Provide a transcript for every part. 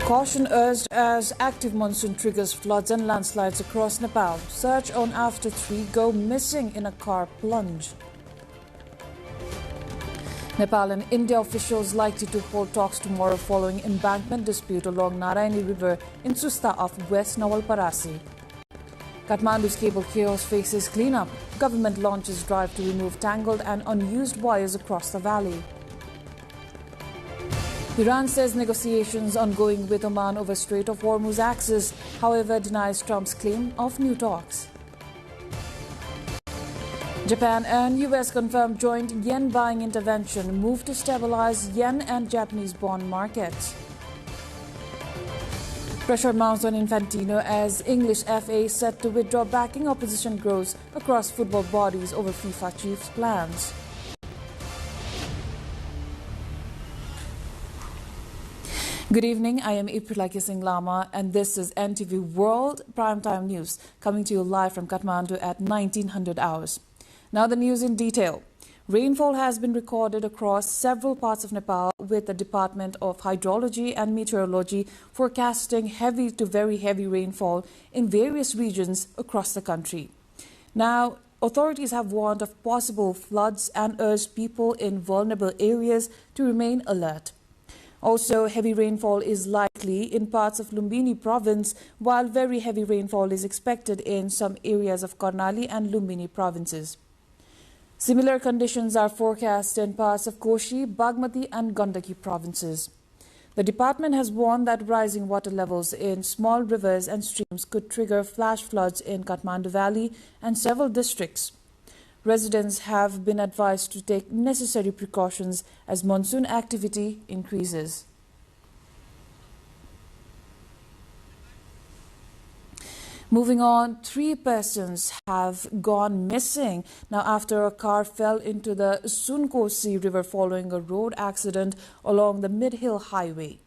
Caution urged as active monsoon triggers floods and landslides across Nepal. Search on after 3 go missing in a car plunge. Nepal and India officials likely to hold talks tomorrow following embankment dispute along Narayani River in Susta of West Nawalparasi. Kathmandu's cable chaos faces cleanup. Government launches drive to remove tangled and unused wires across the valley. Iran says negotiations ongoing with Oman over Strait of Hormuz access, however denies Trump's claim of new talks. Japan and US confirmed joint yen buying intervention, move to stabilize yen and Japanese bond markets. Pressure mounts on Infantino as English FA set to withdraw backing. Opposition grows across football bodies over FIFA chief's plans. Good evening, I am Iprilaki Singh Lama and this is NTV World Primetime News coming to you live from Kathmandu at 1900 hours. Now the news in detail. Rainfall has been recorded across several parts of Nepal with the Department of Hydrology and Meteorology forecasting heavy to very heavy rainfall in various regions across the country. Now, authorities have warned of possible floods and urged people in vulnerable areas to remain alert. Also, heavy rainfall is likely in parts of Lumbini province, while very heavy rainfall is expected in some areas of Karnali and Lumbini provinces. Similar conditions are forecast in parts of Koshi, Bagmati and Gandaki provinces. The department has warned that rising water levels in small rivers and streams could trigger flash floods in Kathmandu Valley and several districts. Residents have been advised to take necessary precautions as monsoon activity increases. Moving on, 3 persons have gone missing now after a car fell into the Sunkosi River following a road accident along the Mid-Hill Highway.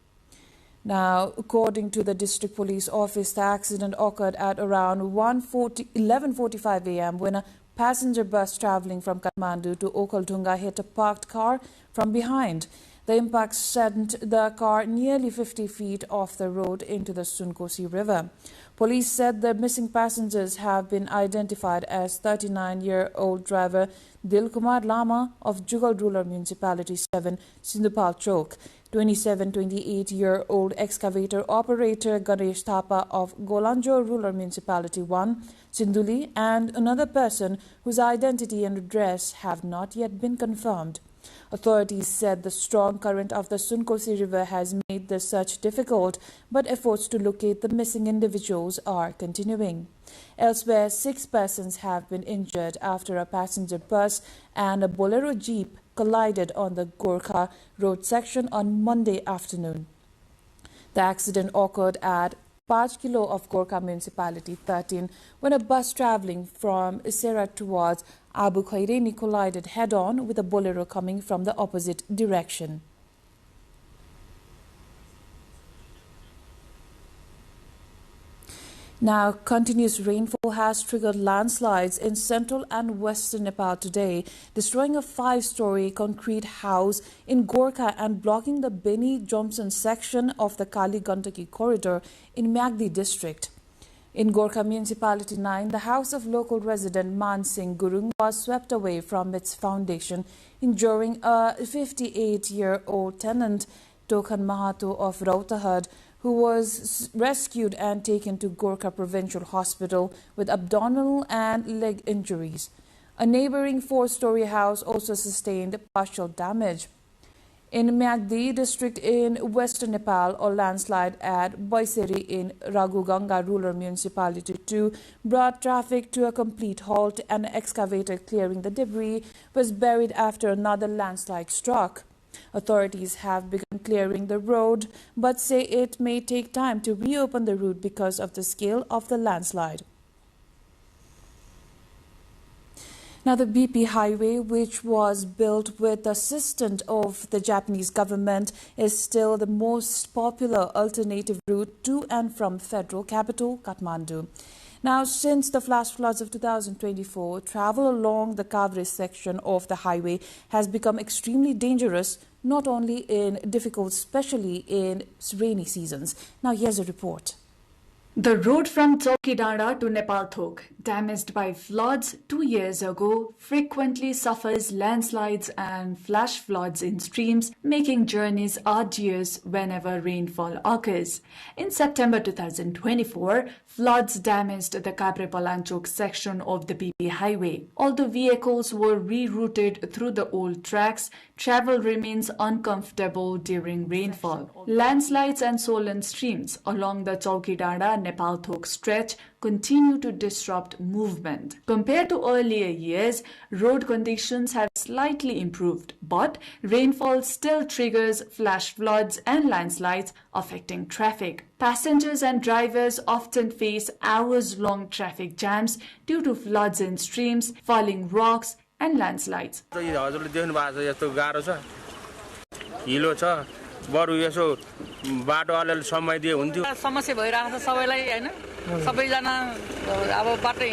Now, according to the District Police Office, the accident occurred at around 11:45 a.m. when a passenger bus traveling from Kathmandu to Okhaldhunga hit a parked car from behind. The impact sent the car nearly 50 feet off the road into the Sunkosi River. Police said the missing passengers have been identified as 39-year-old driver Dilkumar Lama of Jugal Rural Municipality 7, Sindhupal Chowk, 27-28-year-old excavator operator Ganesh Thapa of Golanjo Rural Municipality 1, Sinduli, and another person whose identity and address have not yet been confirmed. Authorities said the strong current of the Sunkosi River has made the search difficult, but efforts to locate the missing individuals are continuing. Elsewhere, 6 persons have been injured after a passenger bus and a Bolero jeep collided on the Gorkha road section on Monday afternoon. The accident occurred at 5 kilo of Gorkha Municipality 13 when a bus travelling from Isera towards Abu Khaireni collided head-on with a Bolero coming from the opposite direction. Now, continuous rainfall has triggered landslides in central and western Nepal today, destroying a 5-story concrete house in Gorkha and blocking the Beni Johnson section of the Kali Gandaki corridor in Magdi district. In Gorkha Municipality 9, the house of local resident Man Singh Gurung was swept away from its foundation, injuring a 58-year-old tenant, Tokan Mahato of Rautahad, who was rescued and taken to Gorkha Provincial Hospital with abdominal and leg injuries. A neighboring 4-story house also sustained partial damage. In Magdi district in western Nepal, a landslide at Boiseri in Raghuganga Rural Municipality 2 brought traffic to a complete halt. An excavator clearing the debris was buried after another landslide struck. Authorities have begun clearing the road, but say it may take time to reopen the route because of the scale of the landslide. Now, the BP highway, which was built with the assistance of the Japanese government, is still the most popular alternative route to and from federal capital, Kathmandu. Now, since the flash floods of 2024, travel along the Kavri section of the highway has become extremely dangerous, not only in difficult, especially in rainy seasons. Now, here's a report. The road from Chaukidara to Nepalthok, damaged by floods 2 years ago, frequently suffers landslides and flash floods in streams, making journeys arduous whenever rainfall occurs. In September 2024, floods damaged the Kabre-Palanchok section of the BP highway. Although vehicles were rerouted through the old tracks, travel remains uncomfortable during rainfall. Landslides and swollen streams along the Chaukidara-Nepalthok stretch continue to disrupt movement. Compared to earlier years, road conditions have slightly improved, but rainfall still triggers flash floods and landslides affecting traffic. Passengers and drivers often face hours-long traffic jams due to floods in streams, falling rocks, and landslides. बरु यसो बाटो अलि समय दिए हुन्थ्यो समस्या भइरहेको छ सबैलाई हैन सबैजना अब बाटो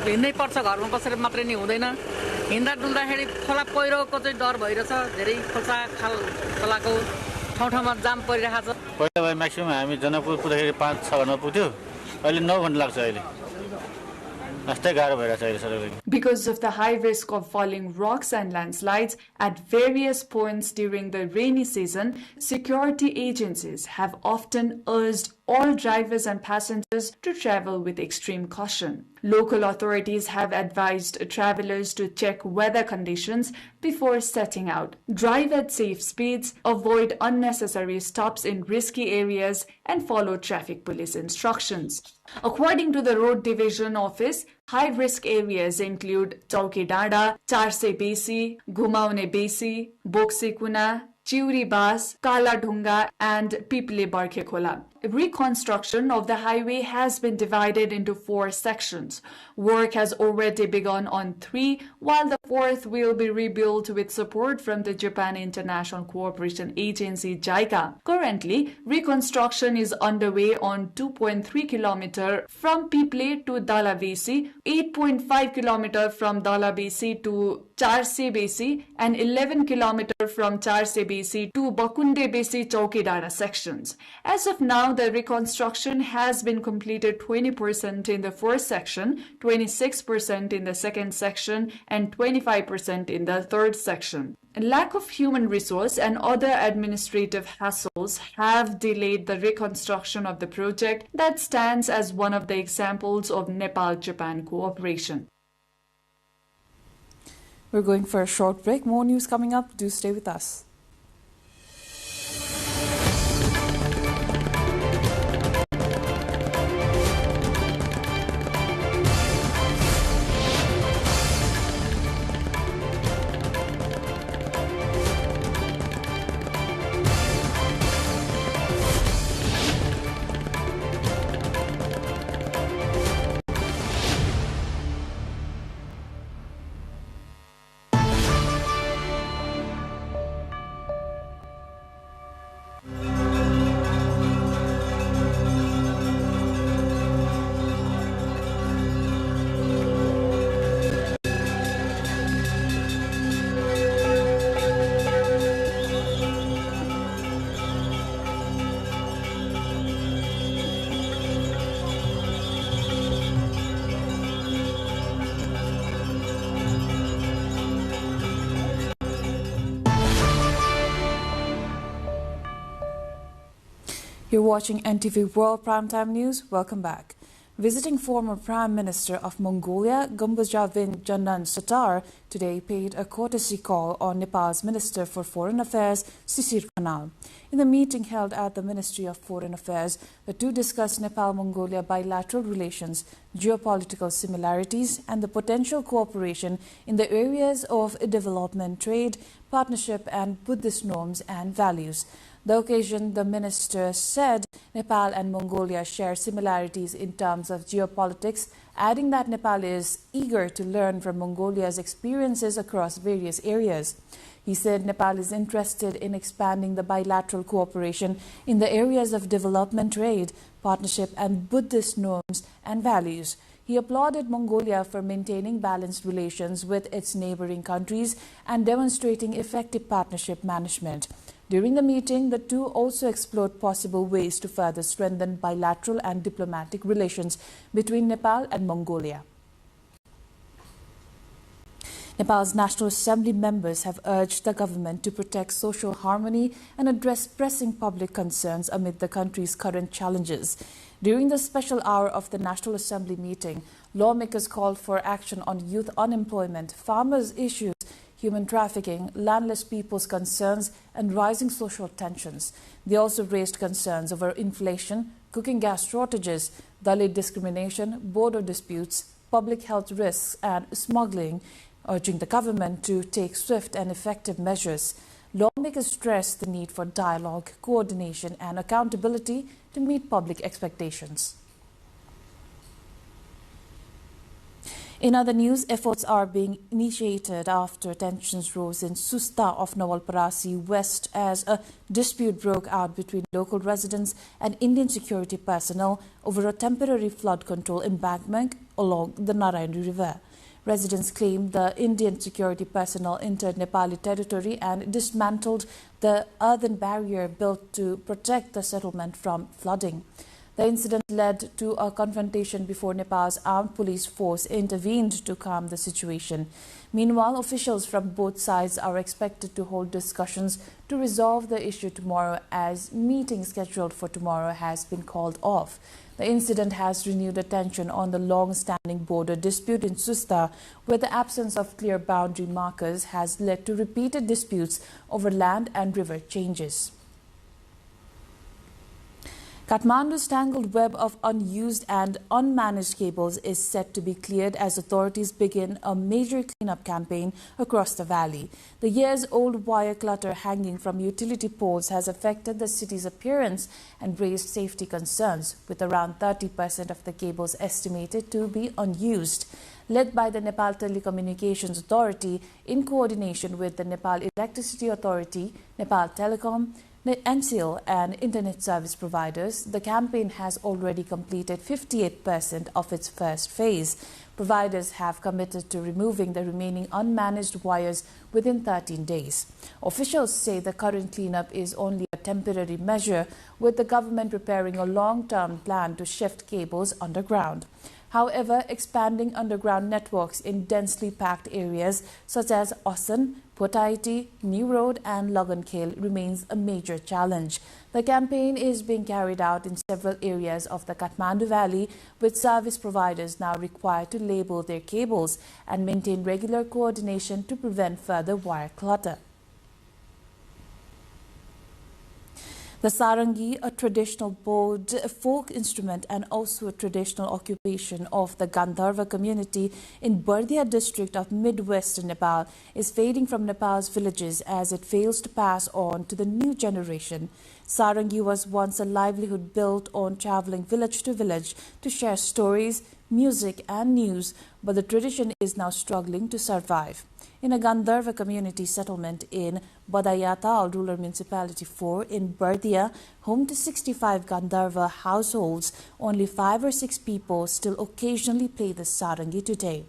हिँड्नै पर्छ घरमा बसेर मात्रै नि हुँदैन हिँड्दा डुल्दाखेरि खोला पहिरोको चाहिँ डर भइरहेछ धेरै खोला खाल खोलाको ठाउँमा जाम परिरहेको छ पहिला भए म्याक्सिमम हामी जनकपुर पुग्दाखेरि 5-6 घण्टा पुग्थ्यो अहिले 9 घण्टा लाग्छ अहिले Because of the high risk of falling rocks and landslides at various points during the rainy season, security agencies have often urged all drivers and passengers to travel with extreme caution. Local authorities have advised travelers to check weather conditions before setting out. Drive at safe speeds, avoid unnecessary stops in risky areas, and follow traffic police instructions. According to the Road Division Office, high-risk areas include Chaukidara, Charse Besi, Gumaune Besi, Boksikuna, Chiuri Bas, Kala Dhunga, and Piple Barkekhola. Reconstruction of the highway has been divided into 4 sections. Work has already begun on 3, while the 4th will be rebuilt with support from the Japan International Cooperation Agency JICA. Currently, reconstruction is underway on 2.3 km from Piple to Dalavesi, 8.5 km from Dalavesi to Charse Besi, and 11 km from Charse Besi to Bakunde Besi Chaukidara sections. As of now, the reconstruction has been completed 20% in the first section, 26% in the second section, and 25% in the third section. Lack of human resource and other administrative hassles have delayed the reconstruction of the project that stands as one of the examples of Nepal-Japan cooperation. We're going for a short break. More news coming up. Do stay with us. You're watching NTV World Primetime News. Welcome back. Visiting former Prime Minister of Mongolia, Gumbuzjavin Jandan Satar, today paid a courtesy call on Nepal's Minister for Foreign Affairs, Sisir Khanal. In the meeting held at the Ministry of Foreign Affairs, the two discussed Nepal-Mongolia bilateral relations, geopolitical similarities, and the potential cooperation in the areas of development, trade, partnership, and Buddhist norms and values. The occasion, the minister said Nepal and Mongolia share similarities in terms of geopolitics, adding that Nepal is eager to learn from Mongolia's experiences across various areas. He said Nepal is interested in expanding the bilateral cooperation in the areas of development, trade, partnership, and Buddhist norms and values. He applauded Mongolia for maintaining balanced relations with its neighboring countries and demonstrating effective partnership management. During the meeting, the two also explored possible ways to further strengthen bilateral and diplomatic relations between Nepal and Mongolia. Nepal's National Assembly members have urged the government to protect social harmony and address pressing public concerns amid the country's current challenges. During the special hour of the National Assembly meeting, lawmakers called for action on youth unemployment, farmers' issues, human trafficking, landless people's concerns, and rising social tensions. They also raised concerns over inflation, cooking gas shortages, Dalit discrimination, border disputes, public health risks, and smuggling, urging the government to take swift and effective measures. Lawmakers stressed the need for dialogue, coordination, and accountability to meet public expectations. In other news, efforts are being initiated after tensions rose in Susta of Nawalparasi West as a dispute broke out between local residents and Indian security personnel over a temporary flood control embankment along the Narayani River. Residents claimed the Indian security personnel entered Nepali territory and dismantled the earthen barrier built to protect the settlement from flooding. The incident led to a confrontation before Nepal's armed police force intervened to calm the situation. Meanwhile, officials from both sides are expected to hold discussions to resolve the issue tomorrow, as meeting scheduled for tomorrow has been called off. The incident has renewed attention on the long-standing border dispute in Susta, where the absence of clear boundary markers has led to repeated disputes over land and river changes. Kathmandu's tangled web of unused and unmanaged cables is set to be cleared as authorities begin a major cleanup campaign across the valley. The years-old wire clutter hanging from utility poles has affected the city's appearance and raised safety concerns, with around 30% of the cables estimated to be unused. Led by the Nepal Telecommunications Authority in coordination with the Nepal Electricity Authority, Nepal Telecom, NCL and internet service providers, the campaign has already completed 58% of its first phase. Providers have committed to removing the remaining unmanaged wires within 13 days. Officials say the current cleanup is only a temporary measure, with the government preparing a long-term plan to shift cables underground. However, expanding underground networks in densely packed areas such as Osan, Potaiti, New Road and Lagankhel remains a major challenge. The campaign is being carried out in several areas of the Kathmandu Valley, with service providers now required to label their cables and maintain regular coordination to prevent further wire clutter. The sarangi, a traditional Bod folk instrument and also a traditional occupation of the Gandharva community in Bardia district of mid-western Nepal, is fading from Nepal's villages as it fails to pass on to the new generation. Sarangi was once a livelihood built on traveling village to village to share stories, music and news, but the tradition is now struggling to survive. In a Gandharva community settlement in Badayatal Rural Municipality 4 in Bardia, home to 65 Gandharva households, only 5 or 6 people still occasionally play the sarangi today.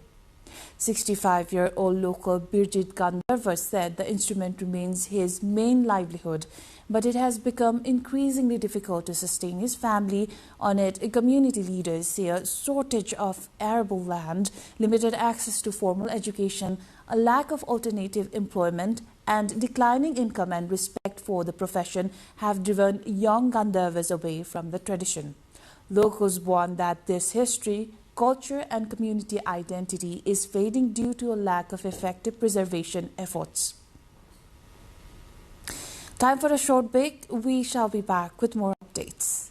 65-year-old local Birjit Gandharva said the instrument remains his main livelihood, but it has become increasingly difficult to sustain his family on it. Community leaders say a shortage of arable land, limited access to formal education, a lack of alternative employment, and declining income and respect for the profession have driven young Gandharvas away from the tradition. Locals warn that this history, culture and community identity is fading due to a lack of effective preservation efforts. Time for a short break. We shall be back with more updates.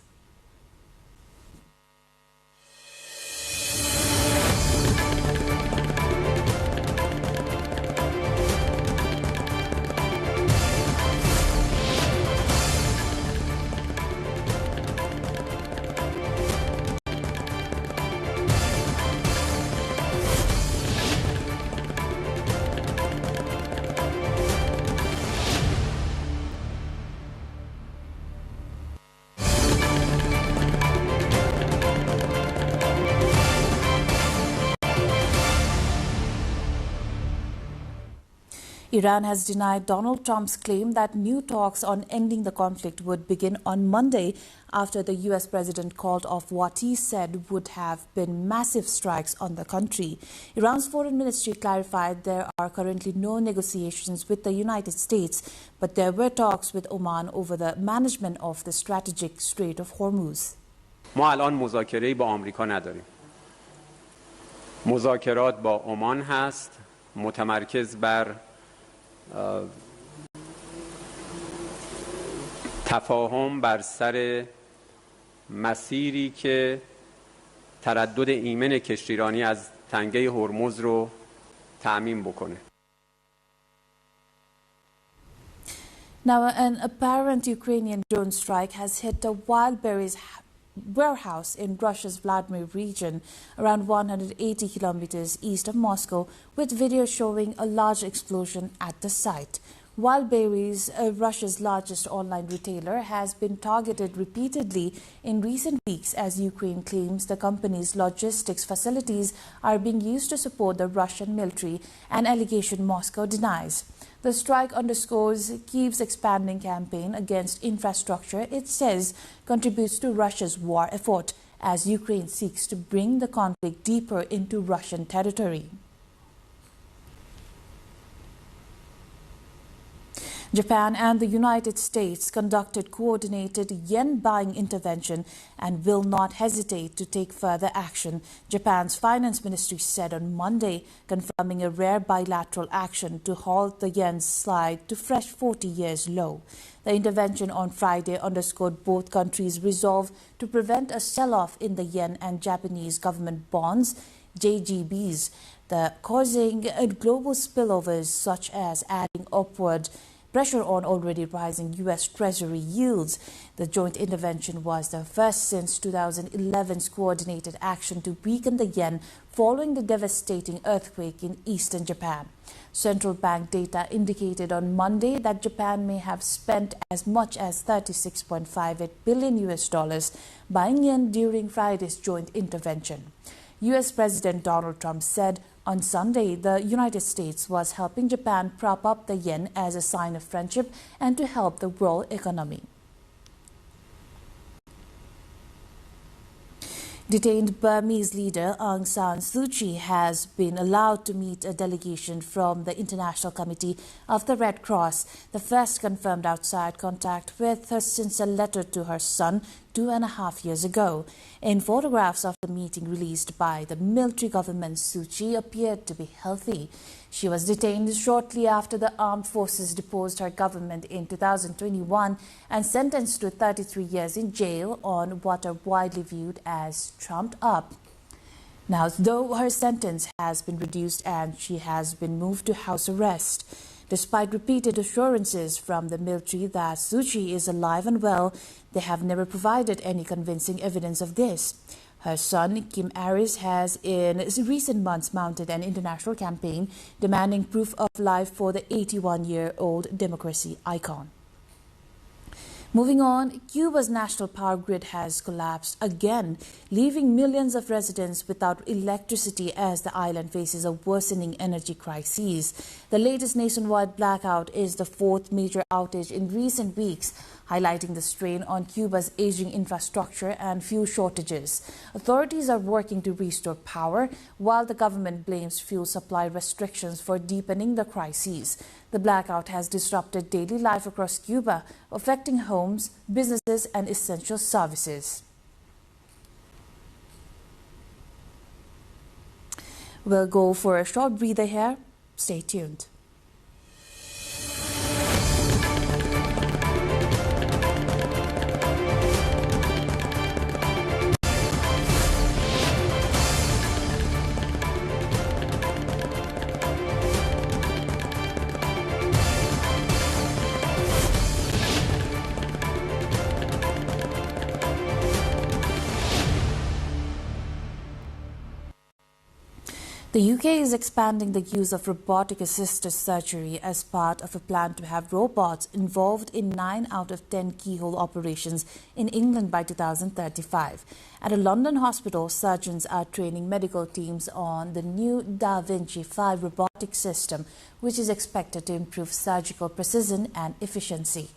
Iran has denied Donald Trump's claim that new talks on ending the conflict would begin on Monday after the U.S. president called off what he said would have been massive strikes on the country. Iran's foreign ministry clarified there are currently no negotiations with the United States, but there were talks with Oman over the management of the strategic Strait of Hormuz. ما الان مذاکره‌ای با آمریکا نداریم. مذاکرات با عمان هست، متمرکز بر تفاهم بر سر مسیری که تردد ایمن کشتیرانی از تنگه هرمز رو تأمین بکنه. Now, an apparent Ukrainian drone strike has hit a wild berries warehouse in Russia's Vladimir region, around 180 kilometers east of Moscow, with video showing a large explosion at the site. Wild Berries, Russia's largest online retailer, has been targeted repeatedly in recent weeks as Ukraine claims the company's logistics facilities are being used to support the Russian military, an allegation Moscow denies. The strike underscores Kyiv's expanding campaign against infrastructure it says contributes to Russia's war effort as Ukraine seeks to bring the conflict deeper into Russian territory. Japan and the United States conducted coordinated yen buying intervention and will not hesitate to take further action, Japan's finance ministry said on Monday, confirming a rare bilateral action to halt the yen's slide to fresh 40 years low. The intervention on Friday underscored both countries' resolve to prevent a sell-off in the yen and Japanese government bonds, JGBs, causing global spillovers such as adding upward pressure on already rising U.S. Treasury yields. The joint intervention was the first since 2011's coordinated action to weaken the yen following the devastating earthquake in eastern Japan. Central bank data indicated on Monday that Japan may have spent as much as $36.58 billion buying yen during Friday's joint intervention. U.S. President Donald Trump said on Sunday the United States was helping Japan prop up the yen as a sign of friendship and to help the world economy. Detained Burmese leader Aung San Suu Kyi has been allowed to meet a delegation from the International Committee of the Red Cross, the first confirmed outside contact with her since a letter to her son 2.5 years ago. In photographs of the meeting released by the military government, Suu Kyi appeared to be healthy. She was detained shortly after the armed forces deposed her government in 2021 and sentenced to 33 years in jail on what are widely viewed as trumped up. Now, though her sentence has been reduced and she has been moved to house arrest, despite repeated assurances from the military that Suu Kyi is alive and well, they have never provided any convincing evidence of this. Her son, Kim Aris, has in recent months mounted an international campaign demanding proof of life for the 81-year-old democracy icon. Moving on, Cuba's national power grid has collapsed again, leaving millions of residents without electricity as the island faces a worsening energy crisis. The latest nationwide blackout is the fourth major outage in recent weeks, highlighting the strain on Cuba's aging infrastructure and fuel shortages. Authorities are working to restore power, while the government blames fuel supply restrictions for deepening the crisis. The blackout has disrupted daily life across Cuba, affecting homes, businesses, and essential services. We'll go for a short breather here. Stay tuned. The The UK is expanding the use of robotic-assisted surgery as part of a plan to have robots involved in 9 out of 10 keyhole operations in England by 2035. At a London hospital, surgeons are training medical teams on the new Da Vinci 5 robotic system, which is expected to improve surgical precision and efficiency.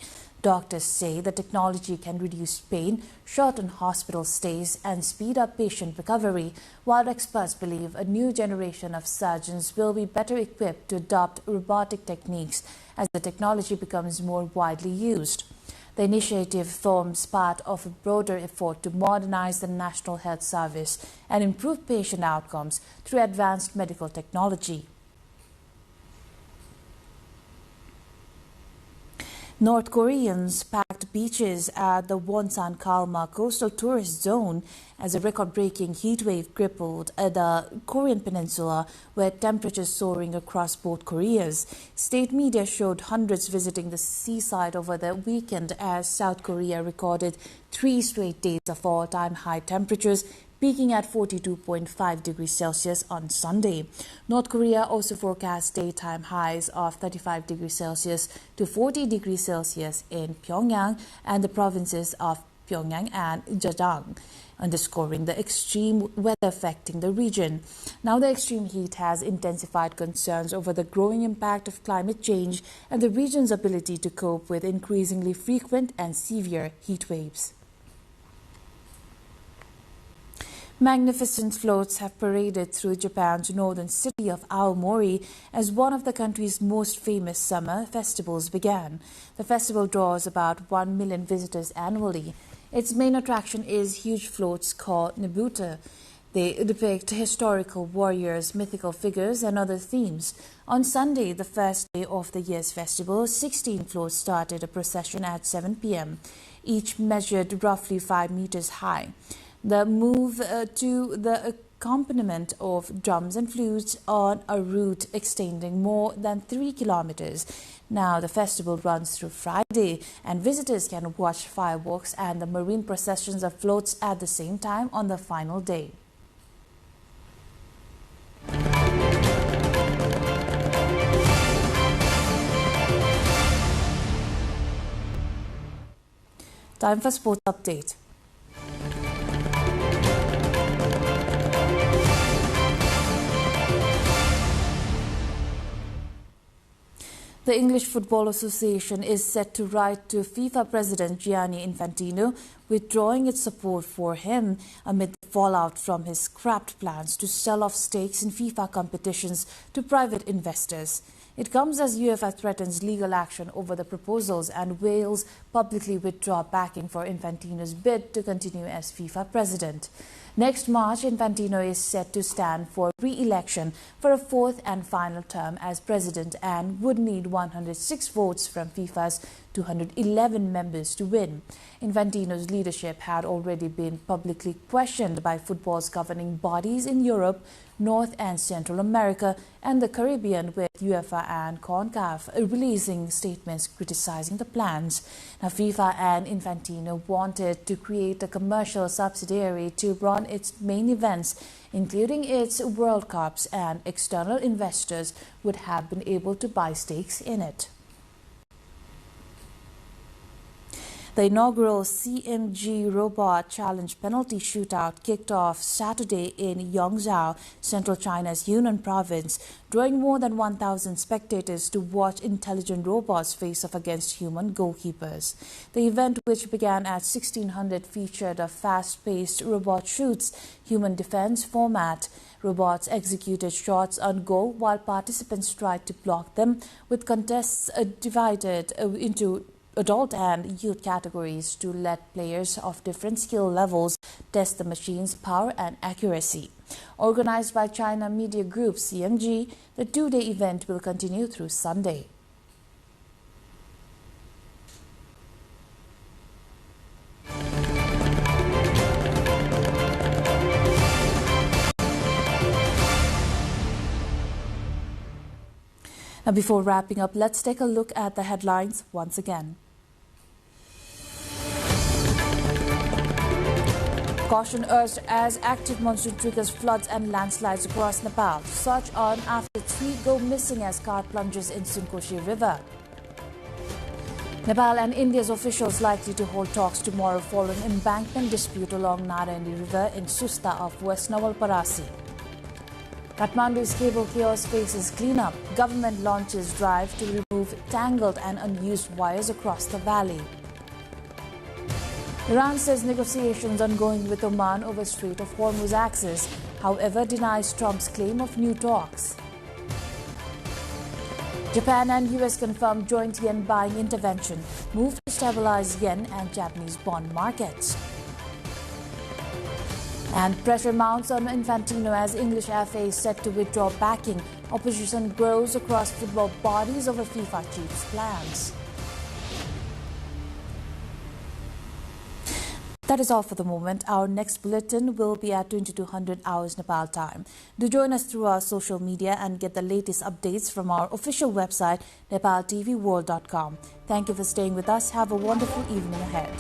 Doctors say the technology can reduce pain, shorten hospital stays and speed up patient recovery, while experts believe a new generation of surgeons will be better equipped to adopt robotic techniques as the technology becomes more widely used. The initiative forms part of a broader effort to modernize the National Health Service and improve patient outcomes through advanced medical technology. North Koreans packed beaches at the Wonsan Kalma coastal tourist zone as a record-breaking heatwave crippled the Korean peninsula, where temperatures soaring across both Koreas. State media showed hundreds visiting the seaside over the weekend as South Korea recorded 3 straight days of all-time high temperatures, peaking at 42.5 degrees Celsius on Sunday. North Korea also forecast daytime highs of 35 degrees Celsius to 40 degrees Celsius in Pyongyang and the provinces of Pyongyang and Jeongnam, underscoring the extreme weather affecting the region. Now the extreme heat has intensified concerns over the growing impact of climate change and the region's ability to cope with increasingly frequent and severe heat waves. Magnificent floats have paraded through Japan's northern city of Aomori as one of the country's most famous summer festivals began. The festival draws about 1 million visitors annually. Its main attraction is huge floats called Nebuta. They depict historical warriors, mythical figures and other themes. On Sunday, the first day of the year's festival, 16 floats started a procession at 7 p.m. Each measured roughly 5 meters high. The move to the accompaniment of drums and flutes on a route extending more than 3 kilometers. Now the festival runs through Friday and visitors can watch fireworks and the marine processions of floats at the same time on the final day. Time for sports update. The English Football Association is set to write to FIFA President Gianni Infantino, withdrawing its support for him amid the fallout from his scrapped plans to sell off stakes in FIFA competitions to private investors. It comes as UEFA threatens legal action over the proposals and Wales publicly withdraw backing for Infantino's bid to continue as FIFA president. Next March, Infantino is set to stand for re-election for a 4th and final term as president and would need 106 votes from FIFA's 211 members to win. Infantino's leadership had already been publicly questioned by football's governing bodies in Europe, North and Central America and the Caribbean, with UEFA and CONCACAF releasing statements criticizing the plans. Now, FIFA and Infantino wanted to create a commercial subsidiary to run its main events, including its World Cups, and external investors would have been able to buy stakes in it. The inaugural CMG Robot Challenge penalty shootout kicked off Saturday in Yongzhou, central China's Yunnan province, drawing more than 1,000 spectators to watch intelligent robots face off against human goalkeepers. The event, which began at 1600, featured a fast-paced robot shoots, human defense format. Robots executed shots on goal while participants tried to block them, with contests divided into adult and youth categories to let players of different skill levels test the machine's power and accuracy. Organized by China Media Group CMG, the 2-day event will continue through Sunday. Now, before wrapping up, let's take a look at the headlines once again. Caution urged as active monsoon triggers floods and landslides across Nepal. Search on after 3 go missing as car plunges in Sunkoshi River. Nepal and India's officials likely to hold talks tomorrow following embankment dispute along Narayani River in Susta of West Nawalparasi. Kathmandu's cable chaos faces cleanup. Government launches drive to remove tangled and unused wires across the valley. Iran says negotiations ongoing with Oman over Strait of Hormuz access, however denies Trump's claim of new talks. Japan and US confirmed joint yen buying intervention, move to stabilize yen and Japanese bond markets. And pressure mounts on Infantino as English FA is set to withdraw backing. Opposition grows across football bodies over FIFA chief's plans. That is all for the moment. Our next bulletin will be at 2200 hours Nepal time. Do join us through our social media and get the latest updates from our official website, nepaltelevision.com. Thank you for staying with us. Have a wonderful evening ahead.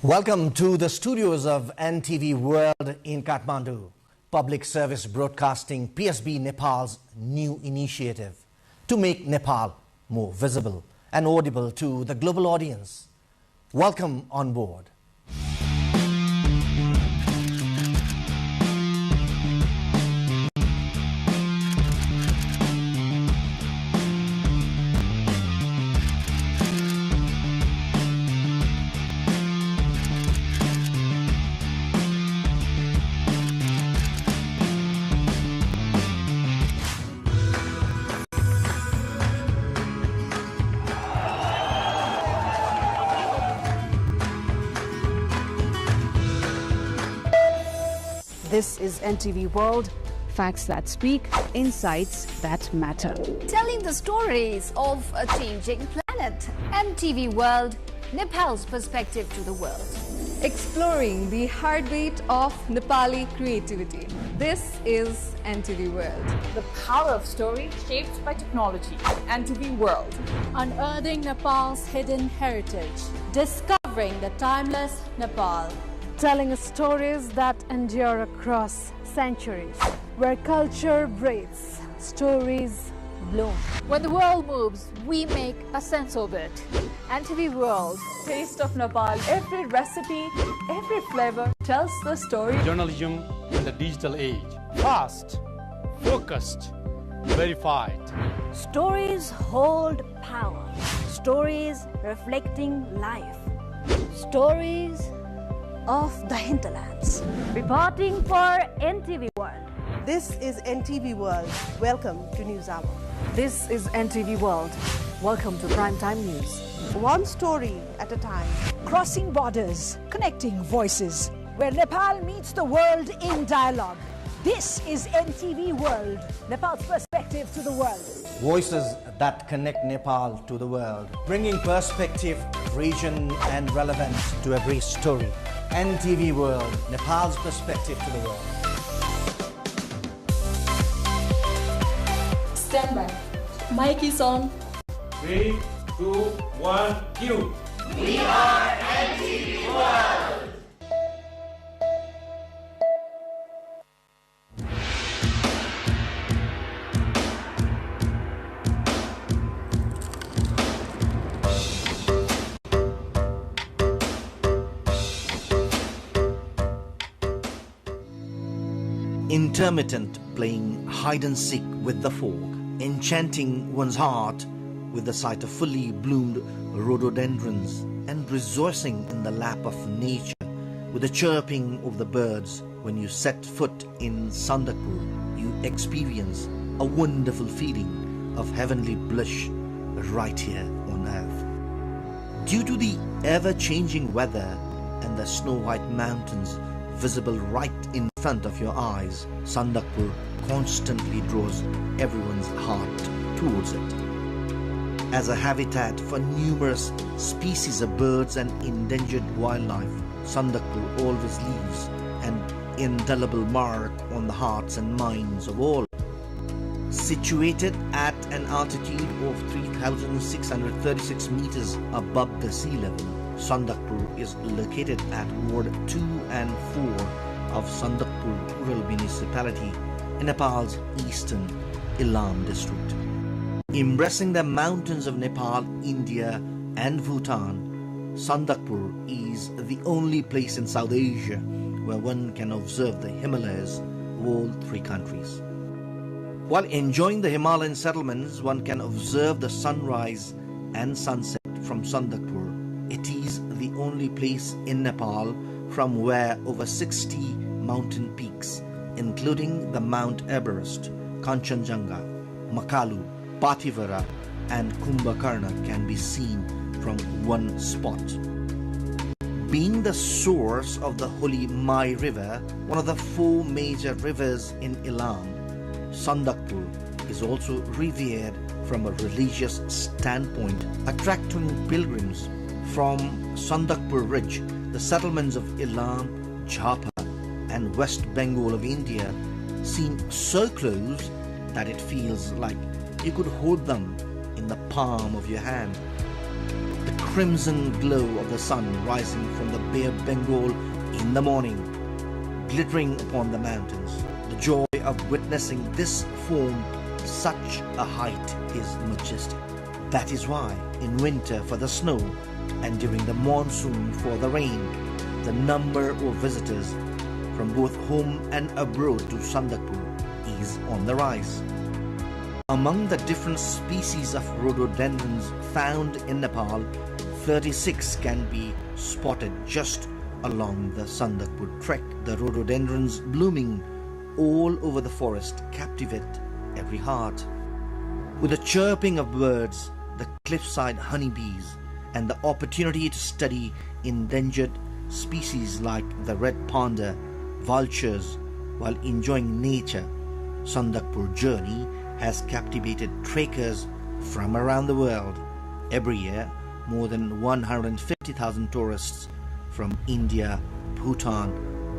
Welcome to the studios of NTV World in Kathmandu, Public Service Broadcasting PSB Nepal's new initiative to make Nepal more visible and audible to the global audience. Welcome on board. This is NTV World, facts that speak, insights that matter. Telling the stories of a changing planet. NTV World, Nepal's perspective to the world. Exploring the heartbeat of Nepali creativity. This is NTV World. The power of story shaped by technology. NTV World. Unearthing Nepal's hidden heritage. Discovering the timeless Nepal. Telling stories that endure across centuries. Where culture breathes, stories bloom. When the world moves, we make a sense of it. NTV World. Taste of Nepal. Every recipe, every flavor tells the story. Journalism in the digital age. Fast, focused, verified. Stories hold power. Stories reflecting life. Stories of the hinterlands. Reporting for NTV World. This is NTV World. Welcome to News Hour. This is NTV World. Welcome to Primetime News. One story at a time. Crossing borders, connecting voices, where Nepal meets the world in dialogue. This is NTV World, Nepal's perspective to the world. Voices that connect Nepal to the world, bringing perspective, region and relevance to every story. NTV World, Nepal's perspective to the world. Stand by. Mic is on. 3, 2, 1, cue. We are NTV World. Intermittent playing hide and seek with the fog. enchanting one's heart with the sight of fully bloomed rhododendrons and rejoicing in the lap of nature with the chirping of the birds. When you set foot in Sandakpur, you experience a wonderful feeling of heavenly bliss right here on earth. Due to the ever-changing weather and the snow-white mountains visible right in front of your eyes, Sandakpur constantly draws everyone's heart towards it. As a habitat for numerous species of birds and endangered wildlife, Sandakpur always leaves an indelible mark on the hearts and minds of all. Situated at an altitude of 3,636 meters above the sea level, Sandakpur is located at Ward 2 and 4 of Sandakpur Rural Municipality in Nepal's eastern Ilam district. Embracing the mountains of Nepal, India and Bhutan, Sandakpur is the only place in South Asia where one can observe the Himalayas of all three countries. While enjoying the Himalayan settlements, one can observe the sunrise and sunset from Sandakpur. It is the only place in Nepal from where over 60 mountain peaks, including the Mount Everest, Kanchenjunga, Makalu, Pathivara and Kumbhakarna can be seen from one spot. Being the source of the holy Mai River, one of the 4 major rivers in Ilam, Sandakpur is also revered from a religious standpoint, attracting pilgrims from Sandakpur Ridge. The settlements of Ilam, Jhapa and West Bengal of India seem so close that it feels like you could hold them in the palm of your hand. The crimson glow of the sun rising from the Bay of Bengal in the morning, glittering upon the mountains. The joy of witnessing this form such a height is majestic. That is why in winter for the snow and during the monsoon for the rain, the number of visitors from both home and abroad to Sandakpur is on the rise. Among the different species of rhododendrons found in Nepal, 36 can be spotted just along the Sandakpur trek. The rhododendrons blooming all over the forest captivate every heart. With the chirping of birds, the cliffside honeybees, and the opportunity to study endangered species like the red panda, vultures, while enjoying nature, Sandakpur journey has captivated trekkers from around the world. Every year, more than 150,000 tourists from India, Bhutan,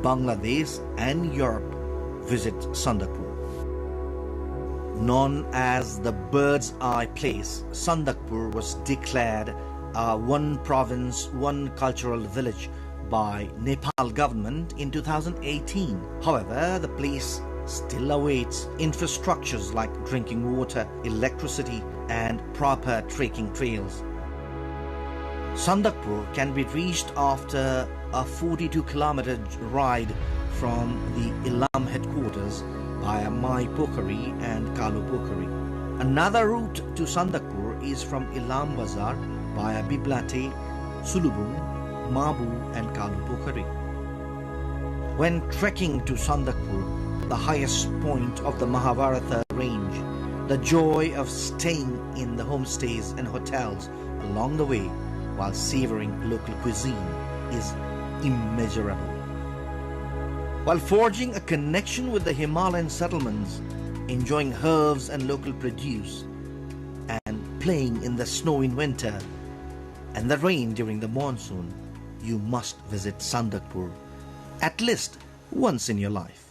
Bangladesh and Europe visit Sandakpur. Known as the Bird's Eye Place, Sandakpur was declared a one province, one cultural village by Nepal government in 2018. However, the place still awaits infrastructures like drinking water, electricity and proper trekking trails. Sandakpur can be reached after a 42-kilometer ride from the Ilam headquarters via Mai Pokhari and Kalu Pokhari. Another route to Sandakpur is from Ilam Bazar via Biblate, Sulubung, Mabu and Kalu Pokhari. When trekking to Sandakpur, the highest point of the Mahabharata range, the joy of staying in the homestays and hotels along the way while savoring local cuisine is immeasurable. While forging a connection with the Himalayan settlements, enjoying herbs and local produce, and playing in the snow in winter and the rain during the monsoon, you must visit Sandakpur at least once in your life.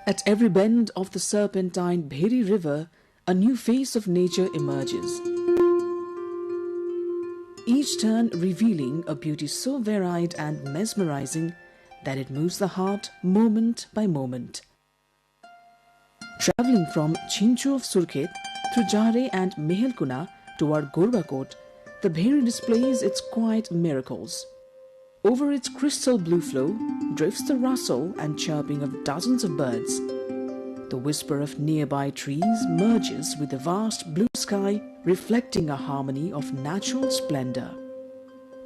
At every bend of the serpentine Bheri River, a new face of nature emerges. Each turn revealing a beauty so varied and mesmerizing that it moves the heart moment by moment. Travelling from Chinchu of Surkhet through Jare and Mehelkuna toward Gorbakot, the Bheri displays its quiet miracles. Over its crystal blue flow drifts the rustle and chirping of dozens of birds. The whisper of nearby trees merges with the vast blue sky, reflecting a harmony of natural splendor.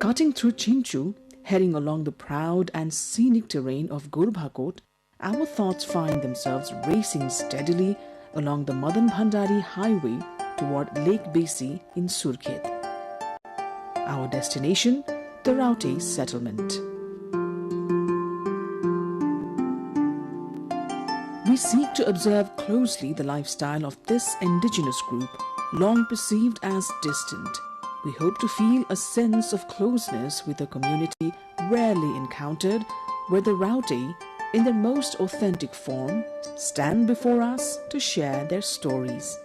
Cutting through Chinchu, heading along the proud and scenic terrain of Gorbakot, our thoughts find themselves racing steadily along the Madan Bhandari highway toward Lake Besi in Surkhet. Our destination, the Raute settlement. We seek to observe closely the lifestyle of this indigenous group, long perceived as distant. We hope to feel a sense of closeness with a community rarely encountered, where the Raute, in their most authentic form, stand before us to share their stories.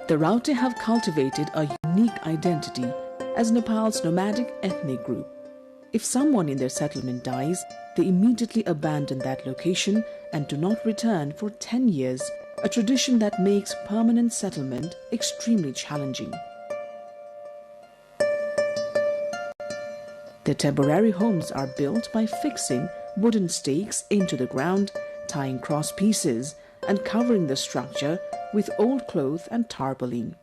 The Raute have cultivated a unique identity as Nepal's nomadic ethnic group. If someone in their settlement dies, they immediately abandon that location and do not return for 10 years, a tradition that makes permanent settlement extremely challenging. Their temporary homes are built by fixing wooden stakes into the ground, tying cross pieces, and covering the structure with old cloth and tarpaulin.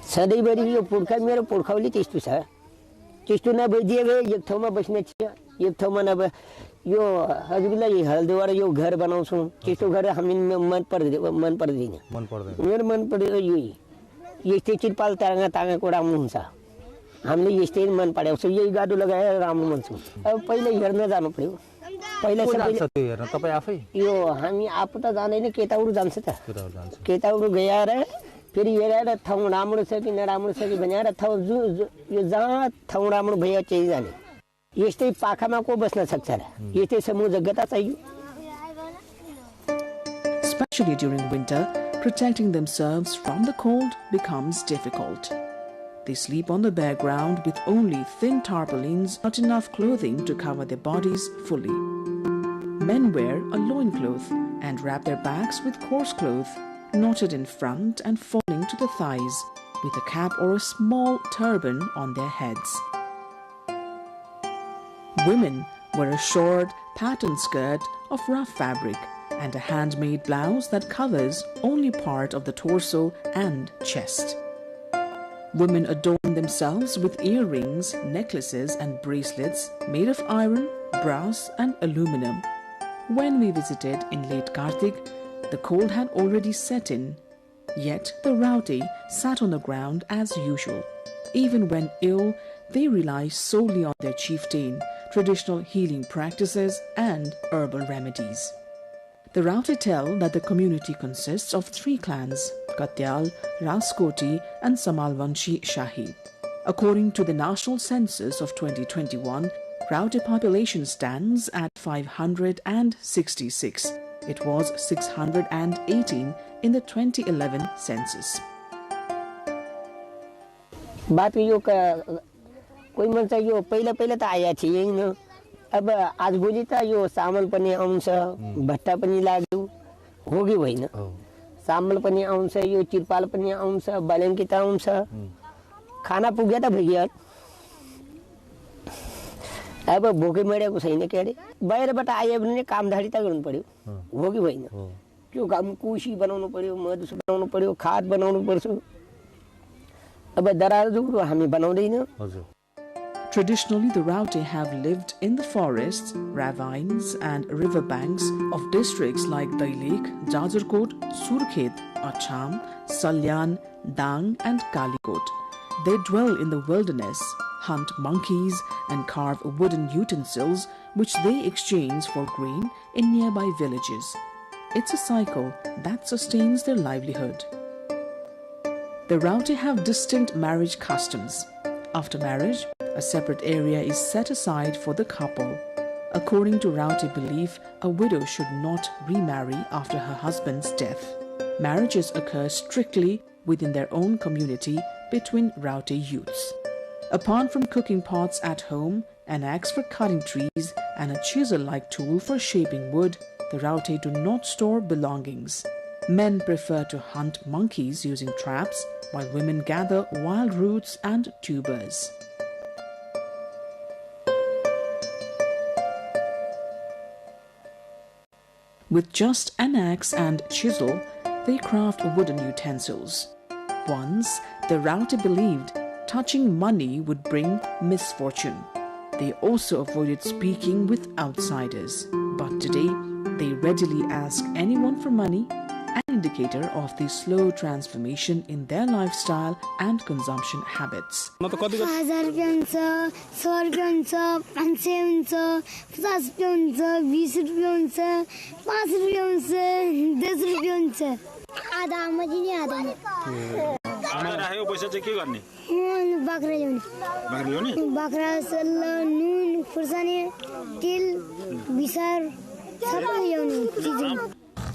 सधैँभरि यो पुर्खा मेरो पुर्खौली त्यस्तो छ त्यस्तो नभइदिए एक ठाउँमा बस्ने छ एक ठाउँमा नभए यो हजुरलाई हल्दुवार यो घर बनाउँछौँ त्यस्तो घर हामी मन पर्दैन मेरो मन पर्दैन यही यस्तै चिरपाल तागा तागाको राम्रो हुन्छ हामीले यस्तै मन पराउँछ यही गाडो लगाएर राम्रो मान्छौँ अब पहिले हेर्न जानु पर्यो पहिला सबैले हेर्न तपाई आफै यो हामी आफू त जान्दैन केटाउरु जान्छ त केटाउरु गएर फेरि हेरेर ठाउँ राम्रो छ कि नराम्रो छ कि भनेर ठाउँ यो जहाँ ठाउँ राम्रो भयो त्यही जाने यस्तै पाखामा को बस्न सक्छ र यस्तै समूह जग्गा चाहियो. Especially during winter, protecting themselves from the cold becomes difficult. They sleep on the bare ground with only thin tarpaulins, not enough clothing to cover their bodies fully. Men wear a loincloth and wrap their backs with coarse cloth, knotted in front and falling to the thighs, with a cap or a small turban on their heads. Women wear a short, patterned skirt of rough fabric and a handmade blouse that covers only part of the torso and chest. Women adorn themselves with earrings, necklaces and bracelets made of iron, brass and aluminum. When we visited in late Kartik, the cold had already set in, yet the Raute sat on the ground as usual. Even when ill, they rely solely on their chieftain, traditional healing practices and herbal remedies. The Raute tell that the community consists of 3 clans, Katyal, Raskoti and Samalvanshi Shahi. According to the National Census of 2021, Raute population stands at 566. It was 618 in the 2011 census. कोही मान्छे यो पहिला पहिला त आया थिएन अब आजभोलि त यो चामल पनि आउँछ भट्टा पनि लाग्यो हो कि होइन चामल पनि आउँछ यो तिरपाल पनि आउँछ ब्ल्याङ्केट आउँछ खाना पुग्यो त भइयो अब भोकै मरेको छैन के अरे बाहिरबाट आयो भने कामधारी त गर्नु पर्यो हो कि होइन त्यो काम कुसी बनाउनु पर्यो मधु बनाउनु पर्यो खाद बनाउनु पर्छ अब दरार जुग्रो हामी बनाउँदैन हजुर. Traditionally, the Raute have lived in the forests, ravines and riverbanks of districts like Dailek, Jajurkot, Surkhet, Acham, Salyan, Dang and Kalikot. They dwell in the wilderness, hunt monkeys and carve wooden utensils which they exchange for grain in nearby villages. It's a cycle that sustains their livelihood. The Raute have distinct marriage customs. After marriage, a separate area is set aside for the couple. According to Rauti belief, a widow should not remarry after her husband's death. Marriages occur strictly within their own community between Rauti youths. Apart from cooking pots at home, an axe for cutting trees, and a chisel-like tool for shaping wood, the Rauti do not store belongings. Men prefer to hunt monkeys using traps, while women gather wild roots and tubers. With just an axe and chisel, they craft wooden utensils. Once, the Rauti believed touching money would bring misfortune. They also avoided speaking with outsiders. But today, they readily ask anyone for money, an indicator of the slow transformation in their lifestyle and consumption habits.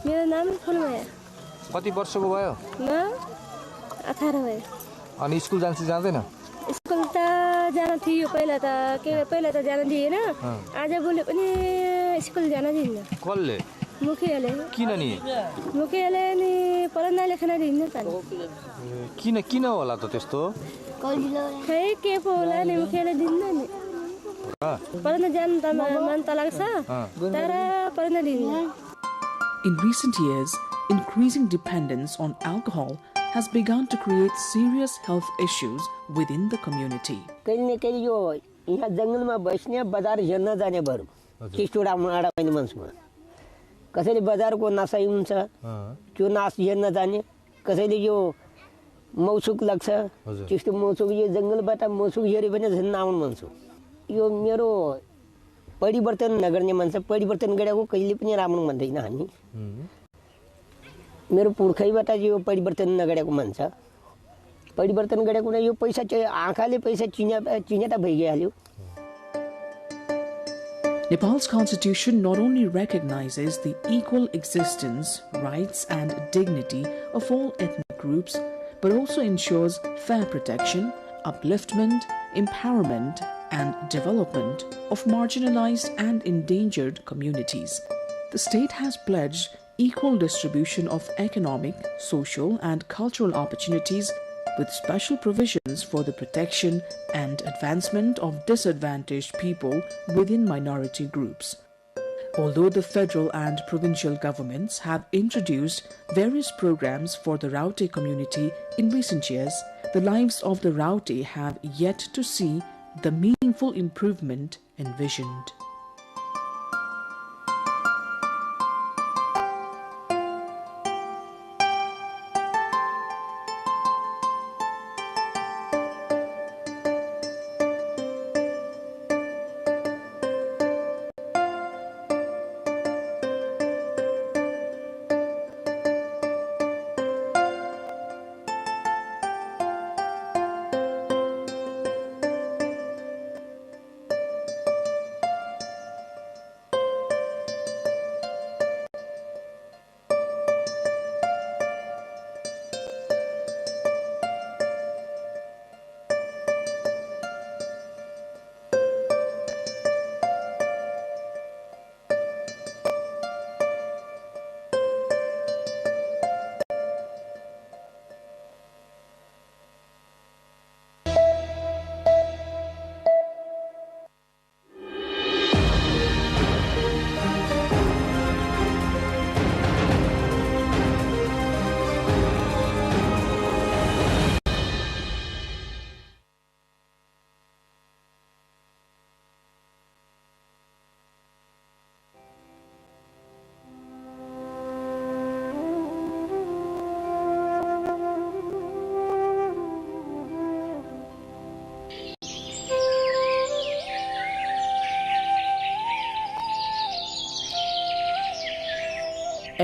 मेरो नाम फुलमाया कति वर्षको भयो म 18 भयो अनि school जाँदैन school त जान थियो पहिला त जान दिएन आज बोले पनि स्कुल जान दिन्न कसले मुखियाले किन नि मुखियाले नि पढ्न लेख्न दिन्न त किन होला त त्यस्तो खै के पो होला नि मुखियाले दिन्न नि पढ्न जान त मन त लाग्छ तर पढ्न दिन्न. In recent years, increasing dependence on alcohol has begun to create serious health issues within the community. कहीं न कहीं यो यहाँ जंगल में बसने बाजार जन्ना जाने बरु किस्टुरा मारा मैंने मनसुमा कसैले बाजार को नासाई हुन्छ त्यो नास जन्ना जाने कसैले यो मौसुक लाग्छ त्यस्तो मौसुक यो जंगलबाट मौसुक हेरे पनि झन् आउन मनसु यो मेरो परिवर्तन नगर्ने मान्छे परिवर्तन गरेको कहिले पनि राम्रो भन्दैन हामी मेरो पुर्खैबाट यो परिवर्तन नगरेको मान्छे परिवर्तन गरेको न यो पैसा चाहिँ आँखाले पैसा चिनेटा भइहाल्यो. Nepal's constitution not only recognizes the equal existence, rights and dignity of all ethnic groups, but also ensures fair protection, upliftment, empowerment and development of marginalized and endangered communities. The state has pledged equal distribution of economic, social and cultural opportunities with special provisions for the protection and advancement of disadvantaged people within minority groups. Although the federal and provincial governments have introduced various programs for the Rauti community in recent years, the lives of the Rauti have yet to see the meaningful improvement envisioned.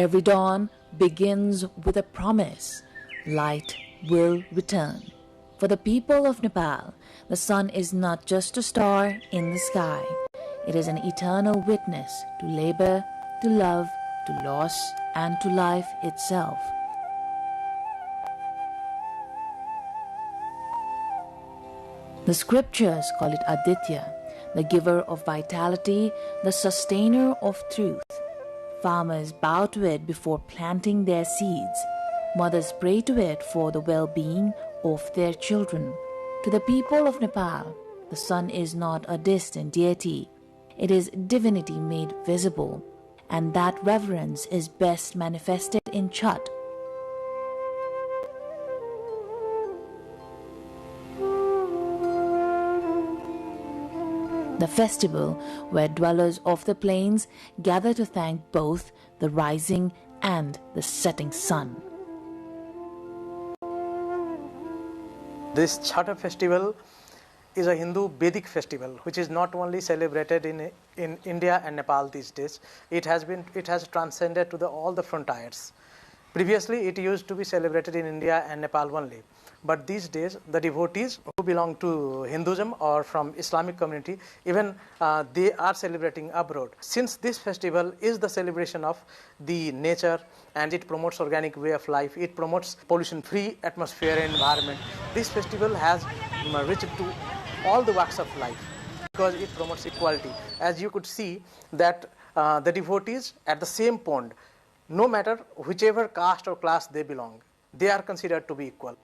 Every dawn begins with a promise. Light will return. For the people of Nepal, the sun is not just a star in the sky. It is an eternal witness to labor, to love, to loss, and to life itself. The scriptures call it Aditya, the giver of vitality, the sustainer of truth. Farmers bow to it before planting their seeds. Mothers pray to it for the well-being of their children. To the people of Nepal, the sun is not a distant deity. It is divinity made visible, and that reverence is best manifested in Chhat. The festival where dwellers of the plains gather to thank both the rising and the setting sun. This Chhat festival is a Hindu Vedic festival which is not only celebrated in India and Nepal these days. It has transcended to all the frontiers. Previously it used to be celebrated in India and Nepal only. But these days the devotees who belong to Hinduism or from Islamic community, even they are celebrating abroad. Since this festival is the celebration of the nature and it promotes organic way of life, it promotes pollution-free atmosphere and environment. This festival has reached to all the walks of life because it promotes equality. As you could see that the devotees at the same pond, no matter whichever caste or class they belong, they are considered to be equal.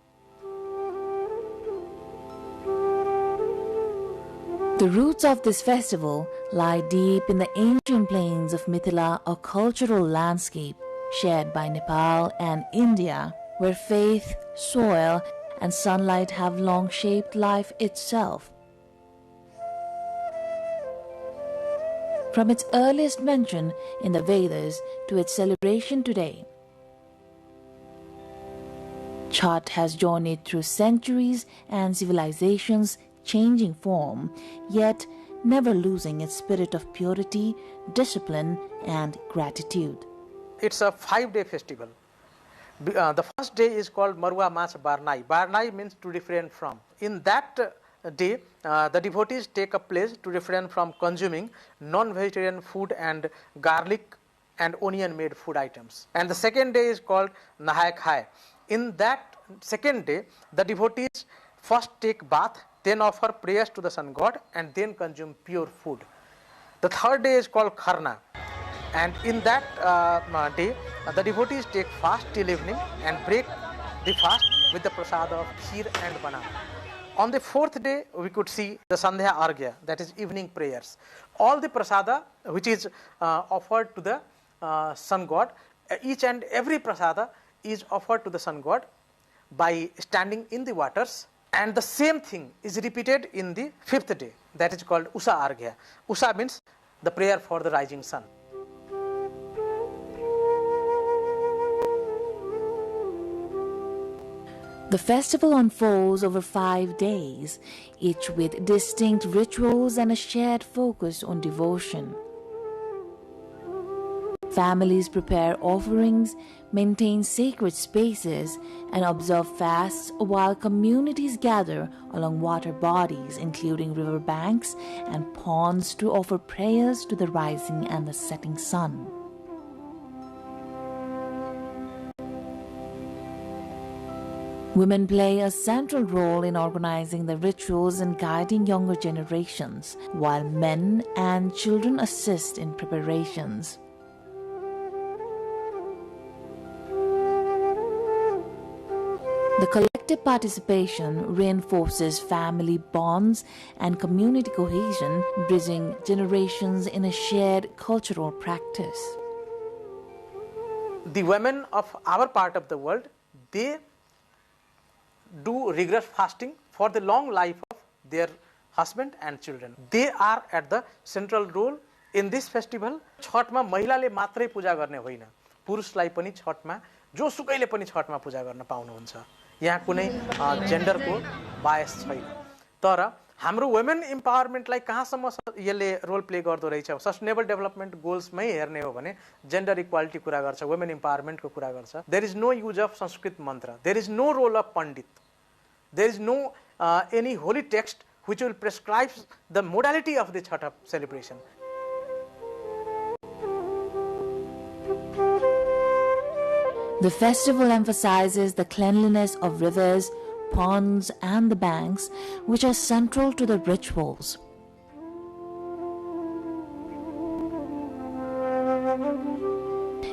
The roots of this festival lie deep in the ancient plains of Mithila, a cultural landscape shared by Nepal and India, where faith, soil, and sunlight have long shaped life itself. From its earliest mention in the Vedas to its celebration today, Chhat has journeyed through centuries and civilizations, changing form, yet never losing its spirit of purity, discipline, and gratitude. It's a 5-day festival. The first day is called Marua Mas Barnai. Barnai means to refrain from. In that day, the devotees take a pledge to refrain from consuming non-vegetarian food and garlic and onion made food items. And the second day is called Nahai Khai. In that second day, the devotees first take bath, then offer prayers to the sun god, and then consume pure food. The third day is called Kharna, and in that day, the devotees take fast till evening and break the fast with the prasad of kheer and banana. On the fourth day, we could see the Sandhya Argya, that is evening prayers. All the prasada which is offered to the sun god, each and every prasada is offered to the sun god by standing in the waters. And the same thing is repeated in the fifth day, that is called Usa Argya. Usa means the prayer for the rising sun. The festival unfolds over 5 days, each with distinct rituals and a shared focus on devotion. Families prepare offerings, maintain sacred spaces, and observe fasts while communities gather along water bodies, including river banks and ponds, to offer prayers to the rising and the setting sun. Women play a central role in organizing the rituals and guiding younger generations, while men and children assist in preparations. The collective participation reinforces family bonds and community cohesion, bridging generations in a shared cultural practice. The women of our part of the world, they do rigorous fasting for the long life of their husband and children. They are at the central role in this festival. छठमा महिलाले मात्रै पूजा गर्ने होइन, पुरुषलाई पनि छठमा जोसुकैले पनि छठमा पूजा गर्न पाउनुहुन्छ. यहाँ कुनै जेन्डरको बायस छैन. तर हाम्रो वुमेन एम्पावरमेन्टलाई कहाँसम्म यसले रोल प्ले गर्दो रहेछ, सस्टेनेबल डेभलपमेन्ट गोल्समै हेर्ने हो भने जेन्डर इक्वालिटी कुरा गर्छ, वुमेन एम्पावरमेन्टको कुरा गर्छ. There is no use of Sanskrit mantra, there is no role of pandit, There is no any holy text which will prescribe the modality of the Chhath celebration. The festival emphasizes the cleanliness of rivers, ponds and the banks, which are central to the rituals.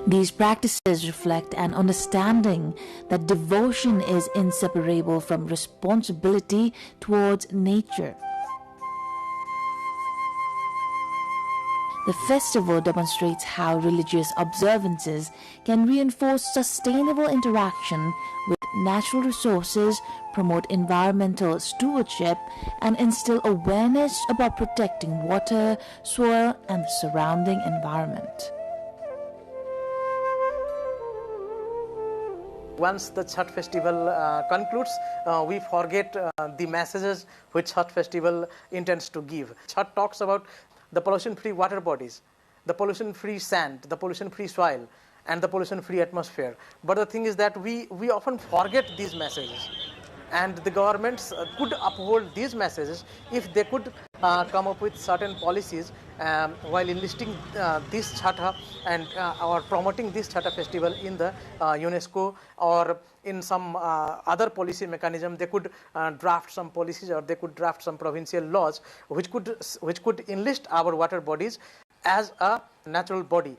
These practices reflect an understanding that devotion is inseparable from responsibility towards nature. The festival demonstrates how religious observances can reinforce sustainable interaction with natural resources, promote environmental stewardship, and instill awareness about protecting water, soil, and the surrounding environment. Once the Chhath festival concludes, we forget the messages which Chhath festival intends to give. Chhath talks about the pollution-free water bodies, the pollution-free sand, the pollution-free soil, and the pollution-free atmosphere. But the thing is that we often forget these messages. And the governments could uphold these messages if they could come up with certain policies while enlisting this Chhath and or promoting this Chhath festival in the UNESCO or in some other policy mechanism. They could draft some policies or they could draft some provincial laws which could enlist our water bodies as a natural body.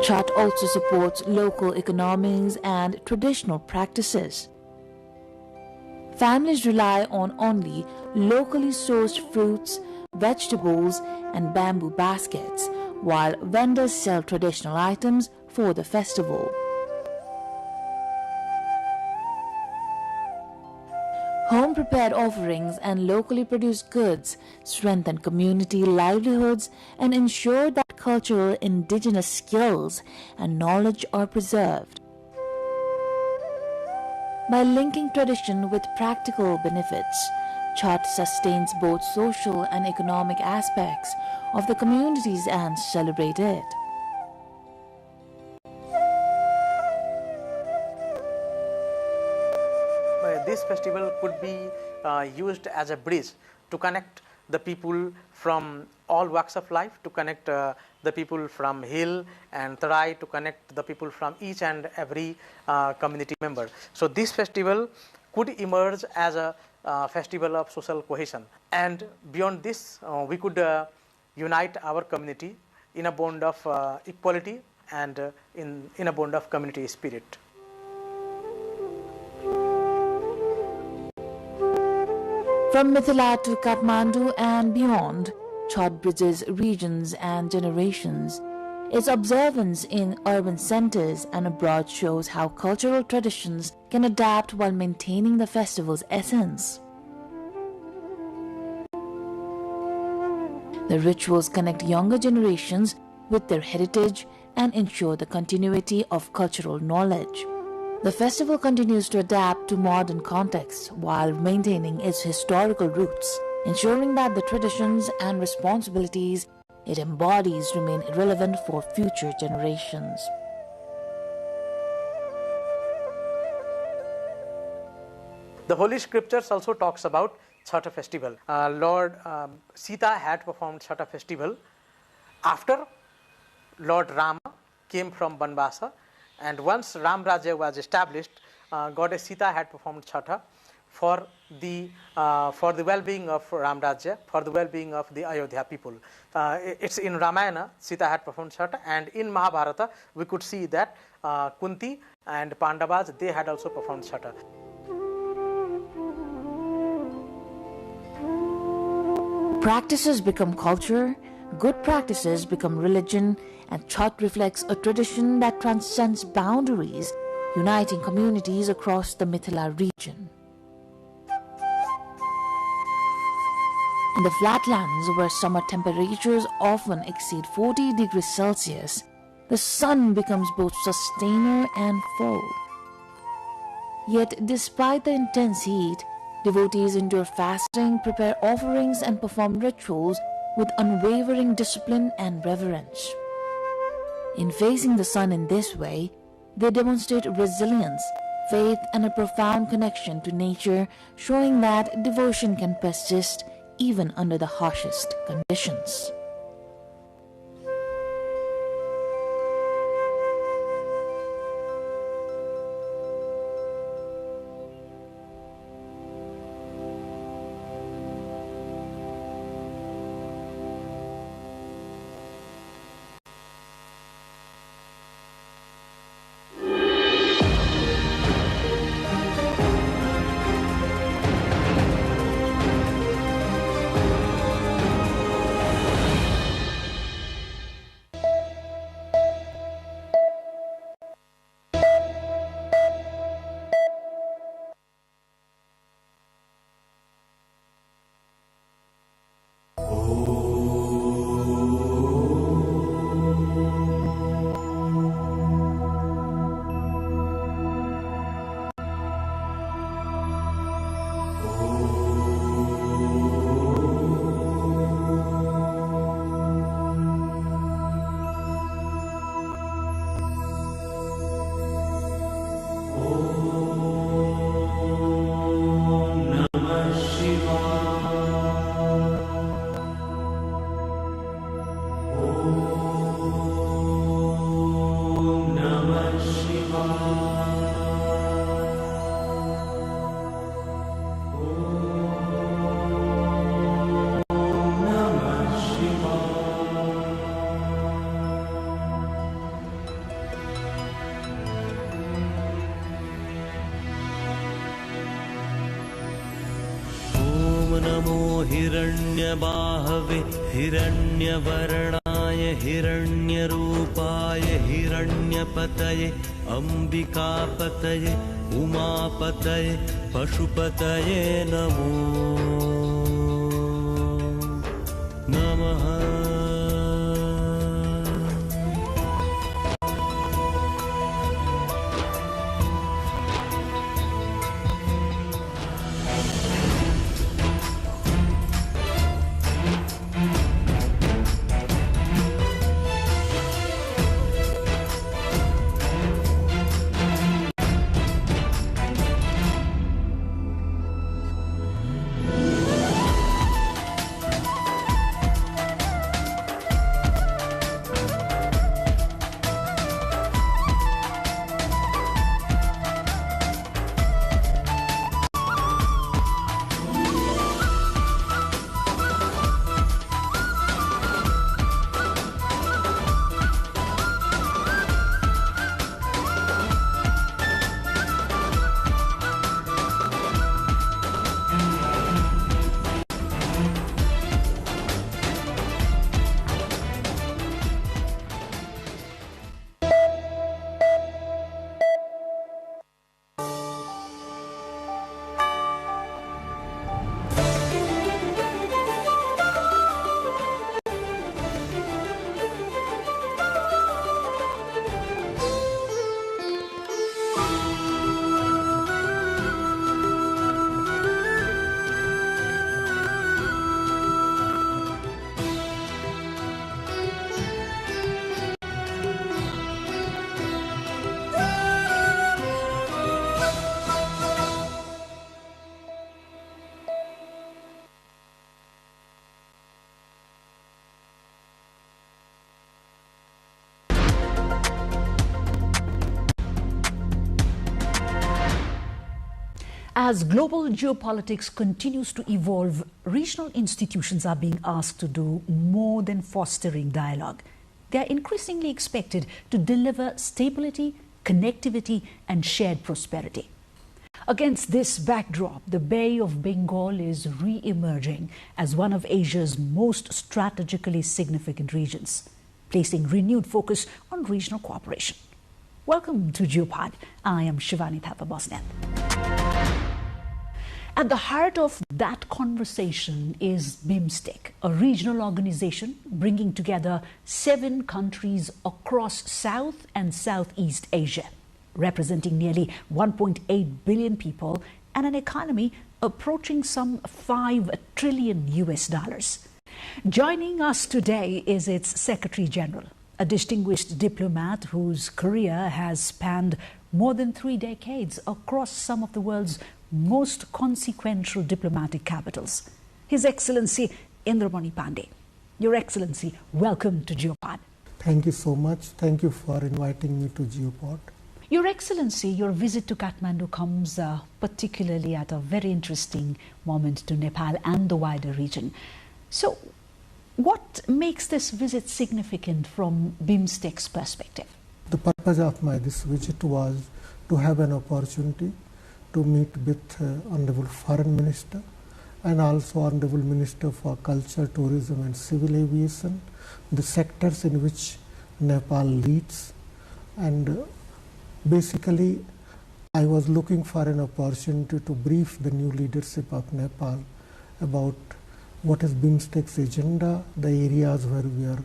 Chhath also supports local economies and traditional practices. Families rely on only locally sourced fruits, vegetables, and bamboo baskets, while vendors sell traditional items for the festival. Home-prepared offerings and locally produced goods strengthen community livelihoods and ensure that cultural indigenous skills and knowledge are preserved. By linking tradition with practical benefits, Chhath sustains both social and economic aspects of the communities and celebrate it. This festival could be used as a bridge to connect the people from all walks of life, to connect the people from hill and tarai, to connect the people from each and every community member. So this festival could emerge as a festival of social cohesion. And beyond this, we could unite our community in a bond of equality and in a bond of community spirit. From Mithila to Kathmandu and beyond, Chhath bridges regions and generations. Its observance in urban centers and abroad shows how cultural traditions can adapt while maintaining the festival's essence. The rituals connect younger generations with their heritage and ensure the continuity of cultural knowledge. The festival continues to adapt to modern contexts while maintaining its historical roots, ensuring that the traditions and responsibilities it embodies remain relevant for future generations. The Holy Scriptures also talks about Chhath festival. Lord Sita had performed Chhath festival after Lord Rama came from Banvasa. And once Ram Rajya was established, Goddess Sita had performed Chhath for the well-being of Ram Rajya, for the well-being of the Ayodhya people. It's in Ramayana, Sita had performed Chhath, and in Mahabharata, we could see that Kunti and Pandavas, they had also performed Chhath. Practices become culture, good practices become religion, and Chhath reflects a tradition that transcends boundaries, uniting communities across the Mithila region. In the flatlands, where summer temperatures often exceed 40 degrees Celsius, the sun becomes both sustainer and foe. Yet, despite the intense heat, devotees endure fasting, prepare offerings, and perform rituals with unwavering discipline and reverence. In facing the sun in this way, They demonstrate resilience, faith, and a profound connection to nature, showing that devotion can persist even under the harshest conditions. हिरण्यबाहवे हिरण्यवर्णाय हिरण्यरूपाय हिरण्यपतये अम्बिकापतये उमापतये पशुपतये नमो नमः। As global geopolitics continues to evolve, regional institutions are being asked to do more than fostering dialogue. They are increasingly expected to deliver stability, connectivity, and shared prosperity. Against this backdrop, the Bay of Bengal is re-emerging as one of Asia's most strategically significant regions, placing renewed focus on regional cooperation. Welcome to Geopod. I am Shivani Thapa Bosnet. At the heart of that conversation is BIMSTEC, a regional organization bringing together 7 countries across South and Southeast Asia, representing nearly 1.8 billion people and an economy approaching some $5 trillion. Joining us today is its Secretary General, a distinguished diplomat whose career has spanned more than 3 decades across some of the world's most consequential diplomatic capitals. His Excellency Indramani Pandey. Your Excellency, welcome to Geopod. Thank you so much. Thank you for inviting me to Geopod. Your Excellency, your visit to Kathmandu comes particularly at a very interesting moment to Nepal and the wider region. So, what makes this visit significant from BIMSTEC's perspective? The purpose of this visit was to have an opportunity to meet with Honorable Foreign Minister and also Honorable Minister for Culture, Tourism and Civil Aviation, the sectors in which Nepal leads. And basically, I was looking for an opportunity to brief the new leadership of Nepal about what is BIMSTEC's agenda, the areas where we are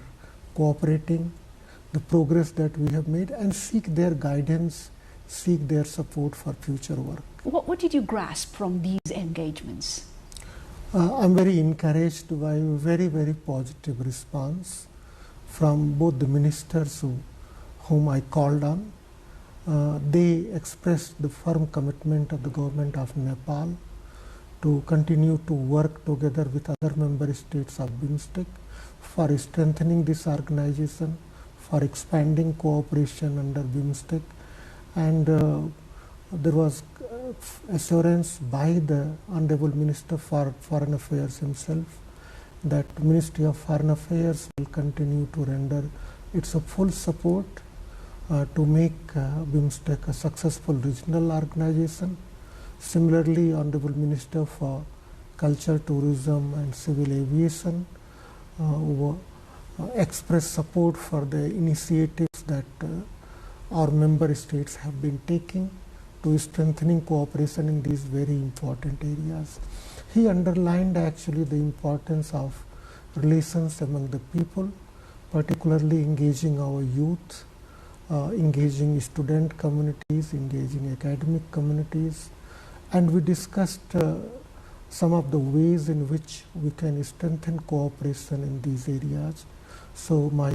cooperating, the progress that we have made, and seek their guidance, seek their support for future work. What did you grasp from these engagements? I'm very encouraged by a very, very positive response from both the ministers whom I called on. They expressed the firm commitment of the government of Nepal to continue to work together with other member states of BIMSTEC for strengthening this organization, for expanding cooperation under BIMSTEC. And there was assurance by the Honorable Minister for Foreign Affairs himself that Ministry of Foreign Affairs will continue to render its full support to make BIMSTEC a successful regional organization. Similarly, Honorable Minister for Culture, Tourism and Civil Aviation expressed support for the initiatives that our member states have been taking to strengthening cooperation in these very important areas. He underlined actually the importance of relations among the people, particularly engaging our youth, engaging student communities, engaging academic communities, and we discussed some of the ways in which we can strengthen cooperation in these areas. So my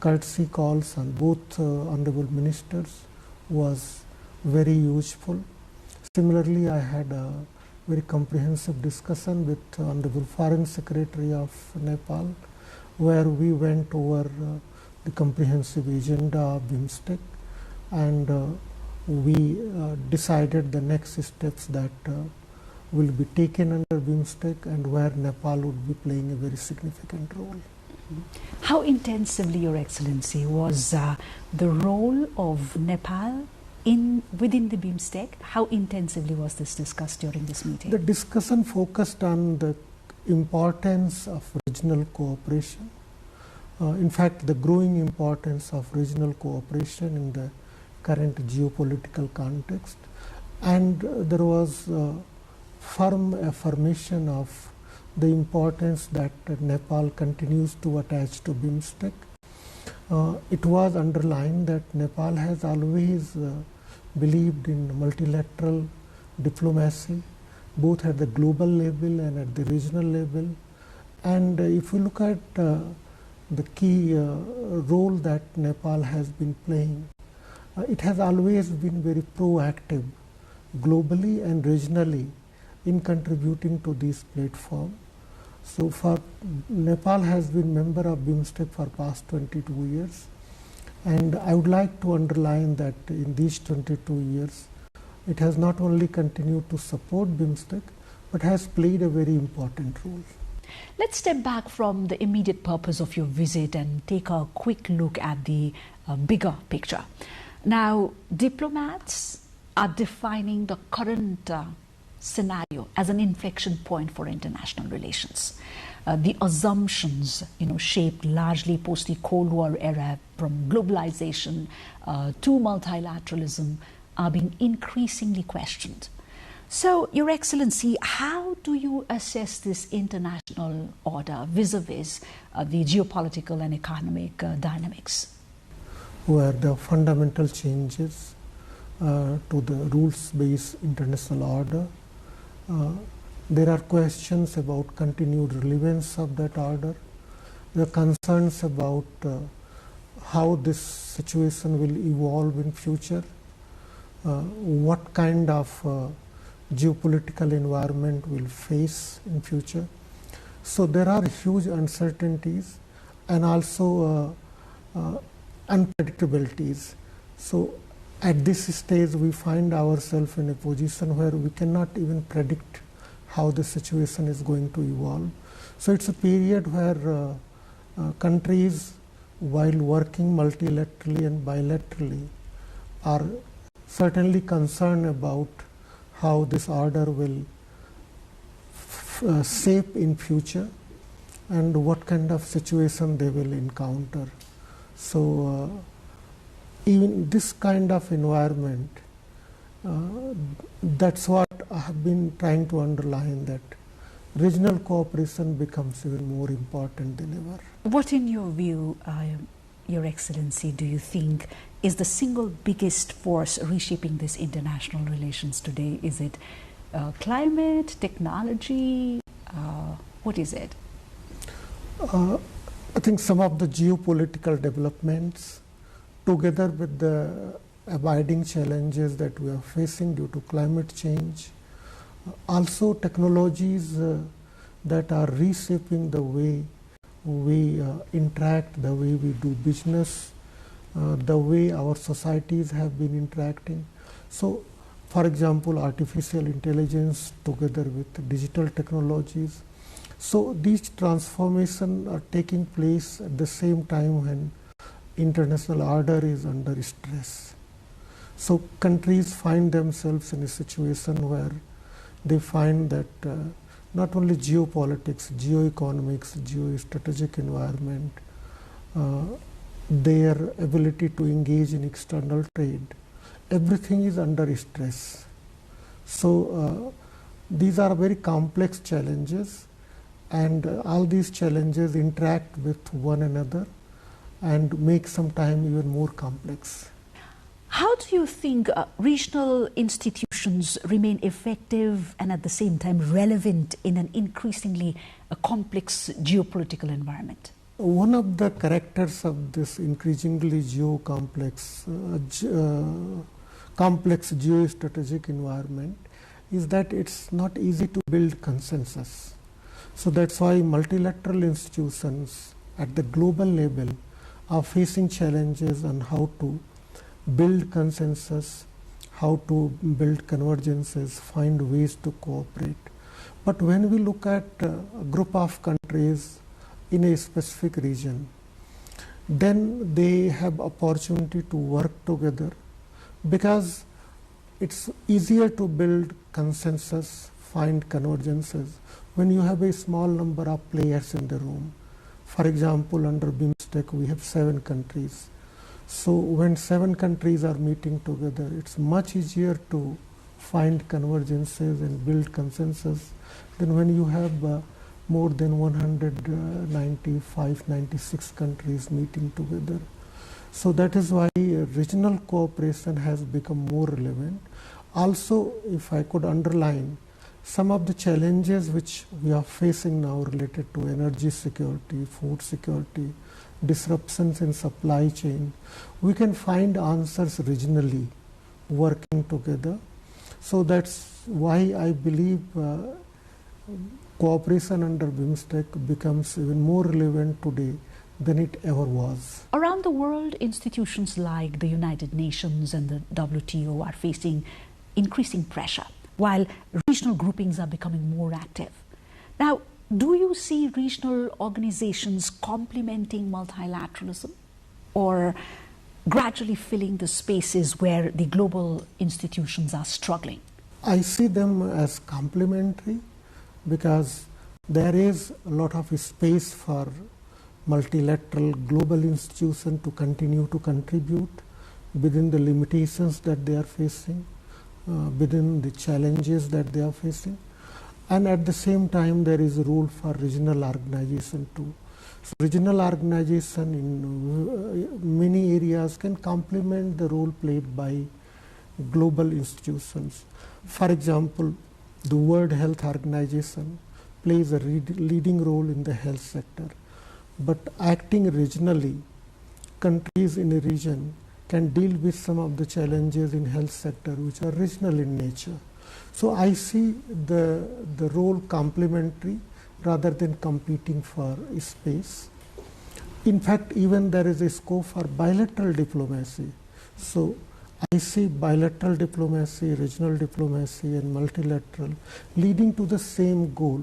courtesy calls on both honorable ministers was very useful. Similarly, I had a very comprehensive discussion with Honorable Foreign Secretary of Nepal, where we went over the comprehensive agenda of BIMSTEC, and we decided the next steps that will be taken under BIMSTEC and where Nepal would be playing a very significant role. How intensively, Your Excellency, was the role of Nepal within the BIMSTEC? How intensively was this discussed during this meeting? The discussion focused on the importance of regional cooperation. In fact, the growing importance of regional cooperation in the current geopolitical context, and there was firm affirmation of the importance that Nepal continues to attach to BIMSTEC. It was underlined that Nepal has always believed in multilateral diplomacy, both at the global level and at the regional level. And if you look at the key role that Nepal has been playing, it has always been very proactive globally and regionally in contributing to this platform. So for Nepal has been member of BIMSTEC for past 22 years, and I would like to underline that in these 22 years it has not only continued to support BIMSTEC but has played a very important role. Let's step back from the immediate purpose of your visit and take a quick look at the bigger picture. Now, diplomats are defining the current scenario as an inflection point for international relations. The assumptions, shaped largely post the Cold War era, from globalization to multilateralism, are being increasingly questioned. So, Your Excellency, how do you assess this international order vis-a-vis the geopolitical and economic dynamics? Where the fundamental changes to the rules-based international order, there are questions about continued relevance of that order. There are concerns about how this situation will evolve in future, what kind of geopolitical environment will face in future. So there are huge uncertainties and also unpredictabilities. So at this stage we find ourselves in a position where we cannot even predict how the situation is going to evolve. So it's a period where countries, while working multilaterally and bilaterally, are certainly concerned about how this order will shape in future and what kind of situation they will encounter. So even this kind of environment, that's what I have been trying to underline, that regional cooperation becomes even more important than ever. What, in your view, Your Excellency, do you think is the single biggest force reshaping this international relations today? Is it climate, technology? What is it? I think some of the geopolitical developments, together with the abiding challenges that we are facing due to climate change, also technologies that are reshaping the way we interact, the way we do business, the way our societies have been interacting. So, for example, artificial intelligence together with digital technologies. So these transformations are taking place at the same time when international order is under stress. So countries find themselves in a situation where they find that not only geopolitics, geoeconomics, geostrategic environment, their ability to engage in external trade, everything is under stress. So these are very complex challenges, and all these challenges interact with one another and make sometimes even more complex. How do you think regional institutions remain effective and at the same time relevant in an increasingly complex geopolitical environment? One of the characters of this increasingly complex geostrategic environment is that it's not easy to build consensus. So that's why multilateral institutions at the global level are facing challenges on how to build consensus, how to build convergences, find ways to cooperate. But when we look at a group of countries in a specific region, then they have opportunity to work together, because it's easier to build consensus, find convergences when you have a small number of players in the room. For example, under BIMSTEC we have 7 countries. So when 7 countries are meeting together, it's much easier to find convergences and build consensus than when you have more than 195, 96 countries meeting together. So that is why regional cooperation has become more relevant. Also, if I could underline, some of the challenges which we are facing now related to energy security, food security, disruptions in supply chain, we can find answers regionally working together. So that's why I believe cooperation under BIMSTEC becomes even more relevant today than it ever was. Around the world, institutions like the United Nations and the WTO are facing increasing pressure, while regional groupings are becoming more active. Now, do you see regional organizations complementing multilateralism or gradually filling the spaces where the global institutions are struggling? I see them as complementary, because there is a lot of space for multilateral global institutions to continue to contribute within the limitations that they are facing, within the challenges that they are facing. And at the same time, there is a role for regional organization too. So regional organization in many areas can complement the role played by global institutions. For example, the World Health Organization plays a leading role in the health sector. But acting regionally, countries in a region can deal with some of the challenges in health sector which are regional in nature. So I see the role complementary rather than competing for space. In fact, even there is a scope for bilateral diplomacy. So I see bilateral diplomacy, regional diplomacy and multilateral leading to the same goal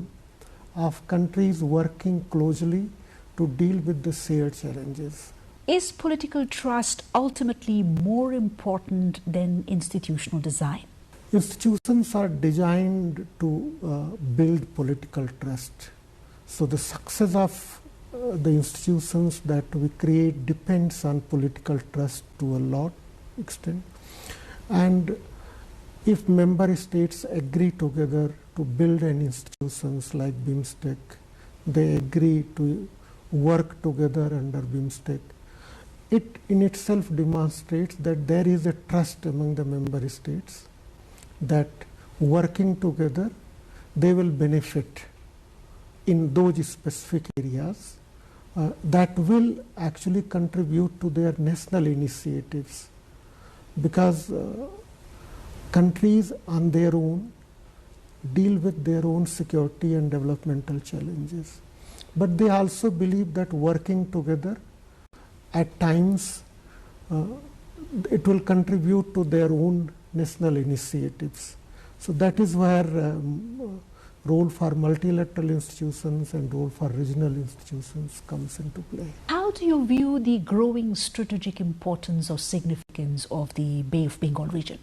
of countries working closely to deal with the shared challenges. Is political trust ultimately more important than institutional design? Institutions are designed to build political trust. So the success of the institutions that we create depends on political trust to a lot extent. And if member states agree together to build an institutions like BIMSTEC, they agree to work together under BIMSTEC, it in itself demonstrates that there is a trust among the member states that working together they will benefit in those specific areas that will actually contribute to their national initiatives, because countries on their own deal with their own security and developmental challenges. But they also believe that working together at times it will contribute to their own national initiatives. So that is where role for multilateral institutions and role for regional institutions comes into play. How do you view the growing strategic importance or significance of the Bay of Bengal region?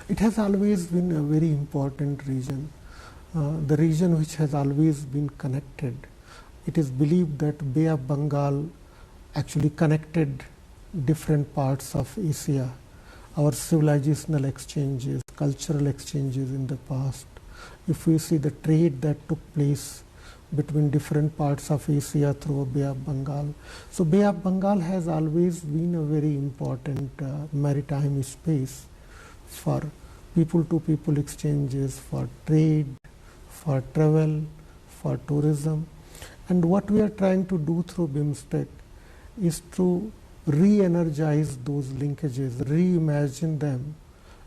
It has always been a very important region, the region which has always been connected. It is believed that Bay of Bengal actually connected different parts of Asia. Our civilizational exchanges, cultural exchanges in the past. If we see the trade that took place between different parts of Asia through Bay of Bengal. So Bay of Bengal has always been a very important maritime space for people-to-people exchanges, for trade, for travel, for tourism. And what we are trying to do through BIMSTEC is to re-energize those linkages, reimagine them,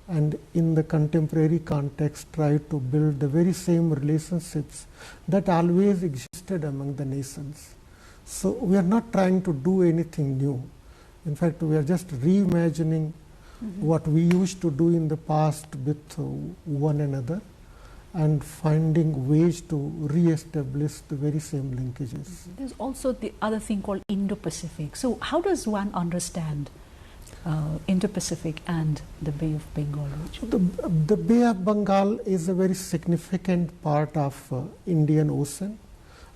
and in the contemporary context try to build the very same relationships that always existed among the nations. So we are not trying to do anything new. In fact, we are just reimagining what we used to do in the past with one another and finding ways to re-establish the very same linkages. There's also the other thing called Indo-Pacific. So how does one understand Indo-Pacific and the Bay of Bengal region? The Bay of Bengal is a very significant part of Indian Ocean,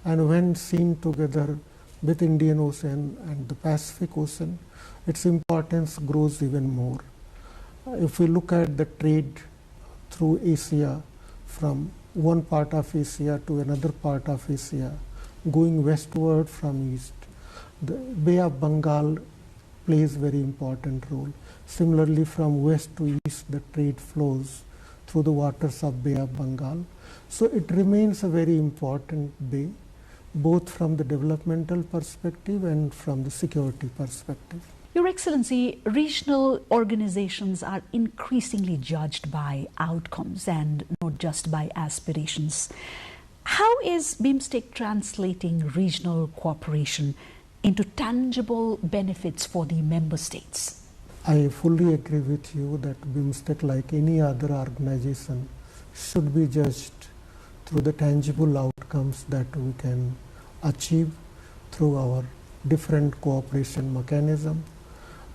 and when seen together with Indian Ocean and the Pacific Ocean, its importance grows even more. If we look at the trade through Asia, from one part of Asia to another part of Asia, going westward from east, the Bay of Bengal plays very important role. Similarly, from west to east, the trade flows through the waters of Bay of Bengal. So it remains a very important bay, both from the developmental perspective and from the security perspective. Your Excellency, regional organizations are increasingly judged by outcomes and not just by aspirations. How is BIMSTEC translating regional cooperation into tangible benefits for the member states? I fully agree with you that BIMSTEC, like any other organization, should be judged through the tangible outcomes that we can achieve through our different cooperation mechanisms.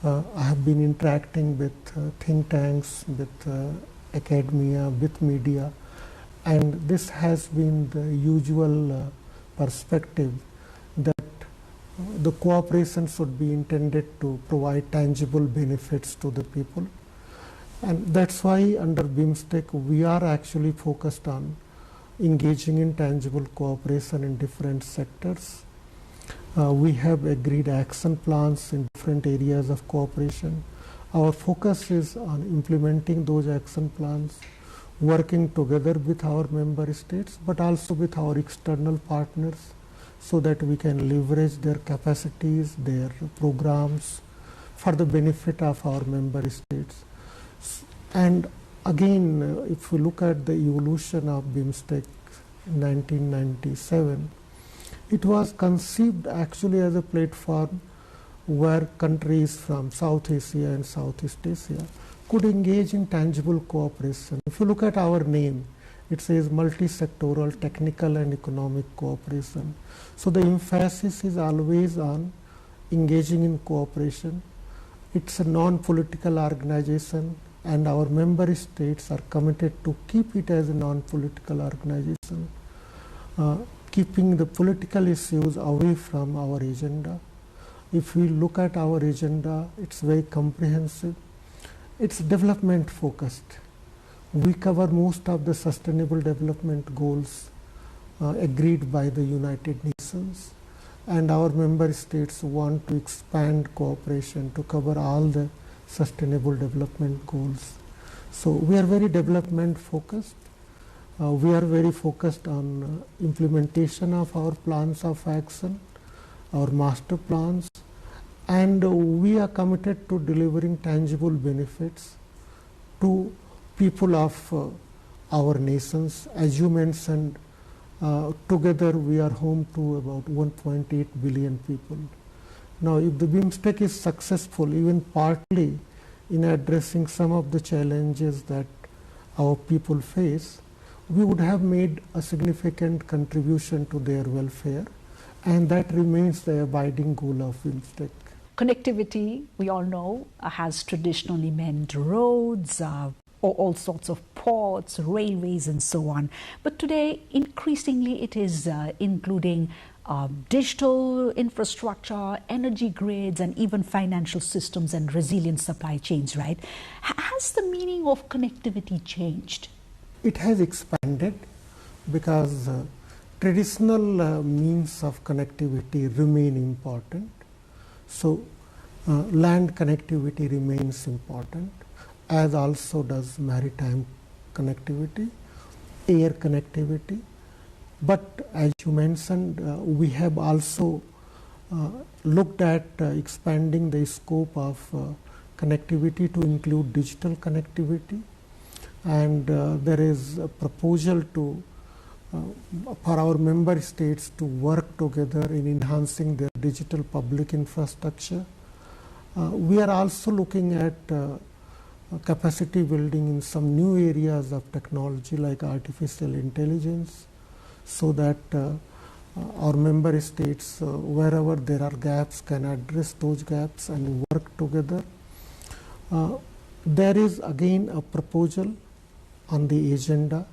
I have been interacting with think tanks, with academia, with media, and this has been the usual perspective that the cooperation should be intended to provide tangible benefits to the people. And that's why under BIMSTEC we are actually focused on engaging in tangible cooperation in different sectors. We have agreed action plans in different areas of cooperation. Our focus is on implementing those action plans, working together with our member states, but also with our external partners, so that we can leverage their capacities, their programs, for the benefit of our member states. And again, if we look at the evolution of BIMSTEC in 1997, it was conceived actually as a platform where countries from South Asia and Southeast Asia could engage in tangible cooperation. If you look at our name, it says multi-sectoral, technical and economic cooperation. So the emphasis is always on engaging in cooperation. It's a non-political organization, and our member states are committed to keep it as a non-political organization, keeping the political issues away from our agenda. If we look at our agenda, it's very comprehensive. It's development focused. We cover most of the sustainable development goals agreed by the United Nations, and our member states want to expand cooperation to cover all the sustainable development goals. So we are very development focused. We are very focused on implementation of our plans of action, our master plans, and we are committed to delivering tangible benefits to people of our nations. As you mentioned, together we are home to about 1.8 billion people. Now, if the BIMSTEC is successful, even partly in addressing some of the challenges that our people face, we would have made a significant contribution to their welfare, and that remains the abiding goal of BIMSTEC. Connectivity, we all know, has traditionally meant roads, all sorts of ports, railways, and so on. But today, increasingly, it is including digital infrastructure, energy grids, and even financial systems and resilient supply chains, right? Has the meaning of connectivity changed? It has expanded because traditional means of connectivity remain important. So land connectivity remains important, as also does maritime connectivity, air connectivity. But as you mentioned, we have also looked at expanding the scope of connectivity to include digital connectivity, and there is a proposal to for our member states to work together in enhancing their digital public infrastructure. We are also looking at capacity building in some new areas of technology like artificial intelligence, so that our member states, wherever there are gaps, can address those gaps and work together. There is again a proposal on the agenda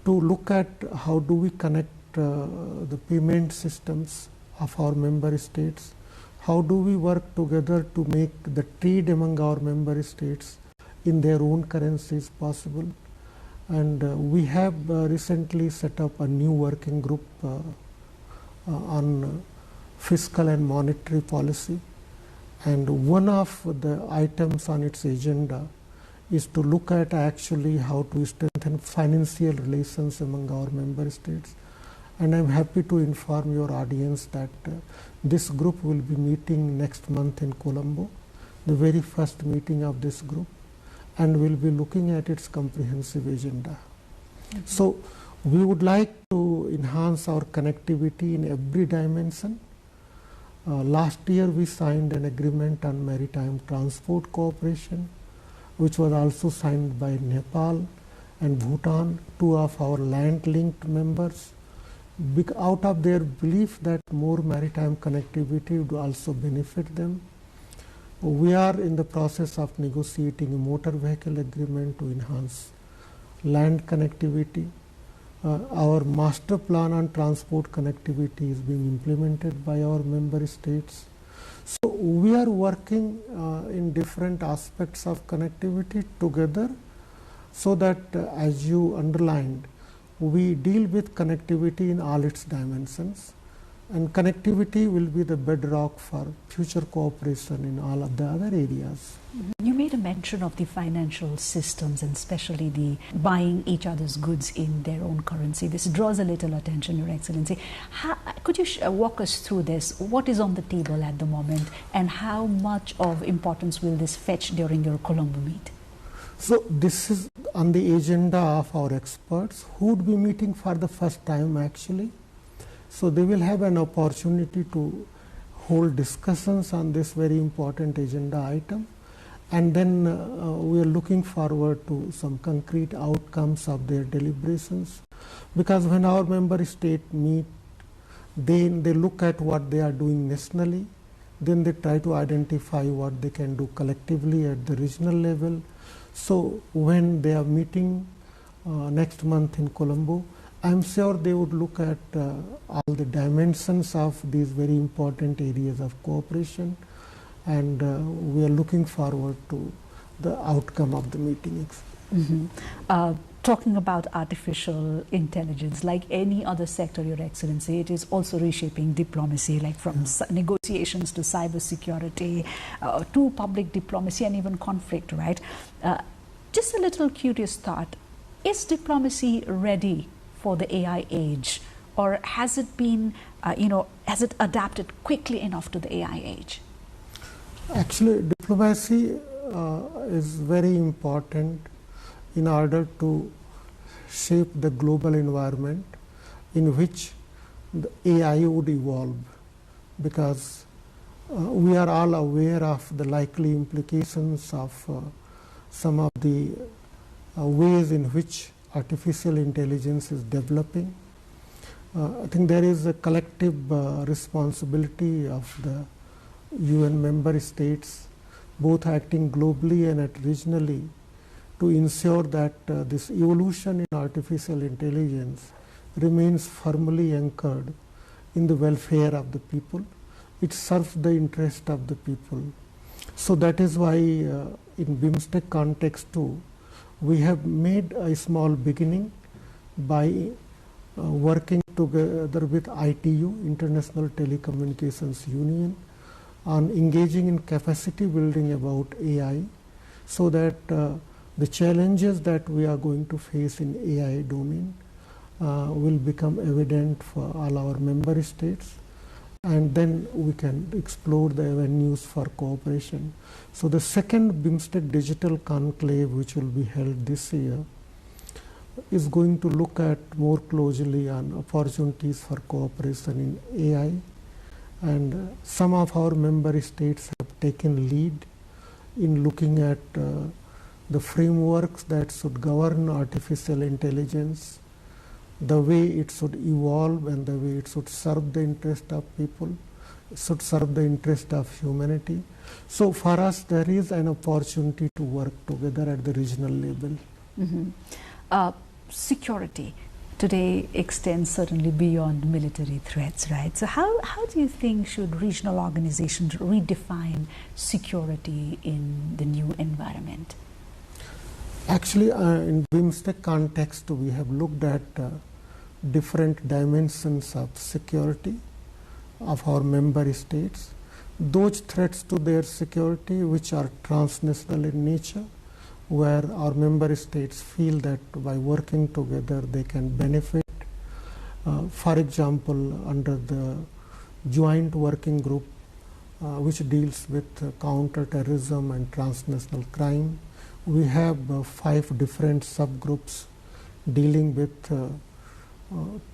to look at how do we connect the payment systems of our member states. How do we work together to make the trade among our member states in their own currencies possible? And we have recently set up a new working group on fiscal and monetary policy. And one of the items on its agenda is to look at actually how to strengthen financial relations among our member states. And I'm happy to inform your audience that this group will be meeting next month in Colombo, the very first meeting of this group, and will be looking at its comprehensive agenda. Mm-hmm. So we would like to enhance our connectivity in every dimension. Last year we signed an agreement on maritime transport cooperation, which was also signed by Nepal and Bhutan, two of our land-linked members, out of their belief that more maritime connectivity would also benefit them. We are in the process of negotiating a motor vehicle agreement to enhance land connectivity. Our master plan on transport connectivity is being implemented by our member states. So we are working in different aspects of connectivity together, so that as you underlined, we deal with connectivity in all its dimensions. And connectivity will be the bedrock for future cooperation in all of the other areas. You made a mention of the financial systems and especially the buying each other's goods in their own currency. This draws a little attention, Your Excellency. Could you walk us through this? What is on the table at the moment and how much of importance will this fetch during your Colombo meet? So this is on the agenda of our experts who would be meeting for the first time actually. So they will have an opportunity to hold discussions on this very important agenda item. And then we are looking forward to some concrete outcomes of their deliberations. Because when our member state meet, they look at what they are doing nationally, then they try to identify what they can do collectively at the regional level. So when they are meeting next month in Colombo, I'm sure they would look at all the dimensions of these very important areas of cooperation, and we are looking forward to the outcome of the meeting. Talking about artificial intelligence, like any other sector, Your Excellency, it is also reshaping diplomacy, like from negotiations to cybersecurity to public diplomacy and even conflict, right? Just a little curious thought, is diplomacy ready for the AI age, or has it been, has it adapted quickly enough to the AI age? Actually, diplomacy is very important in order to shape the global environment in which the AI would evolve, because we are all aware of the likely implications of some of the ways in which artificial intelligence is developing. I think there is a collective responsibility of the UN member states, both acting globally and regionally, to ensure that this evolution in artificial intelligence remains firmly anchored in the welfare of the people. It serves the interest of the people. So that is why in BIMSTEC context too, we have made a small beginning by working together with ITU, International Telecommunications Union, on engaging in capacity building about AI, so that the challenges that we are going to face in AI domain will become evident for all our member states, and then we can explore the avenues for cooperation. So the second BIMSTEC Digital Conclave, which will be held this year, is going to look at more closely on opportunities for cooperation in AI, and some of our member states have taken lead in looking at the frameworks that should govern artificial intelligence, the way it should evolve and the way it should serve the interest of people, should serve the interest of humanity. So for us, there is an opportunity to work together at the regional level. Security today extends certainly beyond military threats, right? So how do you think should regional organizations redefine security in the new environment? Actually, in BIMSTEC context, we have looked at different dimensions of security of our member states. Those threats to their security which are transnational in nature, where our member states feel that by working together they can benefit. For example, under the joint working group which deals with counter-terrorism and transnational crime, we have 5 different subgroups dealing with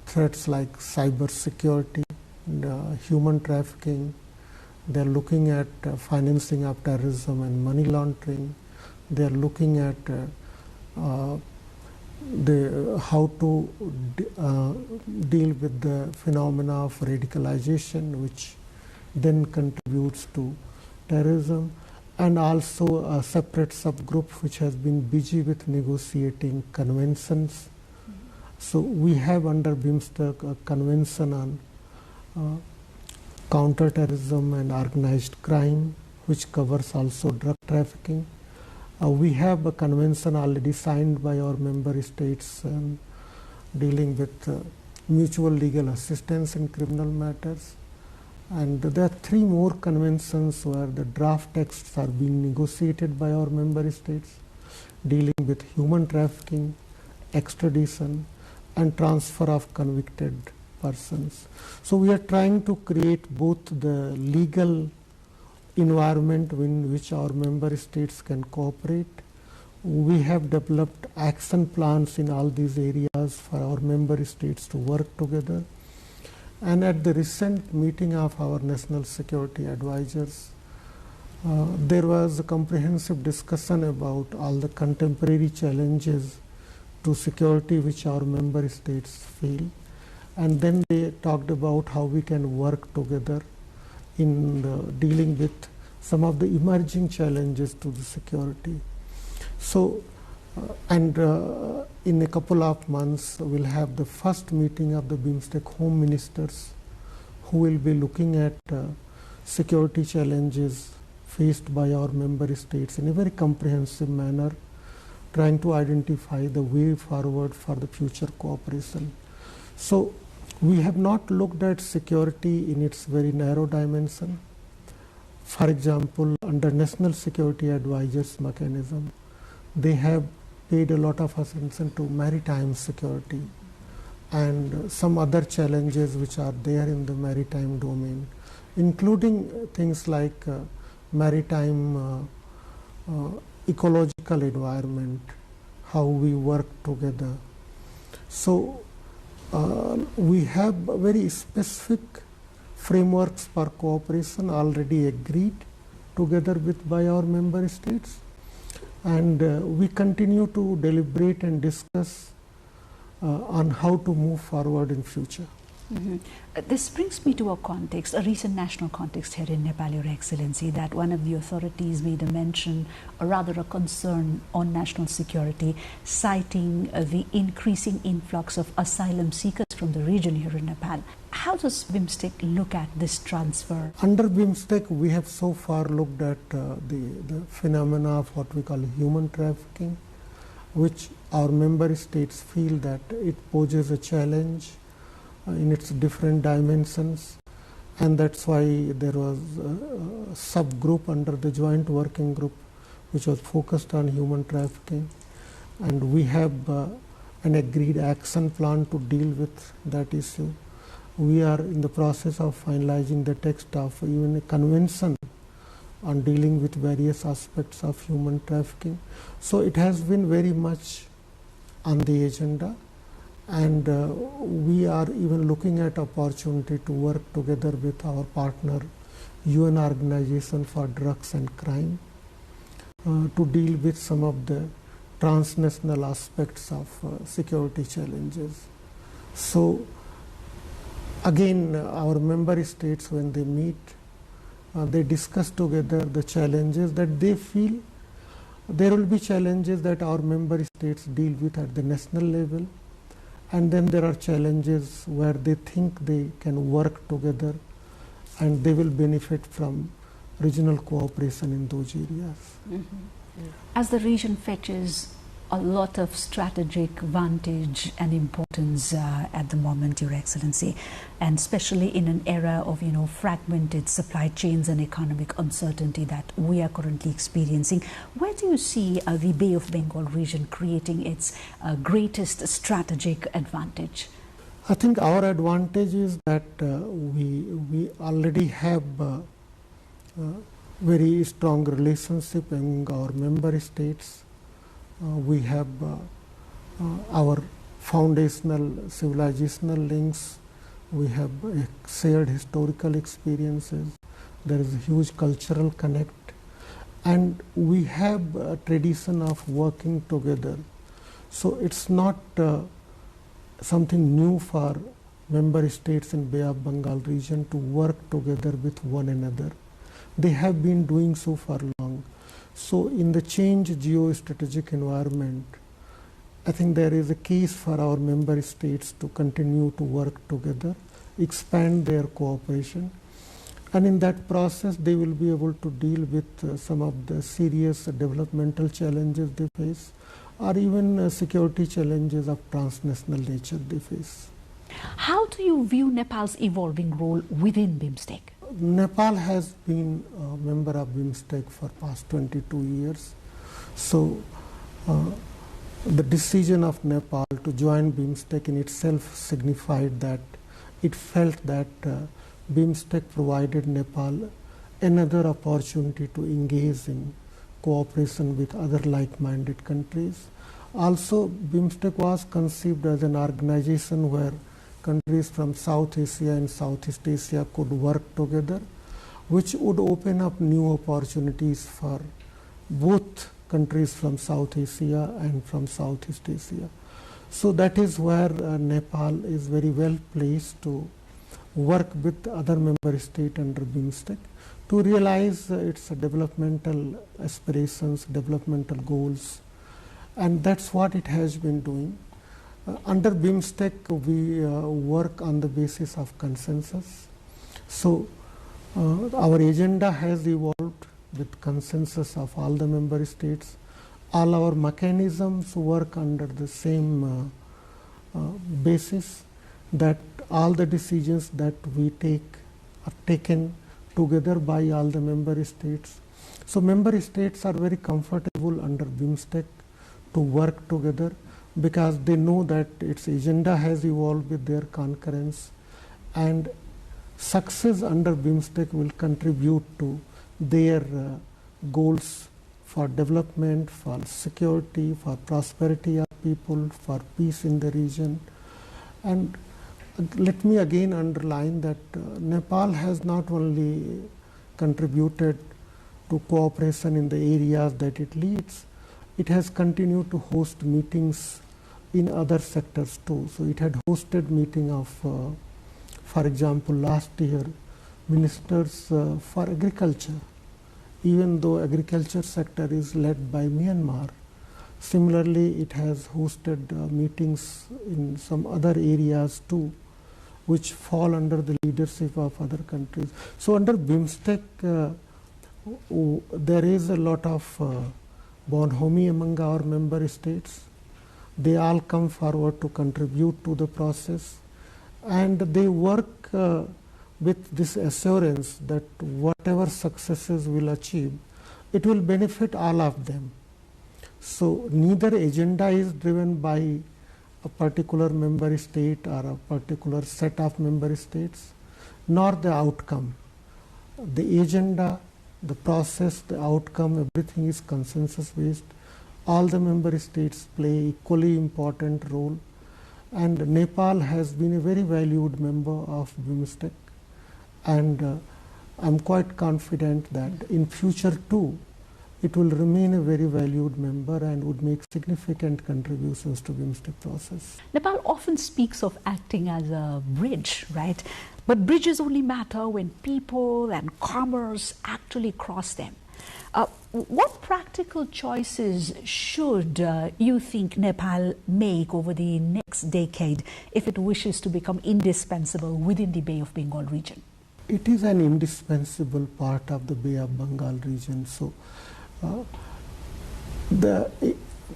threats like cyber security, human trafficking. They are looking at financing of terrorism and money laundering. They are looking at how to deal with the phenomena of radicalization, which then contributes to terrorism, and also a separate subgroup which has been busy with negotiating conventions. So we have under BIMSTEC a convention on counter-terrorism and organized crime, which covers also drug trafficking. We have a convention already signed by our member states dealing with mutual legal assistance in criminal matters. And there are 3 more conventions where the draft texts are being negotiated by our member states, dealing with human trafficking, extradition, and transfer of convicted persons. So we are trying to create both the legal environment in which our member states can cooperate. We have developed action plans in all these areas for our member states to work together. And at the recent meeting of our national security advisors, there was a comprehensive discussion about all the contemporary challenges to security which our member states feel. And then they talked about how we can work together in dealing with some of the emerging challenges to the security. So, in a couple of months, we'll have the first meeting of the BIMSTEC Home Ministers, who will be looking at security challenges faced by our member states in a very comprehensive manner, trying to identify the way forward for the future cooperation. So, we have not looked at security in its very narrow dimension. For example, under National Security Advisors mechanism, they have paid a lot of attention to maritime security and some other challenges which are there in the maritime domain, including things like maritime ecological environment, how we work together. So we have very specific frameworks for cooperation already agreed together with by our member states, and we continue to deliberate and discuss on how to move forward in future. This brings me to a context, a recent national context here in Nepal, Your Excellency, that one of the authorities made a mention, or rather a concern on national security, citing the increasing influx of asylum seekers from the region here in Nepal. How does BIMSTEC look at this transfer? Under BIMSTEC, we have so far looked at the phenomena of what we call human trafficking, which our member states feel that it poses a challenge in its different dimensions, and that's why there was a subgroup under the joint working group which was focused on human trafficking, and we have an agreed action plan to deal with that issue. We are in the process of finalizing the text of even a convention on dealing with various aspects of human trafficking. So it has been very much on the agenda, and we are even looking at opportunity to work together with our partner UN Organization for Drugs and Crime to deal with some of the transnational aspects of security challenges. So again, our member states, when they meet, they discuss together the challenges that they feel. There will be challenges that our member states deal with at the national level, and then there are challenges where they think they can work together and they will benefit from regional cooperation in those areas. As the region fetches a lot of strategic vantage and importance at the moment, Your Excellency, and especially in an era of fragmented supply chains and economic uncertainty that we are currently experiencing, where do you see the Bay of Bengal region creating its greatest strategic advantage? I think our advantage is that we already have very strong relationship among our member states. We have our foundational civilizational links, we have shared historical experiences, there is a huge cultural connect, and we have a tradition of working together. So it's not something new for member states in Bay of Bengal region to work together with one another. They have been doing so for long. So in the changed geostrategic environment, I think there is a case for our member states to continue to work together, expand their cooperation, and in that process they will be able to deal with some of the serious developmental challenges they face, or even security challenges of transnational nature they face. How do you view Nepal's evolving role within BIMSTEC? Nepal has been a member of BIMSTEC for past 22 years. So the decision of Nepal to join BIMSTEC in itself signified that it felt that BIMSTEC provided Nepal another opportunity to engage in cooperation with other like-minded countries. Also, BIMSTEC was conceived as an organization where countries from South Asia and Southeast Asia could work together, which would open up new opportunities for both countries from South Asia and from Southeast Asia. So that is where Nepal is very well placed to work with other member states under BIMSTEC to realize its developmental aspirations, developmental goals, and that's what it has been doing. Under BIMSTEC, we work on the basis of consensus. So our agenda has evolved with consensus of all the member states. All our mechanisms work under the same basis, that all the decisions that we take are taken together by all the member states. So member states are very comfortable under BIMSTEC to work together because they know that its agenda has evolved with their concurrence, and success under BIMSTEC will contribute to their goals for development, for security, for prosperity of people, for peace in the region. And let me again underline that Nepal has not only contributed to cooperation in the areas that it leads, it has continued to host meetings in other sectors too. So it had hosted meeting of, for example, last year, ministers for agriculture, even though agriculture sector is led by Myanmar. Similarly, it has hosted meetings in some other areas too, which fall under the leadership of other countries. So under BIMSTEC, there is a lot of bonhomie among our member states. They all come forward to contribute to the process, and they work with this assurance that whatever successes we'll achieve, it will benefit all of them. So neither agenda is driven by a particular member state or a particular set of member states, nor the outcome. The agenda, the process, the outcome, everything is consensus based. All the member states play equally important role, and Nepal has been a very valued member of BIMSTEC, and I'm quite confident that in future too it will remain a very valued member and would make significant contributions to BIMSTEC process. Nepal often speaks of acting as a bridge, right? But bridges only matter when people and commerce actually cross them. What practical choices should you think Nepal make over the next decade if it wishes to become indispensable within the Bay of Bengal region? It is an indispensable part of the Bay of Bengal region. So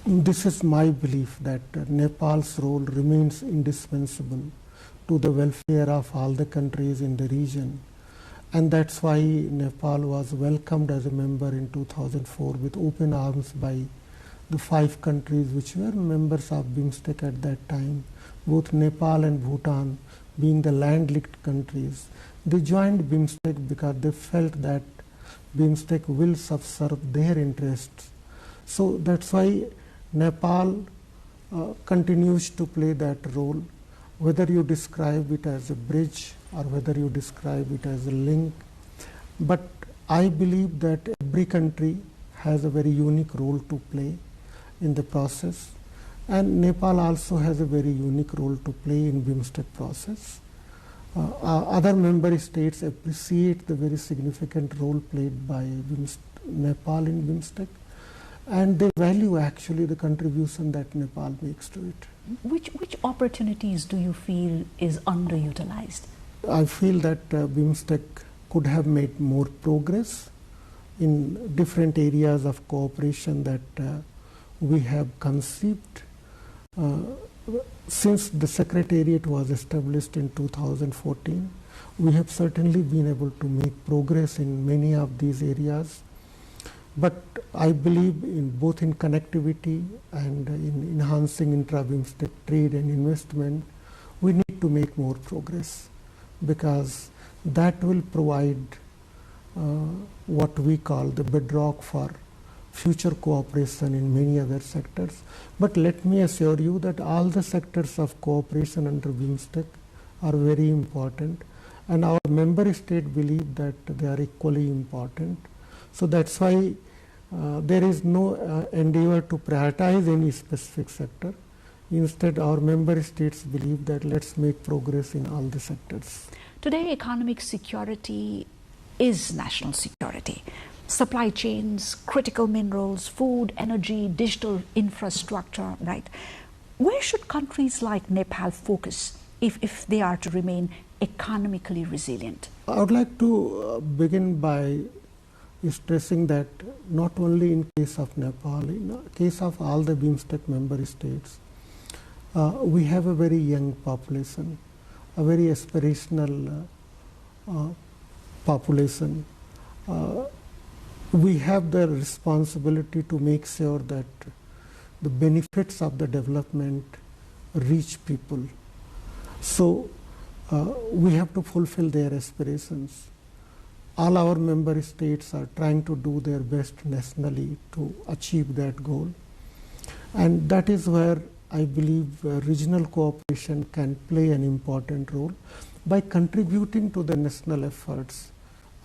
this is my belief that Nepal's role remains indispensable to the welfare of all the countries in the region. And that's why Nepal was welcomed as a member in 2004 with open arms by the 5 countries which were members of BIMSTEC at that time, both Nepal and Bhutan being the land-linked countries. They joined BIMSTEC because they felt that BIMSTEC will subserve their interests. So that's why Nepal continues to play that role, whether you describe it as a bridge or whether you describe it as a link. But I believe that every country has a very unique role to play in the process, and Nepal also has a very unique role to play in BIMSTEC process. Other member states appreciate the very significant role played by Nepal in BIMSTEC, and they value actually the contribution that Nepal makes to it. Which opportunities do you feel is underutilized? I feel that BIMSTEC could have made more progress in different areas of cooperation that we have conceived. since the Secretariat was established in 2014, we have certainly been able to make progress in many of these areas. But I believe in both in connectivity and in enhancing intra-BIMSTEC trade and investment, we need to make more progress, because that will provide what we call the bedrock for future cooperation in many other sectors. But let me assure you that all the sectors of cooperation under BIMSTEC are very important, and our member states believe that they are equally important. So that's why there is no endeavor to prioritize any specific sector. Instead, our member states believe that let's make progress in all the sectors. Today, economic security is national security. Supply chains, critical minerals, food, energy, digital infrastructure, right? Where should countries like Nepal focus if they are to remain economically resilient? I would like to begin by stressing that not only in case of Nepal, in case of all the BIMSTEC member states, we have a very young population, a very aspirational population. We have the responsibility to make sure that the benefits of the development reach people. So we have to fulfill their aspirations. All our member states are trying to do their best nationally to achieve that goal. And that is where I believe regional cooperation can play an important role by contributing to the national efforts.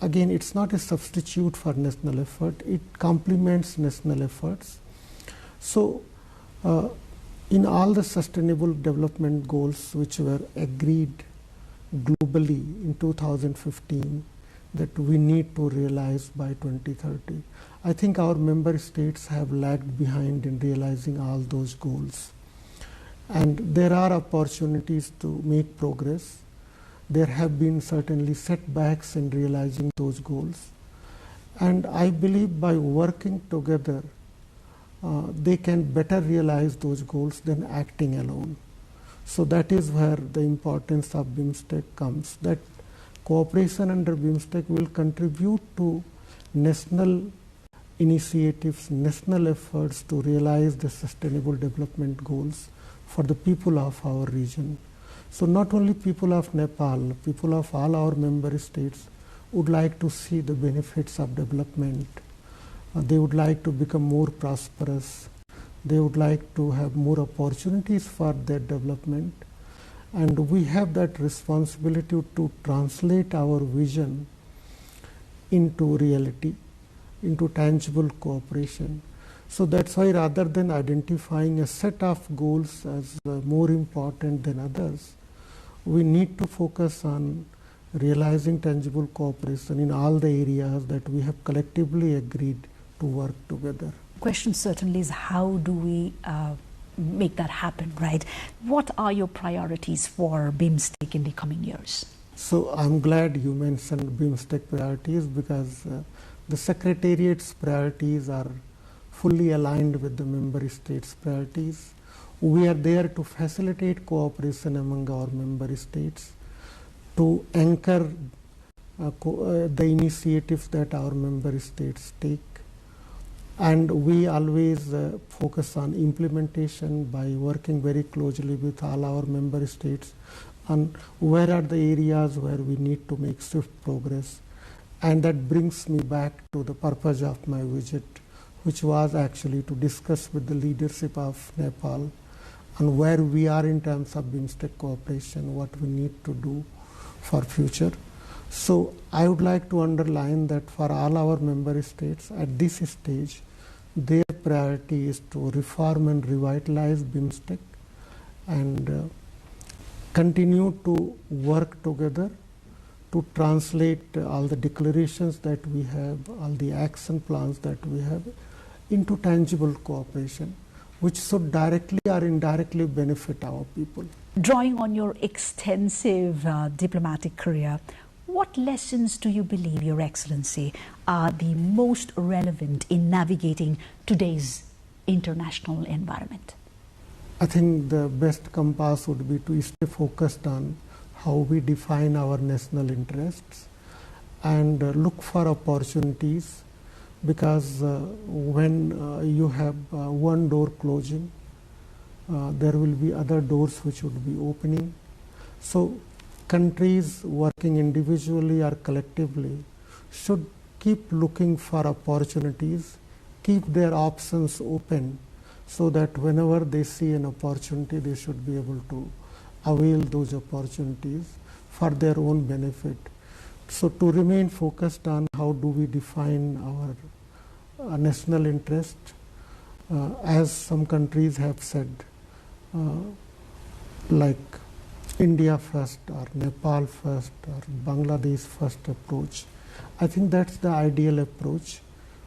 Again, it's not a substitute for national effort, it complements national efforts. So, in all the sustainable development goals which were agreed globally in 2015 that we need to realize by 2030, I think our member states have lagged behind in realizing all those goals. And there are opportunities to make progress. There have been certainly setbacks in realizing those goals. And I believe by working together, they can better realize those goals than acting alone. So that is where the importance of BIMSTEC comes, that cooperation under BIMSTEC will contribute to national initiatives, national efforts to realize the sustainable development goals for the people of our region. So not only people of Nepal, people of all our member states would like to see the benefits of development. They would like to become more prosperous. They would like to have more opportunities for their development. And we have that responsibility to translate our vision into reality, into tangible cooperation. So that's why rather than identifying a set of goals as more important than others, we need to focus on realizing tangible cooperation in all the areas that we have collectively agreed to work together. The question certainly is, how do we make that happen, right? What are your priorities for BIMSTEC in the coming years? So I'm glad you mentioned BIMSTEC priorities, because the Secretariat's priorities are fully aligned with the member states' priorities. We are there to facilitate cooperation among our member states, to anchor the initiatives that our member states take. And we always focus on implementation by working very closely with all our member states on where are the areas where we need to make swift progress. And that brings me back to the purpose of my visit, which was actually to discuss with the leadership of Nepal on where we are in terms of BIMSTEC cooperation, what we need to do for future. So I would like to underline that for all our member states at this stage, their priority is to reform and revitalize BIMSTEC and continue to work together to translate all the declarations that we have, all the action plans that we have into tangible cooperation, which should directly or indirectly benefit our people. Drawing on your extensive diplomatic career, what lessons do you believe, Your Excellency, are the most relevant in navigating today's international environment? I think the best compass would be to stay focused on how we define our national interests and look for opportunities, because when you have one door closing, there will be other doors which would be opening. So countries working individually or collectively should keep looking for opportunities, keep their options open, so that whenever they see an opportunity, they should be able to avail those opportunities for their own benefit. So to remain focused on how do we define our national interest, as some countries have said, like India first or Nepal first or Bangladesh first approach. I think that's the ideal approach,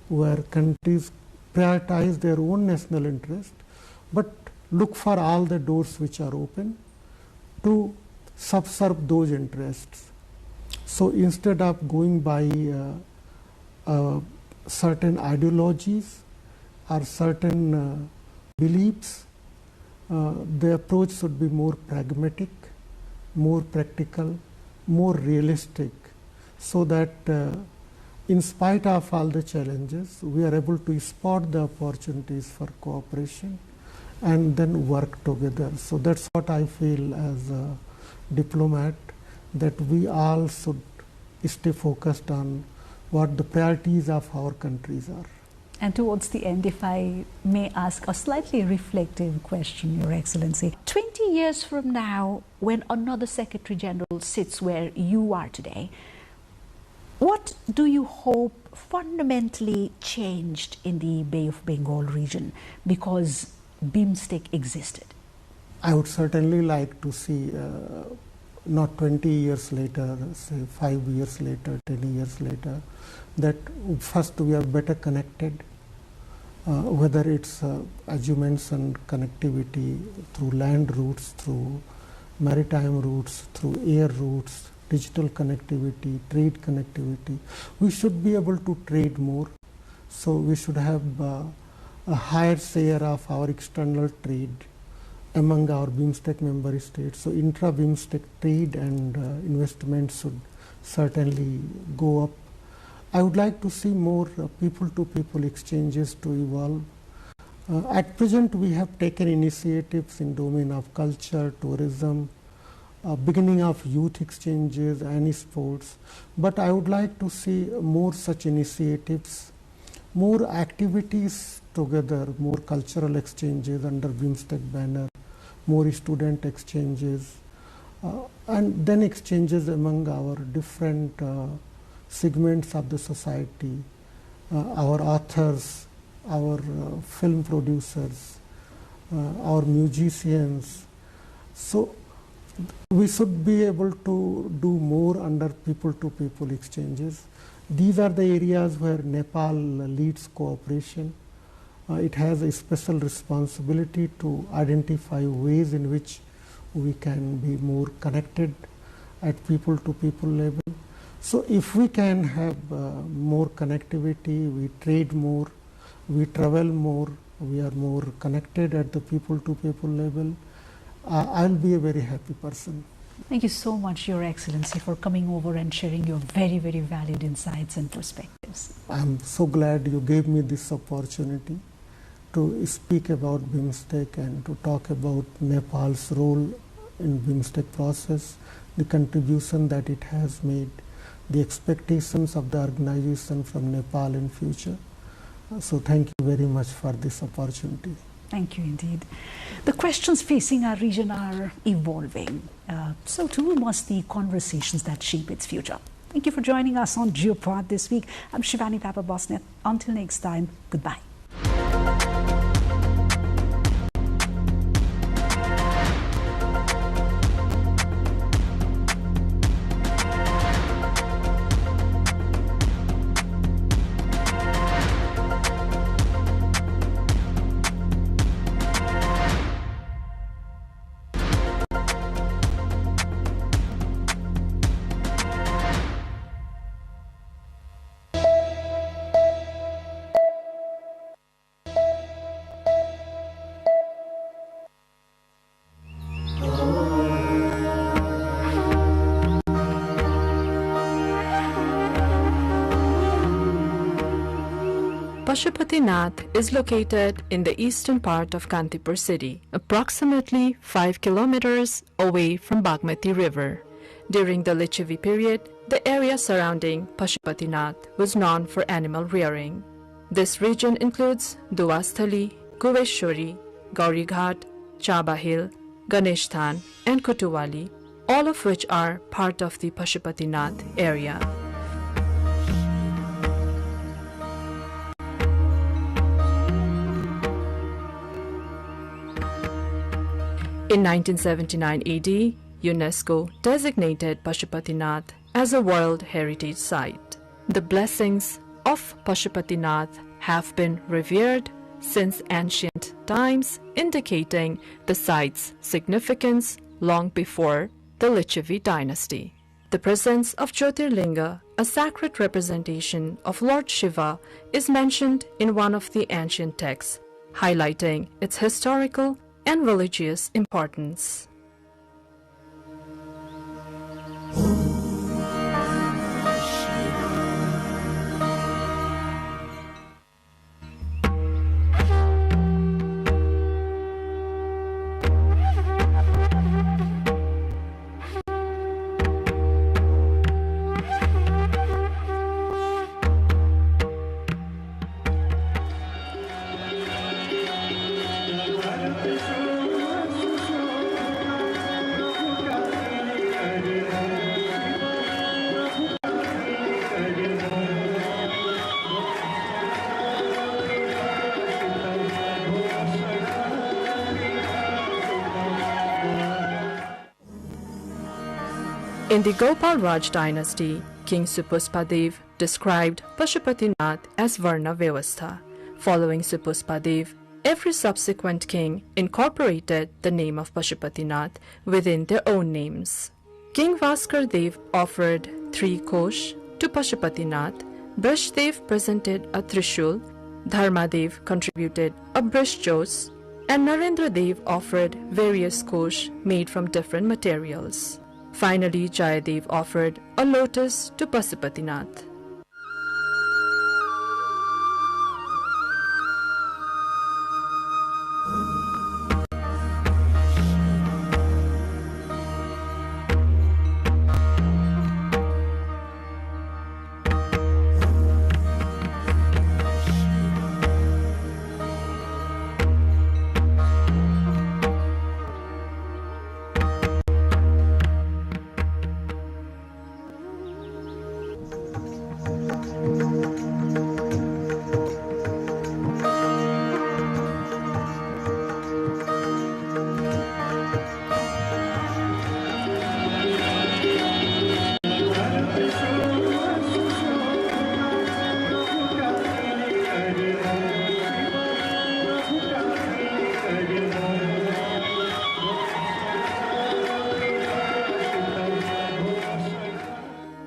where countries prioritize their own national interest but look for all the doors which are open to subserve those interests. So instead of going by certain ideologies or certain beliefs, the approach should be more pragmatic, more practical, more realistic, so that in spite of all the challenges, we are able to spot the opportunities for cooperation and then work together. So that's what I feel as a diplomat, that we all should stay focused on what the priorities of our countries are. And towards the end, if I may ask a slightly reflective question, Your Excellency. 20 years from now, when another Secretary General sits where you are today, what do you hope fundamentally changed in the Bay of Bengal region because BIMSTEC existed? I would certainly like to see, not 20 years later, say 5 years later, 10 years later, that first we are better connected, whether it's, as you mentioned, connectivity through land routes, through maritime routes, through air routes, digital connectivity, trade connectivity. We should be able to trade more. So we should have a higher share of our external trade among our BIMSTEC member states. So intra-BIMSTEC trade and investment should certainly go up. I would like to see more people-to-people exchanges to evolve. At present, we have taken initiatives in domain of culture, tourism, beginning of youth exchanges and sports. But I would like to see more such initiatives, more activities together, more cultural exchanges under BIMSTEC banner, more student exchanges, and then exchanges among our different segments of the society, our authors, our film producers, our musicians. So we should be able to do more under people-to-people exchanges. These are the areas where Nepal leads cooperation. It has a special responsibility to identify ways in which we can be more connected at people-to-people level. So if we can have more connectivity, we trade more, we travel more, we are more connected at the people-to-people level, I'll be a very happy person. Thank you so much, Your Excellency, for coming over and sharing your very, very valued insights and perspectives. I'm so glad you gave me this opportunity to speak about BIMSTEC and to talk about Nepal's role in BIMSTEC process, the contribution that it has made, the expectations of the organization from Nepal in future. So thank you very much for this opportunity. Thank you indeed. The questions facing our region are evolving. So too must the conversations that shape its future. Thank you for joining us on Geopod this week. I'm Shivani Papa-Bosnet. Until next time, goodbye. Pashupatinath is located in the eastern part of Kantipur city, approximately 5 kilometers away from Bagmati River. During the Lichavi period, the area surrounding Pashupatinath was known for animal rearing. This region includes Duasthali, Kuveshwari, Gaurighat, Chaba Hill, Ganeshtan, and Kutuwali, all of which are part of the Pashupatinath area. In 1979 AD, UNESCO designated Pashupatinath as a World Heritage Site. The blessings of Pashupatinath have been revered since ancient times, indicating the site's significance long before the Lichavi dynasty. The presence of Jyotirlinga, a sacred representation of Lord Shiva, is mentioned in one of the ancient texts, highlighting its historical and religious importance. In the Gopal Raj dynasty, King Supuspadev described Pashupatinath as Varna Vyavastha. Following Supuspadev, every subsequent king incorporated the name of Pashupatinath within their own names. King Vaskar Dev offered 3 kosh to Pashupatinath, Brashdev presented a Trishul, Dharmadev contributed a Brishjos, and Narendra Dev offered various kosh made from different materials. Finally, Jayadev offered a lotus to Pashupatinath.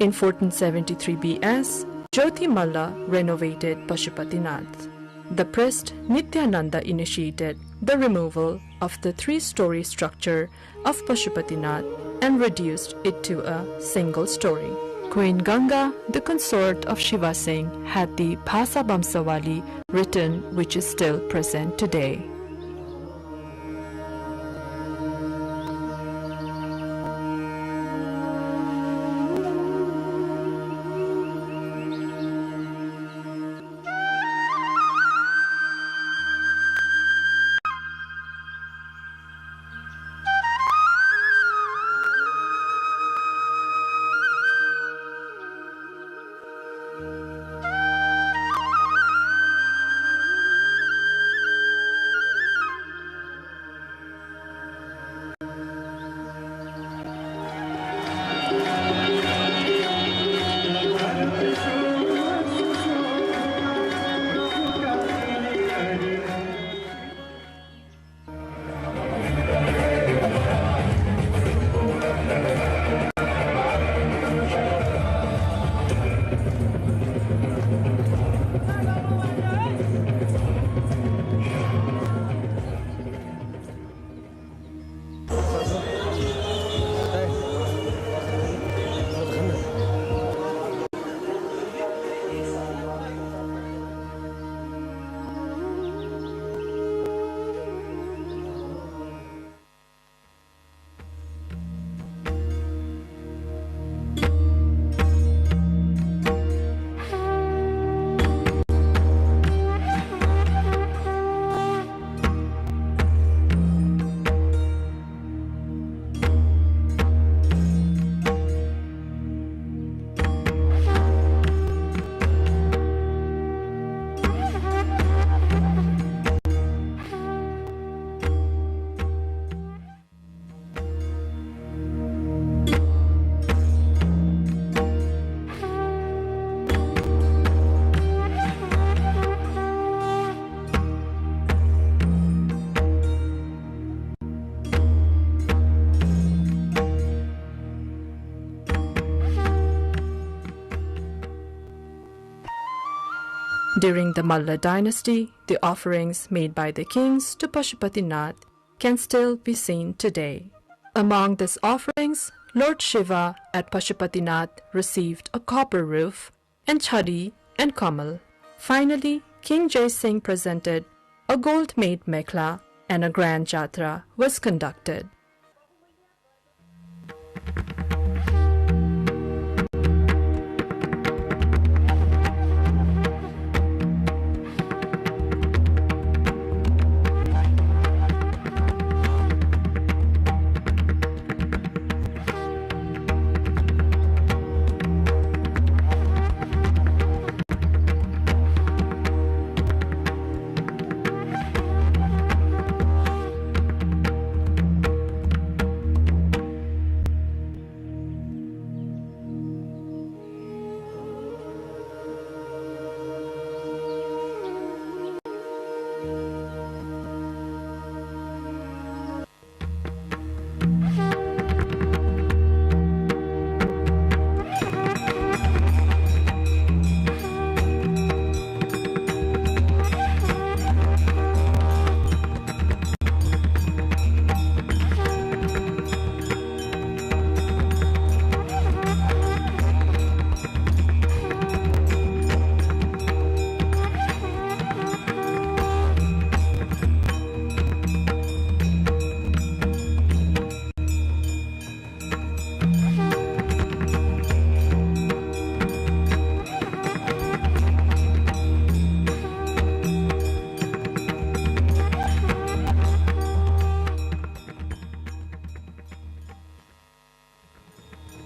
In 1473 BS, Jyoti Malla renovated Pashupatinath. The priest Nityananda initiated the removal of the 3-story structure of Pashupatinath and reduced it to a single story. Queen Ganga, the consort of Shiva Singh, had the Bhasa Bamsawali written, which is still present today. During the Malla dynasty, the offerings made by the kings to Pashupatinath can still be seen today. Among these offerings, Lord Shiva at Pashupatinath received a copper roof, and Chhari and Kamal. Finally, King Jai Singh presented a gold-made mekhla, and a grand jatra was conducted.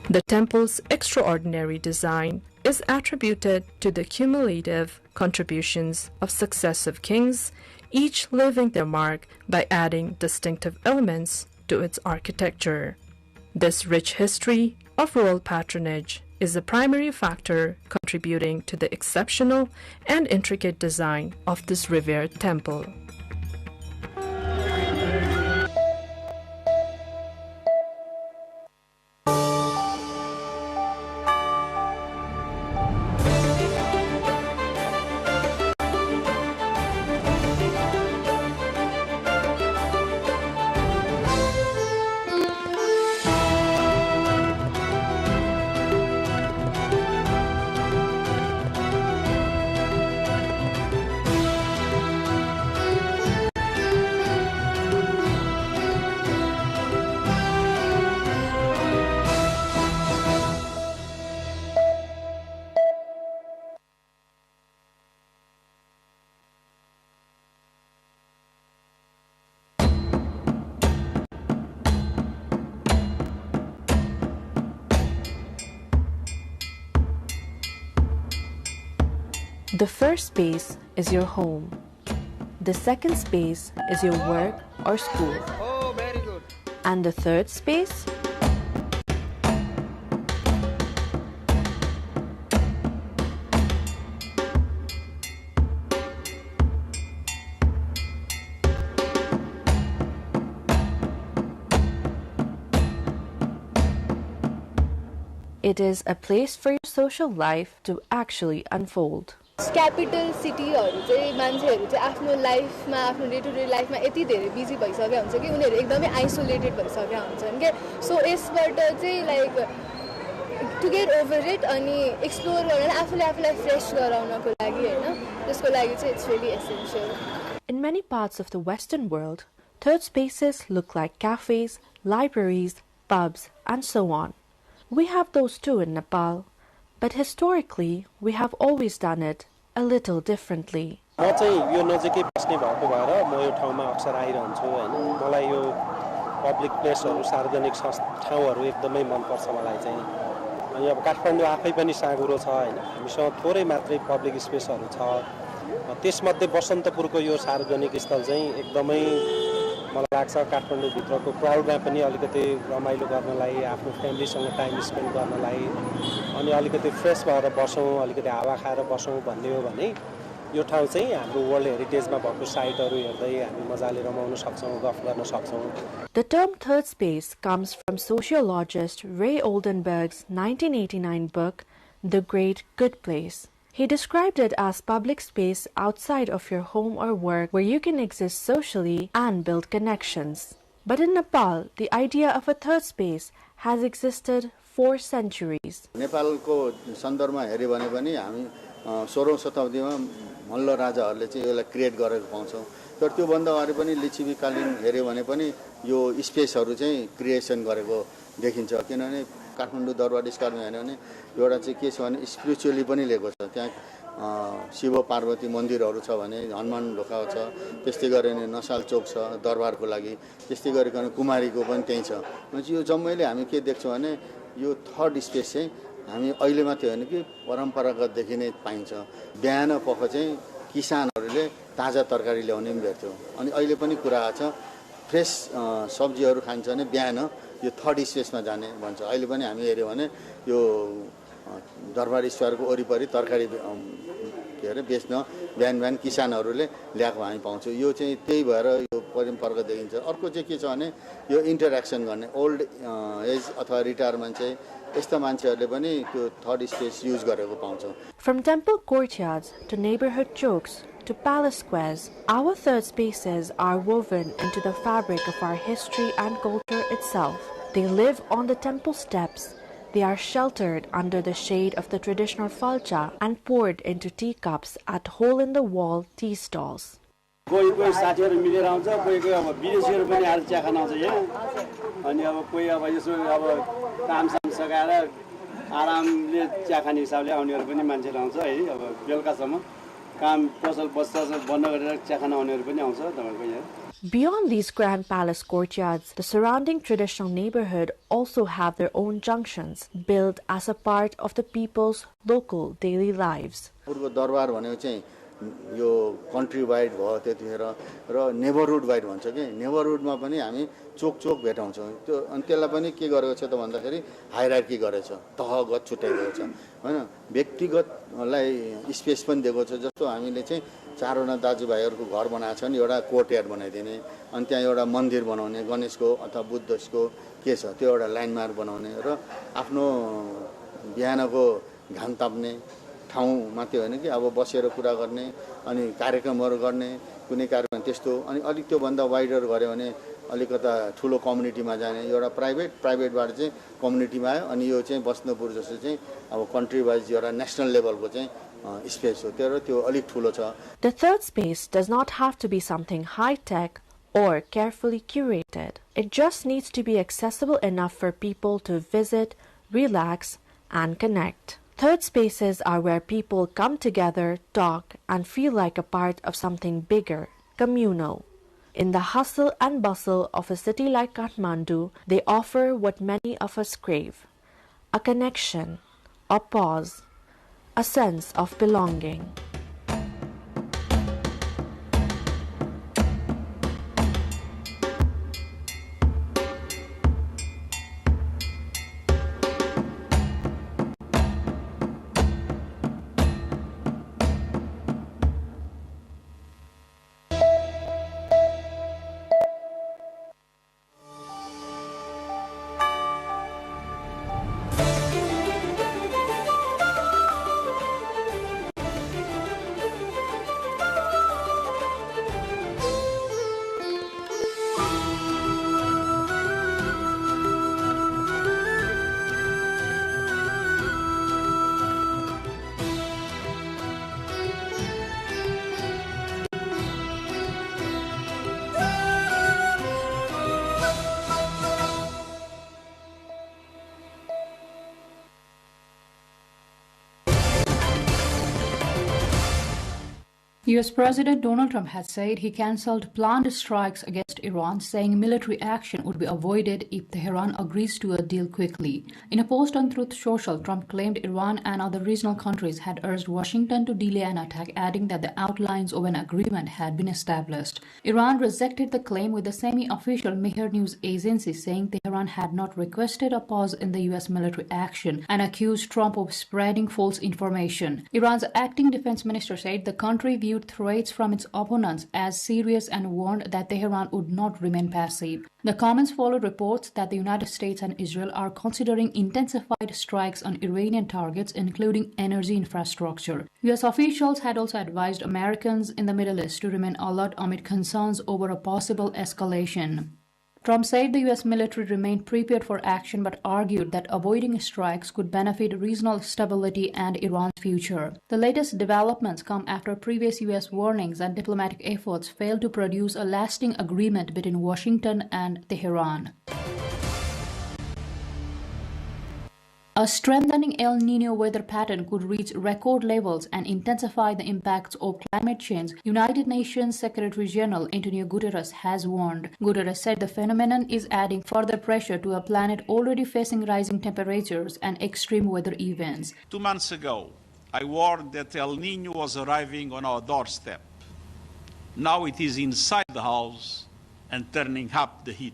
The temple's extraordinary design is attributed to the cumulative contributions of successive kings, each leaving their mark by adding distinctive elements to its architecture. This rich history of royal patronage is a primary factor contributing to the exceptional and intricate design of this revered temple. The first space is your home. The second space is your work or school. Oh, very good. And the third space? It is a place for your social life to actually unfold. Capital सिटीहरु चाहिँ मान्छेहरु चाहिँ आफ्नो लाइफमा आफ्नो day to day लाइफमा यति धेरै busy भइसकेका हुन्छ कि उनीहरु एकदमै आइसोलेटेड भइसकेका हुन्छन् के सो यसबाट चाहिँ like to get over it अनि एक्सप्लोर गरेर आफूलाई फ्रेश गराउनको लागि हैन त्यसको लागि चाहिँ it's really essential. In many parts of the Western world, third spaces look like cafes, libraries, pubs, and so on. We have those too in Nepal. But historically, we have always done it a little differently. म चाहिँ यो नजिकै बस्ने भएको भएर म यो ठाउँमा अक्सर आइरहन्छु हैन मलाई यो पब्लिक प्लेसहरु सार्वजनिक ठाउँहरु एकदमै मन पर्छ मलाई चाहिँ अनि अब काठमाडौँ आफै पनि साँगुरो छ हैन हामीसँग थोरै मात्रै पब्लिक स्पेसहरु छ त्यसमध्ये बसन्तपुरको यो सार्वजनिक स्थल चाहिँ एकदमै मलाई लाग्छ काठमाडौँ भित्रको क्राउडमा पनि अलिकति रमाइलो गर्नलाई आफ्नो फ्यामिलीसँग टाइम स्पेन्ड गर्नलाई अनि अलिकति फ्रेश भएर बसौं अलिकति हावा खाएर बसौं भन्ने हो भने यो ठाउँ चाहिँ हाम्रो वर्ल्ड हेरिटेजमा भएको साइटहरु हेर्दै हामी मजाले रमाउन सक्छौं गफ गर्न सक्छौं. The term third space comes from sociologist Ray Oldenburg's 1989 book The Great Good Place. He described it as public space outside of your home or work where you can exist socially and build connections. But in Nepal, the idea of a third space has existed for centuries. नेपालको सन्दर्भमा हेर्यो भने पनि हामी 16औं शताब्दीमा मल्ल राजाहरूले चाहिँ यसलाई create गरेको पाउँछौं। तर त्यो भन्दा अगाडि पनि लिच्छवीकालीन हेर्यो भने पनि यो स्पेसहरू चाहिँ क्रिएसन गरेको देखिन्छ। किनभने काठमाडौँ दरबार स्क्वायरमा हेर्यो भने एउटा चाहिँ के छ भने स्पिरिचुअली पनि लिएको छ। त्यहाँ शिव पार्वती मन्दिरहरू छ भने हनुमान ढोका छ, त्यस्तै गरेर नसाल चोक छ दरबारको लागि, त्यस्तै गरिकन कुमारीको पनि त्यही छ। यो जम्मैले हामी के देख्छौँ भने यो थर्ड स्पेस चाहिँ हामी अहिले मात्रै होइन कि परम्परागतदेखि नै पाइन्छ। बिहान पख चाहिँ किसानहरूले ताजा तरकारी ल्याउने पनि भेट्थ्यो। अनि अहिले पनि कुरा छ फ्रेस सब्जीहरू खान्छ भने बिहान यो थर्ड स्पेसमा जाने भन्छ। अहिले पनि हामी हेर्यो भने यो दरबार स्क्वायरको वरिपरि तरकारी के अरे बेच्न बिहान बिहान किसानहरूले ल्याएको हामी पाउँछौँ। यो चाहिँ त्यही भएर यो परम्परागत देखिन्छ। अर्को चाहिँ के छ भने यो इन्टरेक्सन गर्ने ओल्ड एज अथवा रिटायर मान्छे यस्ता मान्छेहरूले पनि त्यो थर्ड स्पेस युज गरेको पाउँछौँ। From temple courtyards to neighborhood chokes to palace squares, our third spaces are woven into the fabric of our history and culture itself. They live on the temple steps. They are sheltered under the shade of the traditional falcha and poured into teacups at hole-in-the-wall tea stalls. कोही कोही साथीहरु मिलेर आउँछ, कोही कोही अब विदेशीहरु पनि आएर चिया खान आउँछ यहाँ। अनि अब कोही अब यसो अब कामसाम सकाएर आरामले चिया खाने हिसाबले आउनेहरु पनि मान्छेहरु आउँछ है। अब बेलुकासम्म काम पसल बन्द गरेर चिया खान आउनेहरु पनि आउँछ तपाईको यहाँ। Beyond these grand palace courtyards, the surrounding traditional neighborhood also have their own junctions, built as a part of the people's local daily lives. दरबार भनेको चाहिँ यो कन्ट्री वाइड भयो त्यतिखेर र नेबरहुड वाइड भन्छ के नेबरहुडमा पनि हामी चोक चोक भेटाउँछौँ। त्यो अनि त्यसलाई पनि के गरेको छ त भन्दाखेरि हायरार्की गरेछ, तहगत छुट्याइएको छ हैन। व्यक्तिगतलाई स्पेस पनि दिएको छ। जस्तो हामीले चाहिँ चारवटा दाजुभाइहरूको घर बनाएको छ नि एउटा कोर्टयार्ड बनाइदिने, अनि त्यहाँ एउटा मन्दिर बनाउने गणेशको अथवा बुद्धको के छ त्यो एउटा ल्यान्डमार्क बनाउने र आफ्नो बिहानको घाम ताप्ने ठाउँ मात्रै होइन कि अब बसेर कुरा गर्ने अनि कार्यक्रमहरू गर्ने कुनै कार्यक्रम त्यस्तो। अनि अलिक त्योभन्दा वाइडर गऱ्यो भने अलिकता ठुलो कम्युनिटीमा जाने एउटा प्राइभेटबाट चाहिँ कम्युनिटीमा आयो। अनि यो चाहिँ बस्नपुर जस्तो चाहिँ अब कन्ट्री वाइज एउटा नेसनल लेभलको चाहिँ स्पेस हो तर त्यो अलिक ठुलो छ। The third space does not have to be something high-tech or carefully curated. It just needs to be accessible enough for people to visit, relax, and connect. Third spaces are where people come together, talk, and feel like a part of something bigger, communal. In the hustle and bustle of a city like Kathmandu, they offer what many of us crave: a connection, a pause, a sense of belonging. US President Donald Trump has said he cancelled planned strikes against Iran, saying military action would be avoided if Tehran agrees to a deal quickly. In a post on Truth Social, Trump claimed Iran and other regional countries had urged Washington to delay an attack, adding that the outlines of an agreement had been established. Iran rejected the claim, with the semi-official Mehr news agency saying Tehran had not requested a pause in the US military action and accused Trump of spreading false information. Iran's acting defense minister said the country viewed threats from its opponents as serious and warned that Tehran would not remain passive. The comments followed reports that the United States and Israel are considering intensified strikes on Iranian targets, including energy infrastructure. U.S. officials had also advised Americans in the Middle East to remain alert amid concerns over a possible escalation. Trump said the U.S. military remained prepared for action but argued that avoiding strikes could benefit regional stability and Iran's future. The latest developments come after previous U.S. warnings and diplomatic efforts failed to produce a lasting agreement between Washington and Tehran. A strengthening El Niño weather pattern could reach record levels and intensify the impacts of climate change, United Nations Secretary-General Antonio Guterres has warned. Guterres said the phenomenon is adding further pressure to a planet already facing rising temperatures and extreme weather events. 2 months ago, I warned that El Niño was arriving on our doorstep. Now it is inside the house and turning up the heat.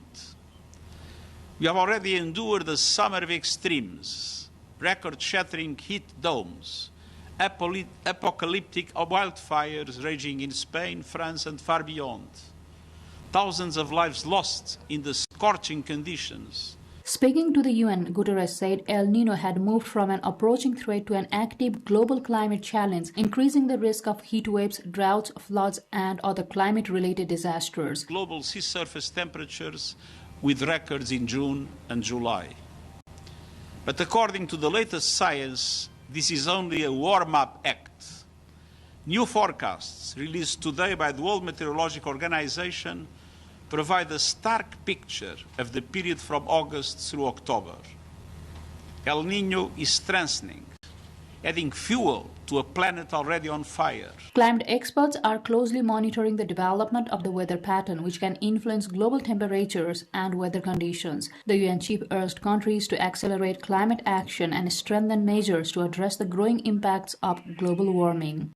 We have already endured the summer of extremes, record-shattering heat domes, apocalyptic wildfires raging in Spain, France, and far beyond. Thousands of lives lost in the scorching conditions. Speaking to the UN, Guterres said El Niño had moved from an approaching threat to an active global climate challenge, increasing the risk of heat waves, droughts, floods, and other climate-related disasters. Global sea surface temperatures with records in June and July. But according to the latest science, this is only a warm-up act. New forecasts released today by the World Meteorological Organization provide a stark picture of the period from August through October. El Niño is strengthening, adding fuel to a planet already on fire. Climate experts are closely monitoring the development of the weather pattern, which can influence global temperatures and weather conditions. The UN chief urged countries to accelerate climate action and strengthen measures to address the growing impacts of global warming.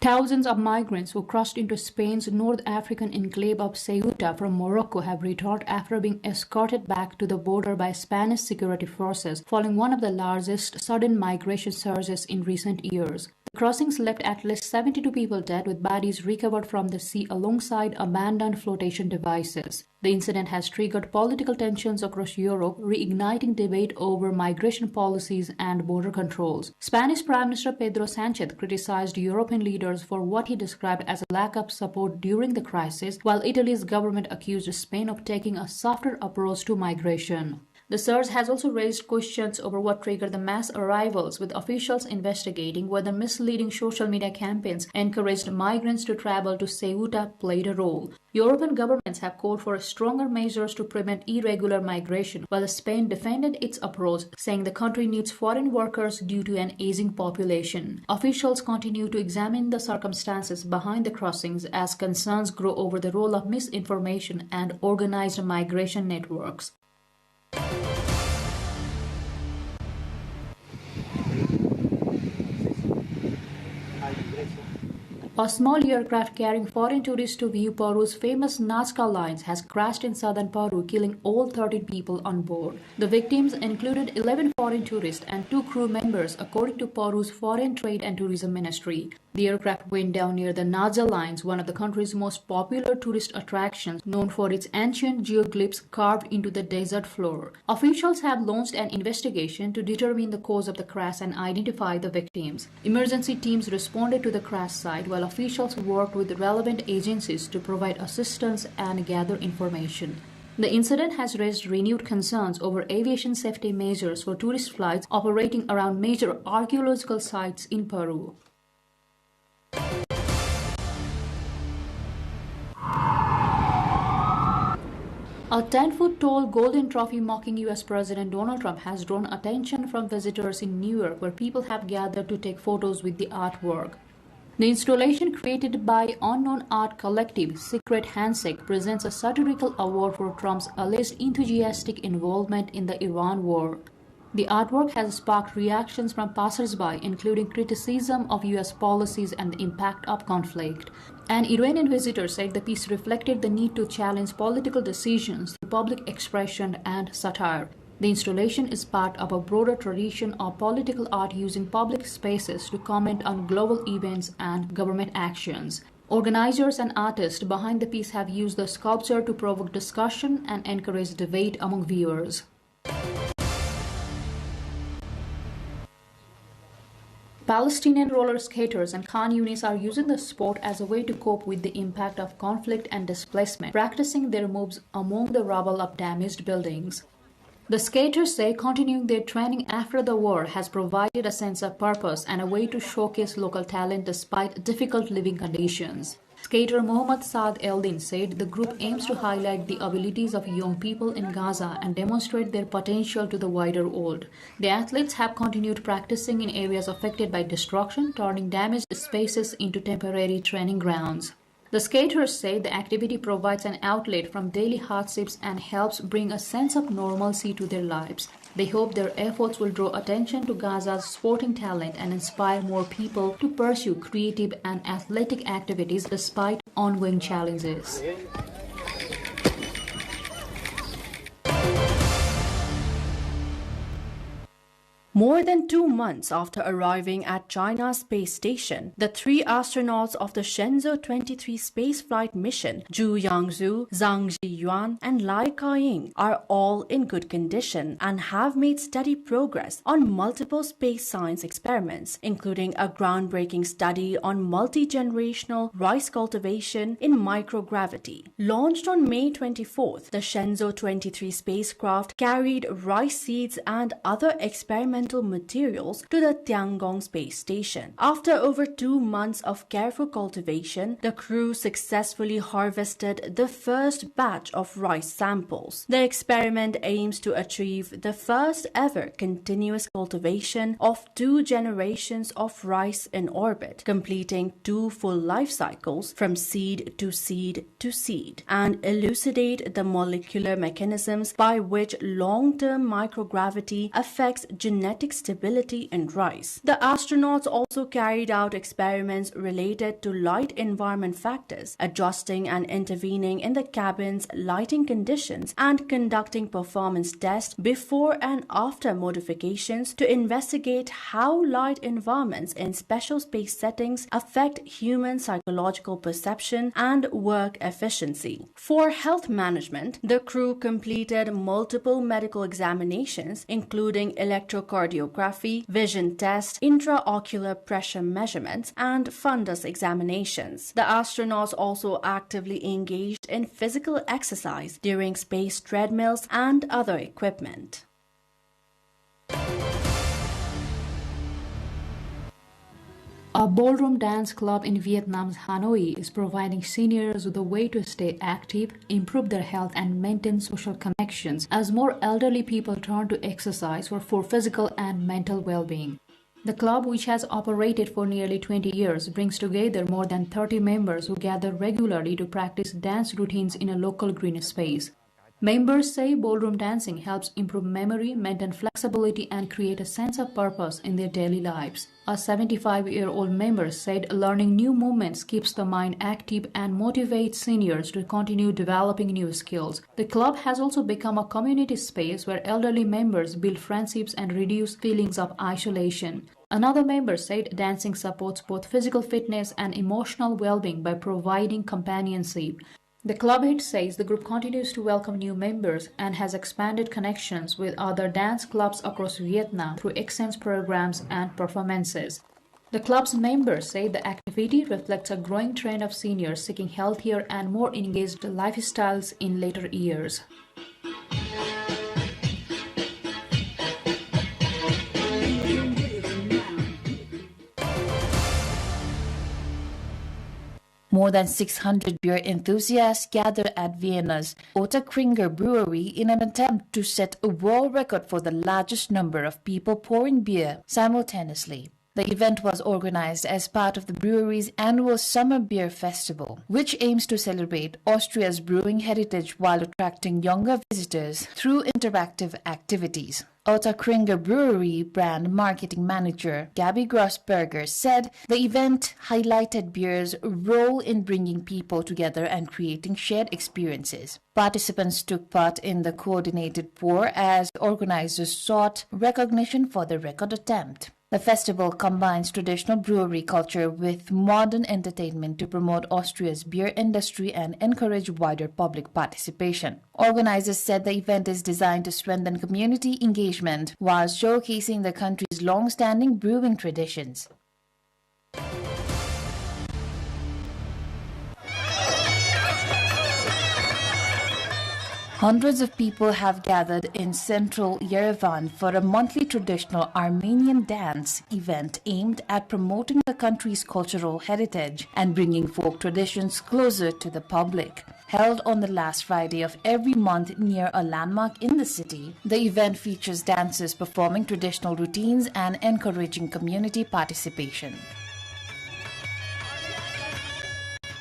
Thousands of migrants who crossed into Spain's North African enclave of Ceuta from Morocco have returned after being escorted back to the border by Spanish security forces, following one of the largest sudden migration surges in recent years. The crossings left at least 72 people dead, with bodies recovered from the sea alongside abandoned flotation devices. The incident has triggered political tensions across Europe, reigniting debate over migration policies and border controls. Spanish Prime Minister Pedro Sánchez criticized European leaders for what he described as a lack of support during the crisis, while Italy's government accused Spain of taking a softer approach to migration. The surge has also raised questions over what triggered the mass arrivals, with officials investigating whether misleading social media campaigns encouraged migrants to travel to Ceuta played a role. European governments have called for stronger measures to prevent irregular migration, while Spain defended its approach, saying the country needs foreign workers due to an aging population. Officials continue to examine the circumstances behind the crossings as concerns grow over the role of misinformation and organized migration networks. A small aircraft carrying foreign tourists to view Peru's famous Nazca lines has crashed in southern Peru, killing all 13 people on board. The victims included 11 foreign tourists and 2 crew members, according to Peru's Foreign Trade and Tourism Ministry. The aircraft went down near the Nazca lines, one of the country's most popular tourist attractions, known for its ancient geoglyphs carved into the desert floor. Officials have launched an investigation to determine the cause of the crash and identify the victims. Emergency teams responded to the crash site, while officials worked with relevant agencies to provide assistance and gather information. The incident has raised renewed concerns over aviation safety measures for tourist flights operating around major archaeological sites in Peru. A 10-foot-tall golden trophy mocking U.S. President Donald Trump has drawn attention from visitors in New York, where people have gathered to take photos with the artwork. The installation, created by unknown art collective Secret Handshake, presents a satirical award for Trump's alleged enthusiastic involvement in the Iran war. The artwork has sparked reactions from passers-by, including criticism of U.S. policies and the impact of conflict. An Iranian visitor said the piece reflected the need to challenge political decisions through public expression and satire. The installation is part of a broader tradition of political art using public spaces to comment on global events and government actions. Organizers and artists behind the piece have used the sculpture to provoke discussion and encourage debate among viewers. Palestinian roller skaters and Khan Yunis are using the sport as a way to cope with the impact of conflict and displacement, practicing their moves among the rubble of damaged buildings. The skaters say continuing their training after the war has provided a sense of purpose and a way to showcase local talent despite difficult living conditions. Skater Mohammad Saad Eldin said the group aims to highlight the abilities of young people in Gaza and demonstrate their potential to the wider world. The athletes have continued practicing in areas affected by destruction, turning damaged spaces into temporary training grounds. The skaters say the activity provides an outlet from daily hardships and helps bring a sense of normalcy to their lives. They hope their efforts will draw attention to Gaza's sporting talent and inspire more people to pursue creative and athletic activities despite ongoing challenges. More than 2 months after arriving at China's space station, the 3 astronauts of the Shenzhou 23 spaceflight mission, Zhu Yangzhu, Zhang Zhiyuan, and Lai Ka-ying, are all in good condition and have made steady progress on multiple space science experiments, including a groundbreaking study on multi-generational rice cultivation in microgravity. Launched on May 24th, the Shenzhou 23 spacecraft carried rice seeds and other experimental materials to the Tiangong space station. After over 2 months of careful cultivation, the crew successfully harvested the first batch of rice samples. The experiment aims to achieve the first ever continuous cultivation of 2 generations of rice in orbit, completing 2 full life cycles from seed to seed to seed, and elucidate the molecular mechanisms by which long-term microgravity affects genetic stability in rice. The astronauts also carried out experiments related to light environment factors, adjusting and intervening in the cabin's lighting conditions, and conducting performance tests before and after modifications to investigate how light environments in special space settings affect human psychological perception and work efficiency. For health management, the crew completed multiple medical examinations, including electrocardiography, vision tests, intraocular pressure measurements, and fundus examinations. The astronauts also actively engaged in physical exercise during space treadmills and other equipment. A ballroom dance club in Vietnam's Hanoi is providing seniors with a way to stay active, improve their health, and maintain social connections as more elderly people turn to exercise for physical and mental well-being. The club, which has operated for nearly 20 years, brings together more than 30 members who gather regularly to practice dance routines in a local green space. Members say ballroom dancing helps improve memory, maintain flexibility, and create a sense of purpose in their daily lives. A 75-year-old member said learning new movements keeps the mind active and motivates seniors to continue developing new skills. The club has also become a community space where elderly members build friendships and reduce feelings of isolation. Another member said dancing supports both physical fitness and emotional well-being by providing companionship. The club head says the group continues to welcome new members and has expanded connections with other dance clubs across Vietnam through exchange programs and performances. The club's members say the activity reflects a growing trend of seniors seeking healthier and more engaged lifestyles in later years. More than 600 beer enthusiasts gathered at Vienna's Ottakringer brewery in an attempt to set a world record for the largest number of people pouring beer simultaneously. The event was organized as part of the brewery's annual Summer Beer Festival, which aims to celebrate Austria's brewing heritage while attracting younger visitors through interactive activities. Otta Kringer Brewery brand marketing manager Gabby Grossberger said the event highlighted beer's role in bringing people together and creating shared experiences. Participants took part in the coordinated pour as organizers sought recognition for the record attempt. The festival combines traditional brewery culture with modern entertainment to promote Austria's beer industry and encourage wider public participation. Organizers said the event is designed to strengthen community engagement while showcasing the country's long-standing brewing traditions. Hundreds of people have gathered in central Yerevan for a monthly traditional Armenian dance event aimed at promoting the country's cultural heritage and bringing folk traditions closer to the public. Held on the last Friday of every month near a landmark in the city, the event features dancers performing traditional routines and encouraging community participation.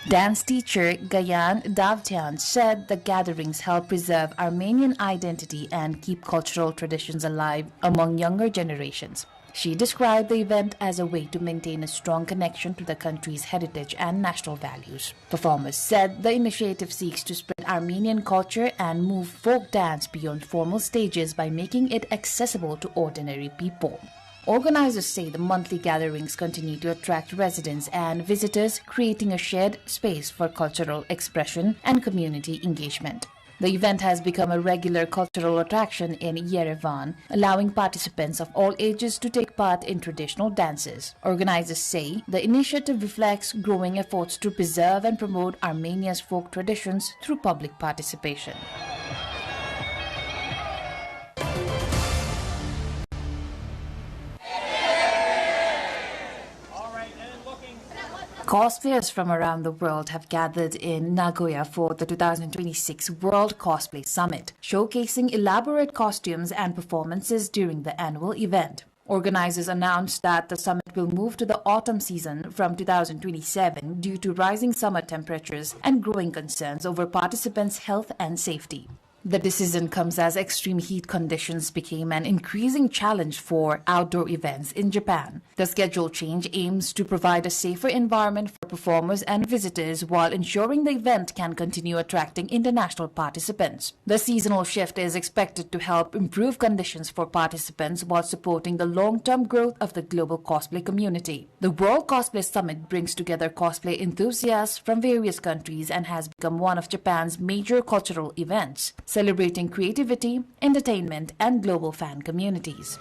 Dance teacher Gayan Davtyan said the gatherings help preserve Armenian identity and keep cultural traditions alive among younger generations. She described the event as a way to maintain a strong connection to the country's heritage and national values. Performers said the initiative seeks to spread Armenian culture and move folk dance beyond formal stages by making it accessible to ordinary people. Organizers say the monthly gatherings continue to attract residents and visitors, creating a shared space for cultural expression and community engagement. The event has become a regular cultural attraction in Yerevan, allowing participants of all ages to take part in traditional dances. Organizers say the initiative reflects growing efforts to preserve and promote Armenia's folk traditions through public participation. Cosplayers from around the world have gathered in Nagoya for the 2026 World Cosplay Summit, showcasing elaborate costumes and performances during the annual event. Organizers announced that the summit will move to the autumn season from 2027 due to rising summer temperatures and growing concerns over participants' health and safety. The decision comes as extreme heat conditions became an increasing challenge for outdoor events in Japan. The schedule change aims to provide a safer environment for performers and visitors while ensuring the event can continue attracting international participants. The seasonal shift is expected to help improve conditions for participants while supporting the long-term growth of the global cosplay community. The World Cosplay Summit brings together cosplay enthusiasts from various countries and has become one of Japan's major cultural events, celebrating creativity, entertainment, and global fan communities.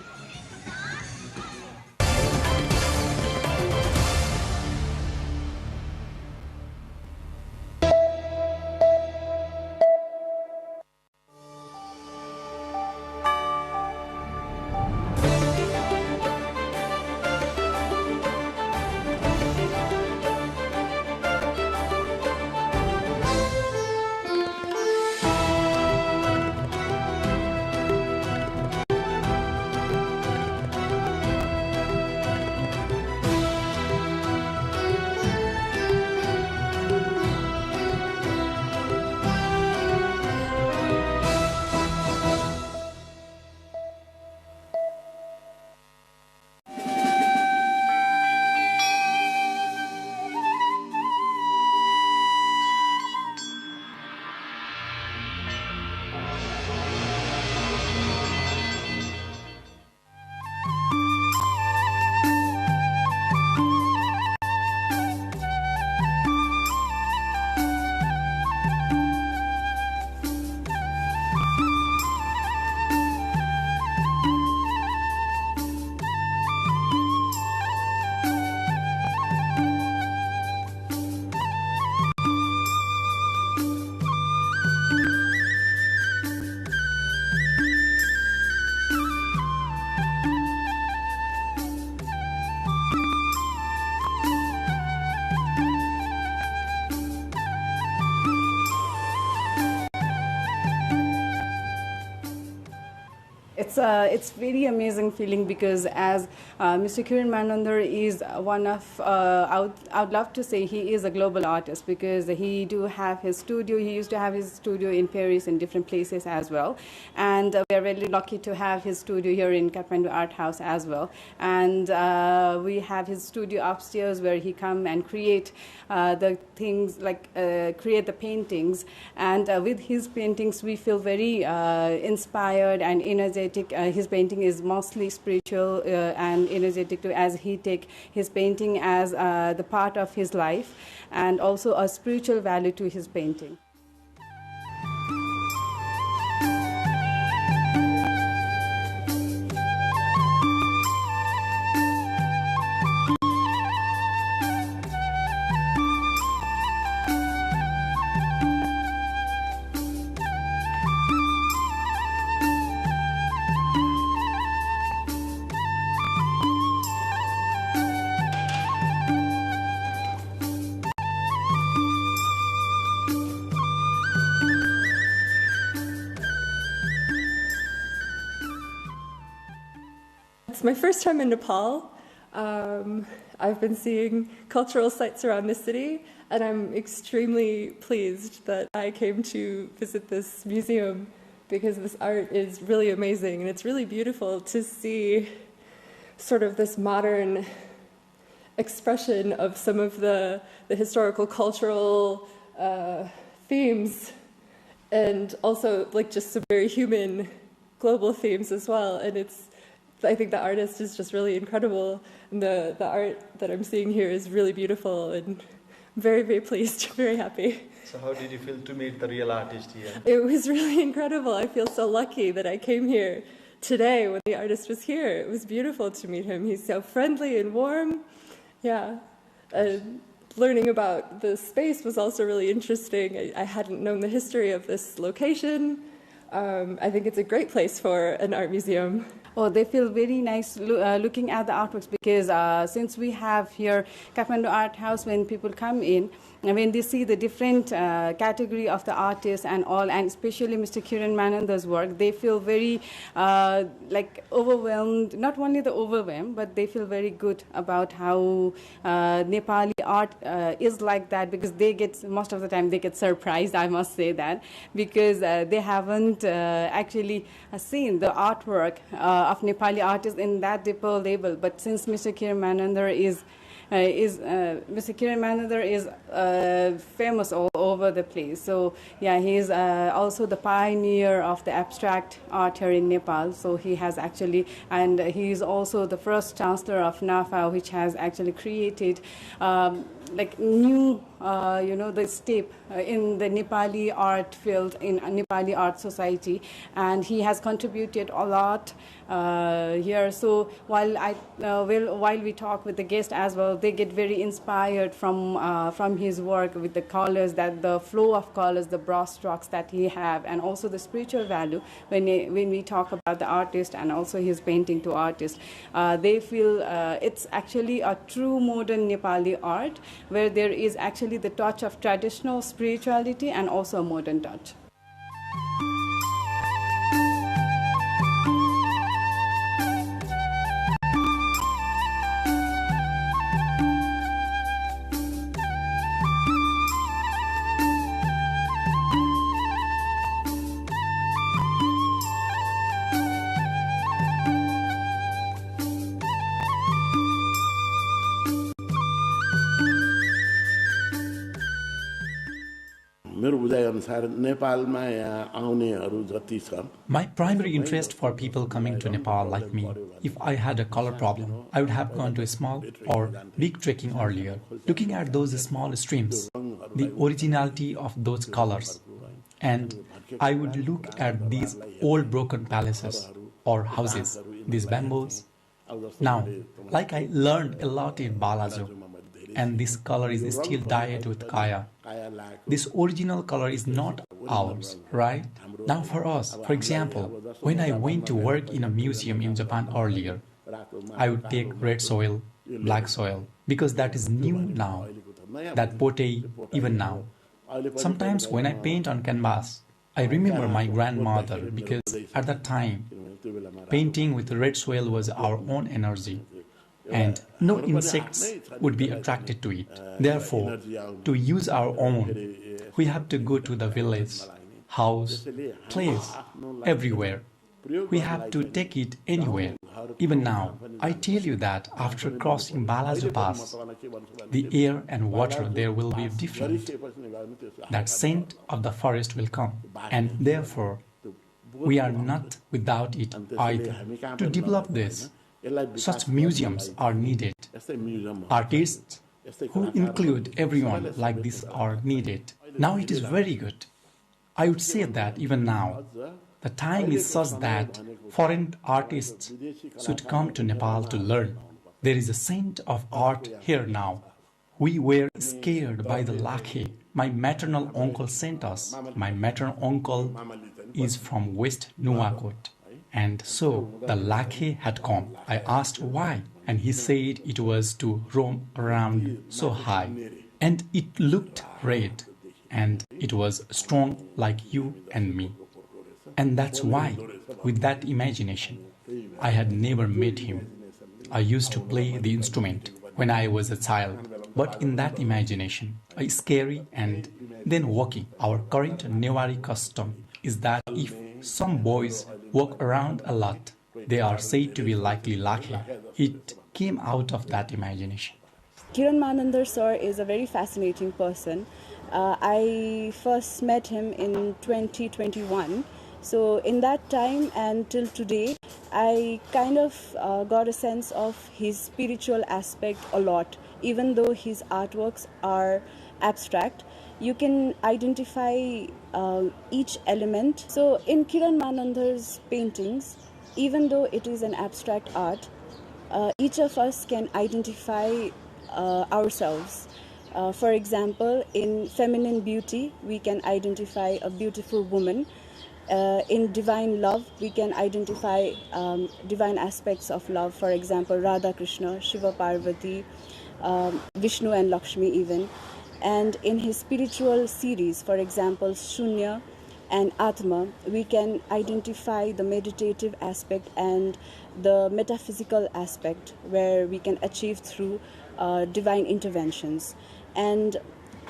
it's very amazing feeling because as Mr. Kiran Manandar is one of, I would love to say he is a global artist because he do have his studio. He used to have his studio in Paris and different places as well. And we are really lucky to have his studio here in Kathmandu Art House as well. And we have his studio upstairs where he come and create the things like create the paintings. And with his paintings, we feel very inspired and energetic. His painting is mostly spiritual and energetic too, as he take his painting as the part of his life and also a spiritual value to his painting. It's my first time in Nepal. I've been seeing cultural sites around the city, and I'm extremely pleased that I came to visit this museum because this art is really amazing, and it's really beautiful to see sort of this modern expression of some of the historical cultural themes, and also like just some very human global themes as well. And I think the artist is just really incredible, and the art that I'm seeing here is really beautiful, and I'm very, very pleased, very happy. So how did you feel to meet the real artist here? It was really incredible. I feel so lucky that I came here today when the artist was here. It was beautiful to meet him. He's so friendly and warm. Yeah. Learning about the space was also really interesting. I hadn't known the history of this location. I think it's a great place for an art museum. Oh, they feel very nice looking at the artworks because since we have here Kathmandu Art House, when people come in, and when they see the different category of the artists and all, and especially Mr. Kiran Manandar's work, they feel very like overwhelmed, not only the overwhelmed, but they feel very good about how Nepali art is like that, because they get, most of the time they get surprised, I must say that, because they haven't actually seen the artwork of Nepali artists in that deeper level. But since Mr. Kiran Manandar is famous all over the place. So yeah, he is also the pioneer of the abstract art here in Nepal. So he has actually, and he is also the first chancellor of NAFA, which has actually created like new, the step in the Nepali art field, in Nepali art society, and he has contributed a lot here. So while we talk with the guest as well, they get very inspired from his work with the colors, that the flow of colors, the brush strokes that he have, and also the spiritual value when we talk about the artist and also his painting to artists. They feel it's actually a true modern Nepali art, where there is actually the touch of traditional spirituality and also a modern touch. My primary interest for people coming to Nepal like me, if I had a color problem, I would have gone to a small or big trekking earlier, looking at those small streams, the originality of those colors. And I would look at these old broken palaces or houses, these bamboos. Now, like I learned a lot in Balajo, and this color is still dyed with kaya. This original color is not ours, right? Now for us, for example, when I went to work in a museum in Japan earlier, I would take red soil, black soil, because that is new now, that pottery even now. Sometimes when I paint on canvas, I remember my grandmother, because at that time Painting with red soil was our own energy, and no insects would be attracted to it. Therefore, to use our own, we have to go to the village, house, place, everywhere. We have to take it anywhere. Even now, I tell you that after crossing Balaji Pass, the air and water there will be different. That scent of the forest will come, and therefore, we are not without it either. To develop this, such museums are needed. Artists who include everyone like this are needed. Now it is very good. I would say that even now, the time is such that foreign artists should come to Nepal to learn. There is a scent of art here now. We were scared by the lakhe. My maternal uncle sent us. My maternal uncle is from West Nuwakot. And so the lakhe had come. I asked why, and he said it was to roam around so high. And it looked red, and it was strong like you and me. And that's why, with that imagination, I had never met him. I used to play the instrument when I was a child, but in that imagination, scary and then walking. Our current Newari custom is that if some boys walk around a lot, they are said to be likely lakhe. It came out of that imagination. Kiran Manandar sir is a very fascinating person. I first met him in 2021. So in that time and till today, I kind of got a sense of his spiritual aspect a lot. Even though his artworks are abstract, you can identify each element. So in Kiran Manandar's paintings, even though it is an abstract art, each of us can identify ourselves. For example, in feminine beauty, we can identify a beautiful woman. In divine love, we can identify divine aspects of love. For example, Radha Krishna, Shiva Parvati, Vishnu and Lakshmi even. And in his spiritual series, for example, Shunya and Atma, we can identify the meditative aspect and the metaphysical aspect where we can achieve through divine interventions. And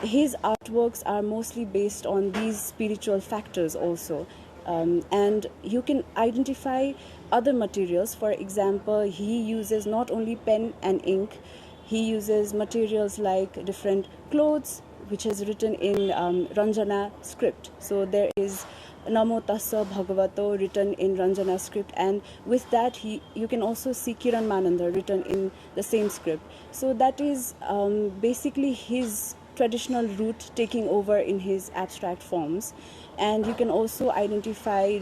his artworks are mostly based on these spiritual factors also. And you can identify other materials. For example, he uses not only pen and ink, he uses materials like different clothes, which is written in Ranjana script. So there is Namo Tassa Bhagavato written in Ranjana script, and with that you can also see Kiran Manandar written in the same script. So that is basically his traditional root taking over in his abstract forms. And you can also identify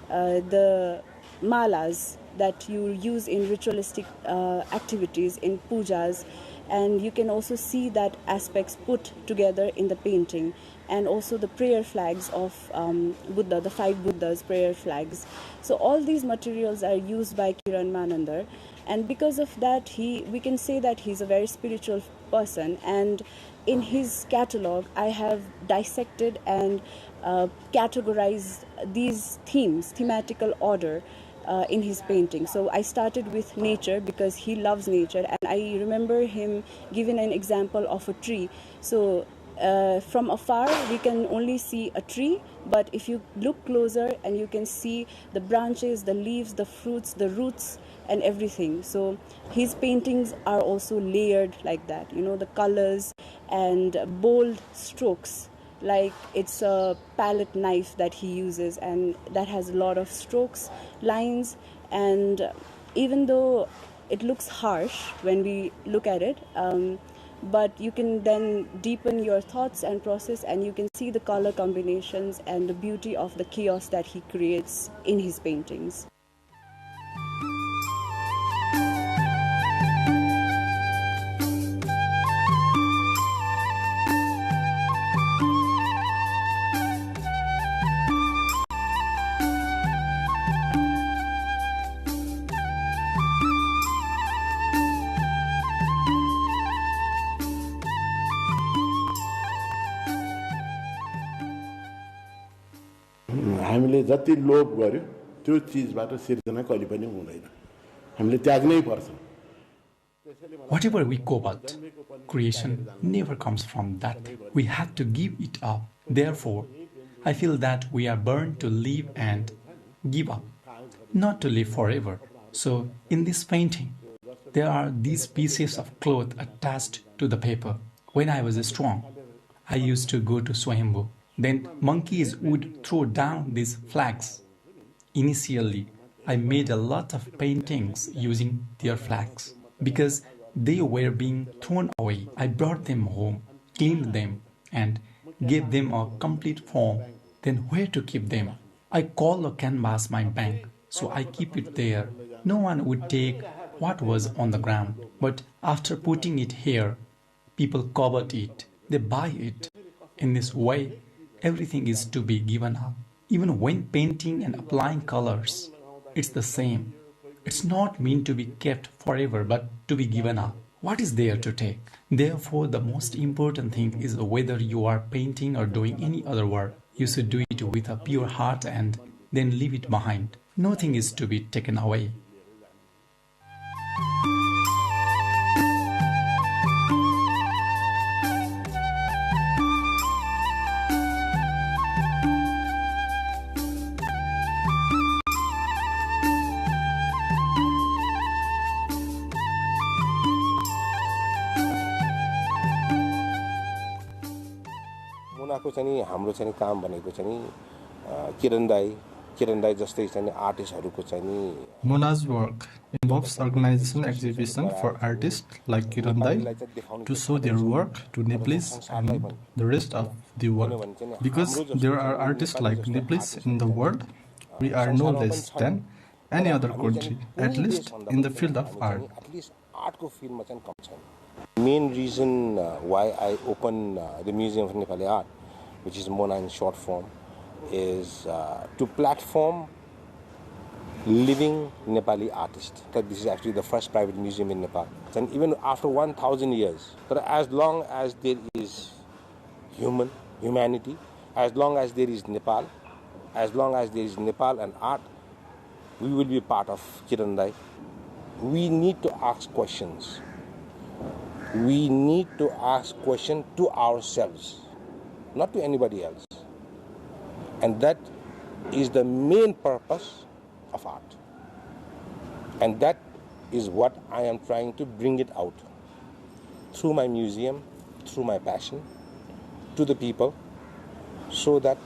the malas that you use in ritualistic activities, in pujas, and you can also see that aspects put together in the painting, and also the prayer flags of Buddha, the 5 Buddhas prayer flags. So all these materials are used by Kiran Manandar, and because of that we can say that he's a very spiritual person. And in his catalog, I have dissected and categorized these themes, thematical order in his painting. So I started with nature because he loves nature, and I remember him giving an example of a tree. So from afar we can only see a tree, but if you look closer and you can see the branches, the leaves, the fruits, the roots and everything. So his paintings are also layered like that, you know, the colors and bold strokes, like it's a palette knife that he uses, and that has a lot of strokes, lines, and even though it looks harsh when we look at it, but you can then deepen your thoughts and process, and you can see the color combinations and the beauty of the chaos that he creates in his paintings. हामीले जति लोभ गर्यो त्यो चिजबाट सिर्जना कहिले पनि हुँदैन हामीले त्याग्नै पर्छ Whatever we cobalt, creation never comes from that. We have to give it up. Therefore, I feel that we are born to live and give up, not to live forever. So, in this painting, there are these pieces of cloth attached to the paper. When I was strong, I used to go to Swayambhu. Then monkeys would throw down these flags. Initially, I made a lot of paintings using their flags. Because they were being thrown away, I brought them home, cleaned them, and gave them a complete form. Then where to keep them? I call the canvas my bank, so I keep it there. No one would take what was on the ground. But after putting it here, people covet it. They buy it. In this way, everything is to be given up. Even when painting and applying colors, it's the same. It's not meant to be kept forever, but to be given up. What is there to take? Therefore, the most important thing is whether you are painting or doing any other work. You should do it with a pure heart and then leave it behind. Nothing is to be taken away. हाम्रो चाहिँ काम भनेको चाहिँ किरण दाई जस्तै चाहिँ आर्टिस्टहरुको चाहिँ Mona's work involves organizing exhibition for artists like Kiran Dai to show their work to Nepalese and the rest of the world. Because there are artists like Nepalese in the world, we are no less than any other country, at least in the field of art. Main reason why I open the Museum of Nepali Art, which is Mona in short form, is to platform living Nepali artists. That this is actually the first private museum in Nepal. And even after 1,000 years, but as long as there is humanity, as long as there is Nepal, as long as there is Nepal and art, we will be part of Kiran Dai. We need to ask questions. We need to ask questions to ourselves, not to anybody else. And that is the main purpose of art. And that is what I am trying to bring it out through my museum, through my passion, to the people, so that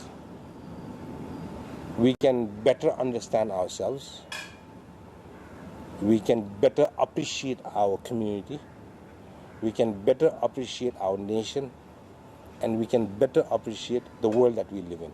we can better understand ourselves, we can better appreciate our community, we can better appreciate our nation, and we can better appreciate the world that we live in.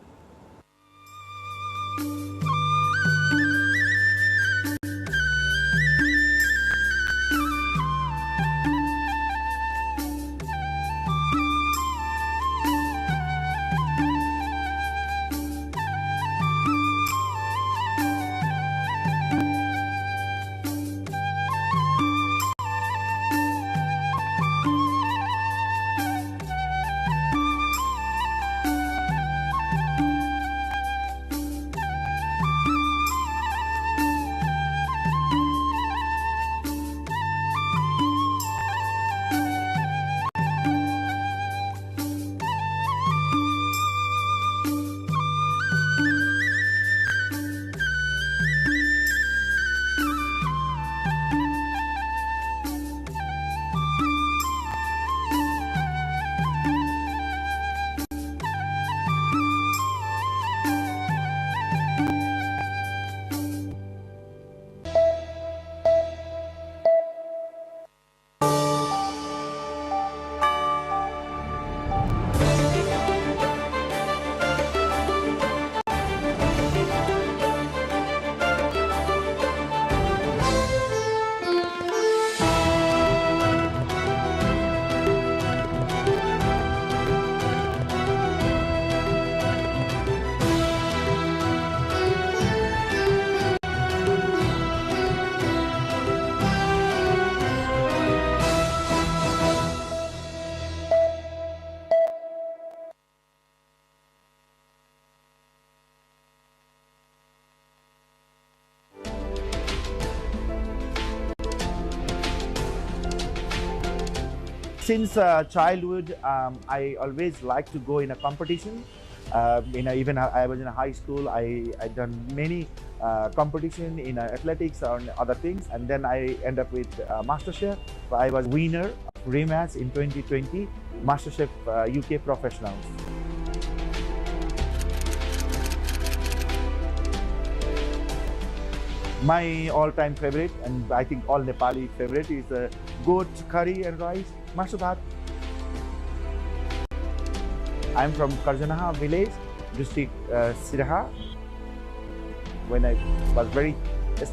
Since childhood, I always like to go in a competition. Even I was in a high school, I done many competition in athletics or other things, and then I end up with MasterChef. I was winner of rematch in 2020 MasterChef UK Professionals. My all-time favorite, and I think all Nepali favorite, is goat curry and rice, mashu bhat. I'm from Karjanaha village, district Siraha. When I was very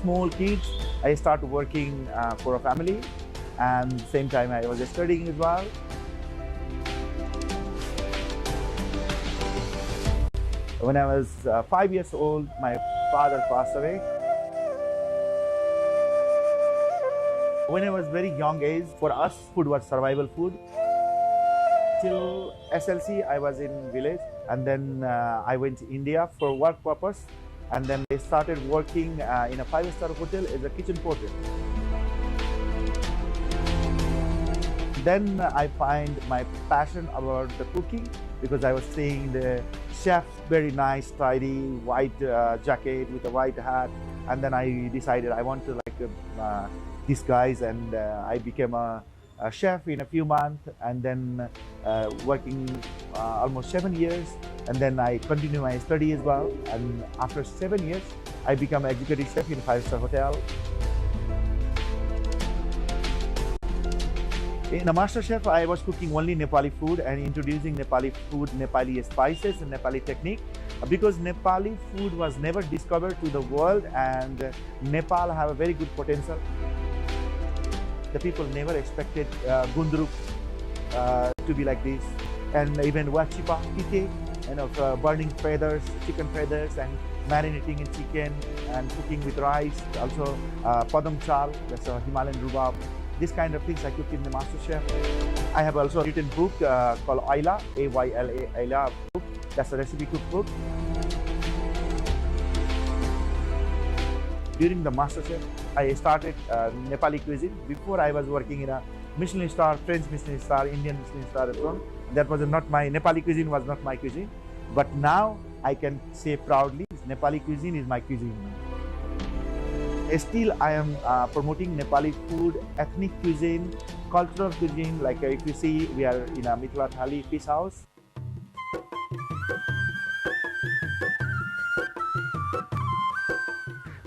small kid, I started working for a family, and same time I was studying as well. When I was 5 years old, my father passed away. When I was very young age, for us, food was survival food. Till SLC, I was in village, and then I went to India for work purpose, and then I started working in a 5-star hotel as a kitchen porter. Then I find my passion about the cooking, because I was seeing the chef, very nice, tidy, white jacket with a white hat, and then I decided I want to disguise, and I became a chef in a few months, and then working almost 7 years, and then I continue my study as well, and after 7 years I become executive chef in a 5-star hotel. In a MasterChef, I was cooking only Nepali food and introducing Nepali food, Nepali spices and Nepali technique, because Nepali food was never discovered to the world, and Nepal have a very good potential. The people never expected gundruk to be like this, and even wachipa, pite, burning feathers, chicken feathers, and marinating in chicken and cooking with rice. Also, padam chal, that's a Himalayan rhubarb. This kind of things I cook in the MasterChef. I have also written a book called Ayla, A-Y-L-A, Ayla book. That's a recipe cookbook. During the MasterChef, I started Nepali cuisine. Before, I was working in a Michelin star, French Michelin star, Indian Michelin star restaurant. That was not my Nepali cuisine, was not my cuisine. But now I can say proudly, Nepali cuisine is my cuisine. Still, I am promoting Nepali food, ethnic cuisine, cultural cuisine. Like if you see, we are in a Mithila Thali fish house.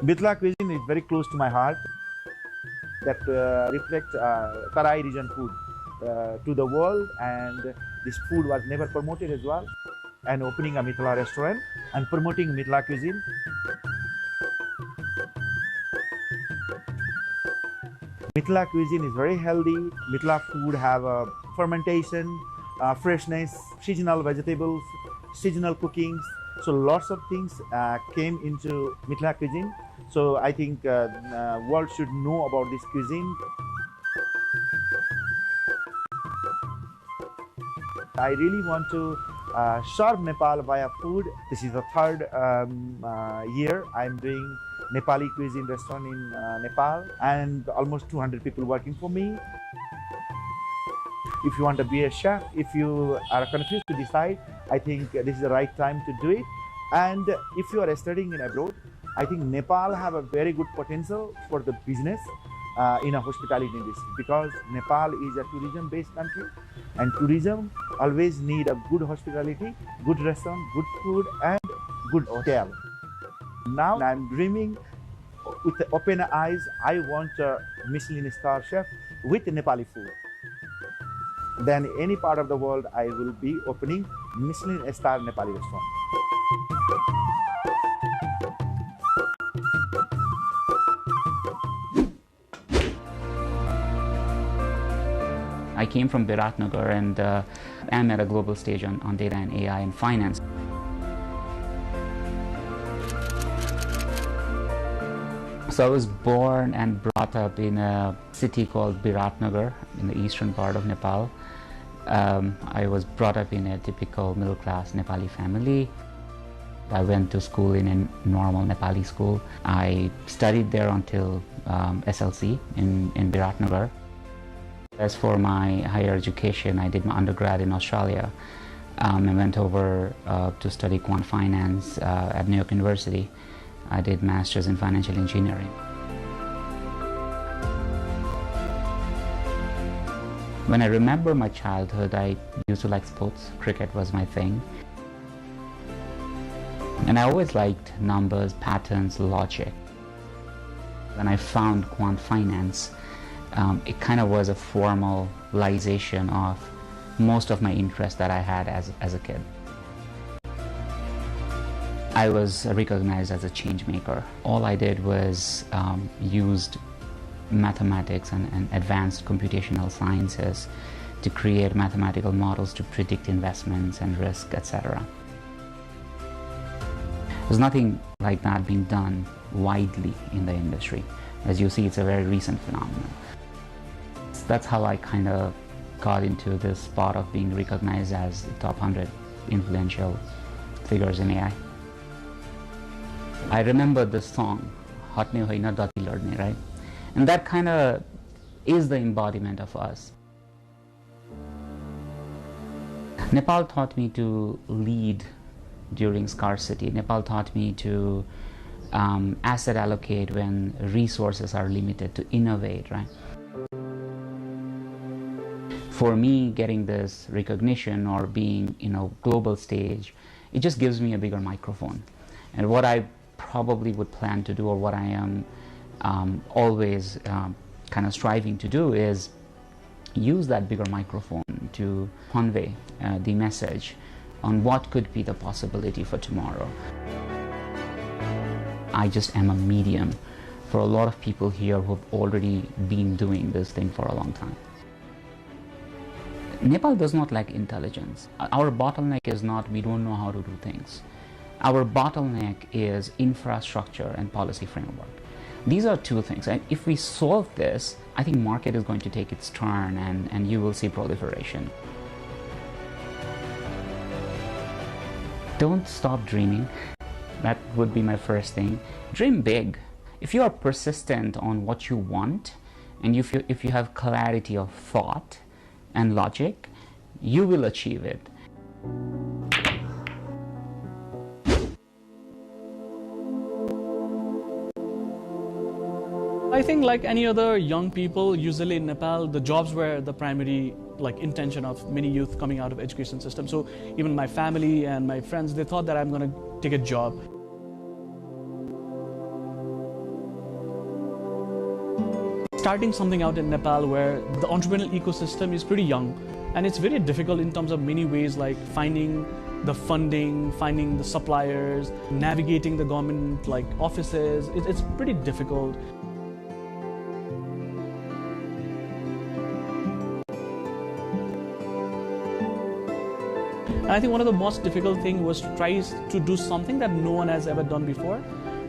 Mithila cuisine is very close to my heart. That reflects Tarai region food to the world, and this food was never promoted as well. And opening a Mithila restaurant and promoting Mithila cuisine. Mithila cuisine is very healthy. Mithila food have fermentation, freshness, seasonal vegetables, seasonal cookings. So lots of things came into Mithila cuisine. So I think world should know about this cuisine. I really want to serve Nepal via food. This is the third year I'm doing Nepali cuisine restaurant in Nepal, and almost 200 people working for me. If you want to be a chef, if you are confused to decide, I think this is the right time to do it. And if you are studying in abroad, I think Nepal have a very good potential for the business in a hospitality industry, because Nepal is a tourism-based country, and tourism always need a good hospitality, good restaurant, good food, and good hotel. Now I'm dreaming with the open eyes. I want a Michelin star chef with Nepali food. Then any part of the world, I will be opening Michelin star Nepali restaurant. I came from Biratnagar, and am at a global stage on data and AI and finance. So I was born and brought up in a city called Biratnagar in the eastern part of Nepal. I was brought up in a typical middle-class Nepali family. I went to school in a normal Nepali school. I studied there until SLC in Biratnagar. As for my higher education, I did my undergrad in Australia. I went over to study quant finance at New York University. I did masters in financial engineering. When I remember my childhood, I used to like sports. Cricket was my thing. And I always liked numbers, patterns, logic. When I found quant finance, it kind of was a formalization of most of my interests that I had as a kid. I was recognized as a change maker. All I did was used mathematics and advanced computational sciences to create mathematical models to predict investments and risk, etc. There's nothing like that being done widely in the industry. As you see, it's a very recent phenomenon. That's how I kind of got into this spot of being recognized as the top 100 influential figures in AI. I remember this song, Hatne Hoina Dati Ladne, right? And that kind of is the embodiment of us. Nepal taught me to lead during scarcity. Nepal taught me to asset allocate when resources are limited, to innovate, right? For me, getting this recognition or being in a global stage, it just gives me a bigger microphone. And what I probably would plan to do, or what I am always kind of striving to do, is use that bigger microphone to convey the message on what could be the possibility for tomorrow. I just am a medium for a lot of people here who have already been doing this thing for a long time. Nepal does not lack intelligence. Our bottleneck is not we don't know how to do things. Our bottleneck is infrastructure and policy framework. These are two things. And if we solve this, I think market is going to take its turn and you will see proliferation. Don't stop dreaming. That would be my first thing. Dream big. If you are persistent on what you want, and if you have clarity of thought and logic, you will achieve it. I think like any other young people, usually in Nepal, the jobs were the primary intention of many youth coming out of education system. So even my family and my friends, they thought that I'm going to take a job. Starting something out in Nepal where the entrepreneurial ecosystem is pretty young, and it's very difficult in terms of many ways, like finding the funding, finding the suppliers, navigating the government offices. It's pretty difficult. And I think one of the most difficult things was to try to do something that no one has ever done before.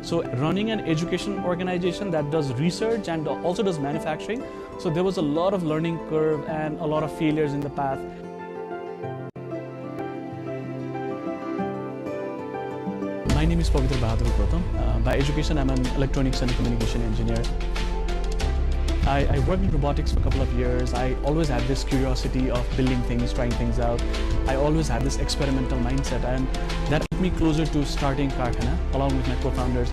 So running an education organization that does research and also does manufacturing, so there was a lot of learning curve and a lot of failures in the path. My name is Pavitra Bahadur Pratham. By education, I'm an electronics and communication engineer. I worked in robotics for a couple of years. I always had this curiosity of building things, trying things out. I always had this experimental mindset, and that took me closer to starting Karkhana along with my co-founders.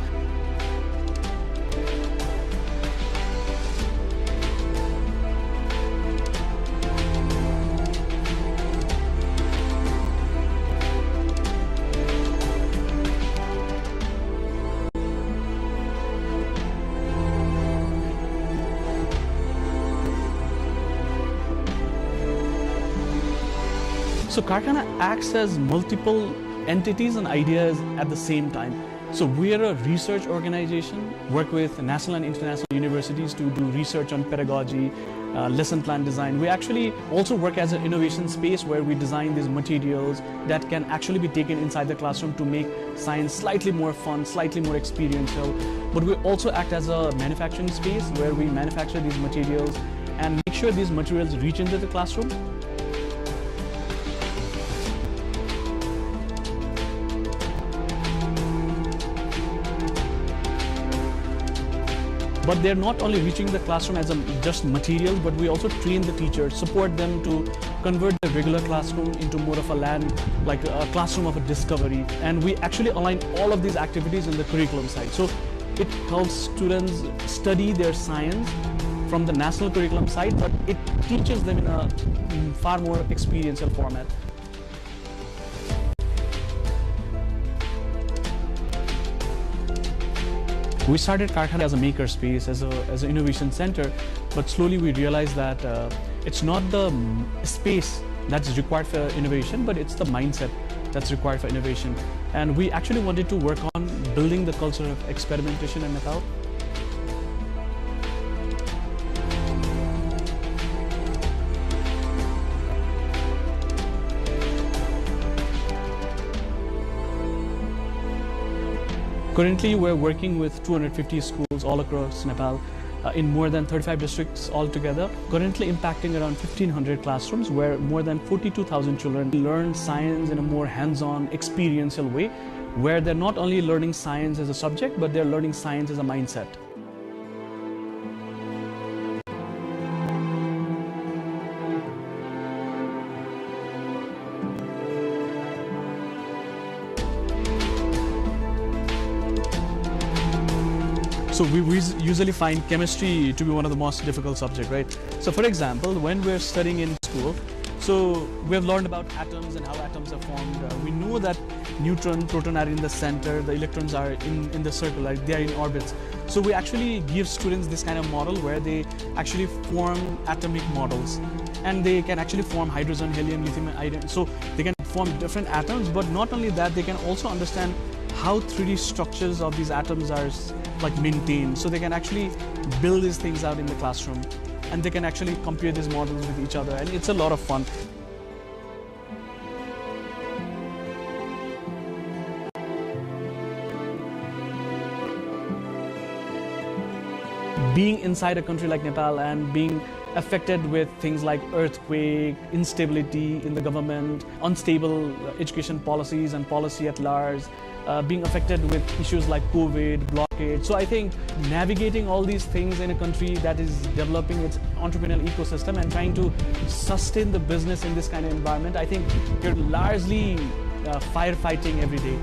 So Karkhana acts as multiple entities and ideas at the same time. So we are a research organization, work with national and international universities to do research on pedagogy, lesson plan design. We actually also work as an innovation space where we design these materials that can actually be taken inside the classroom to make science slightly more fun, slightly more experiential. But we also act as a manufacturing space where we manufacture these materials and make sure these materials reach into the classroom. But they're not only reaching the classroom as just materials, but we also train the teachers, support them to convert the regular classroom into more of a like a classroom of a discovery. And we actually align all of these activities in the curriculum side. So it helps students study their science from the national curriculum side, but it teaches them in a far more experiential format. We started Karkhana as a maker space, as an innovation center, but slowly we realized that it's not the space that's required for innovation, but it's the mindset that's required for innovation. And we actually wanted to work on building the culture of experimentation in Nepal. Currently, we're working with 250 schools all across Nepal in more than 35 districts altogether, currently impacting around 1,500 classrooms where more than 42,000 children learn science in a more hands-on, experiential way, where they're not only learning science as a subject, but they're learning science as a mindset. So we usually find chemistry to be one of the most difficult subjects, right? So for example, when we're studying in school, so we have learned about atoms and how atoms are formed. We know that neutron, proton are in the center, the electrons are in the circle, like they are in orbits. So we actually give students this kind of model where they actually form atomic models. And they can actually form hydrogen, helium, lithium, iron. So they can form different atoms, but not only that, they can also understand how 3D structures of these atoms are like maintained. So they can actually build these things out in the classroom, and they can actually compare these models with each other, and it's a lot of fun. Being inside a country like Nepal and being affected with things like earthquake, instability in the government, unstable education policies and policy at large, being affected with issues like COVID, blockade. So I think navigating all these things in a country that is developing its entrepreneurial ecosystem and trying to sustain the business in this kind of environment, I think you're largely firefighting every day.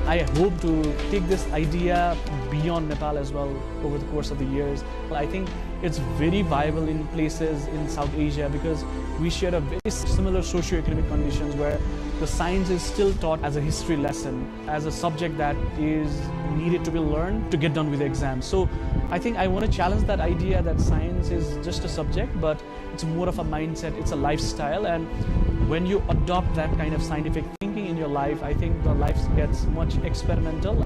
I hope to take this idea beyond Nepal as well over the course of the years. I think it's very viable in places in South Asia because we share a very similar socio-economic conditions where the science is still taught as a history lesson, as a subject that is needed to be learned to get done with the exam. So I think I want to challenge that idea that science is just a subject, but it's more of a mindset, it's a lifestyle, and when you adopt that kind of scientific thinking in your life, I think the life gets much experimental.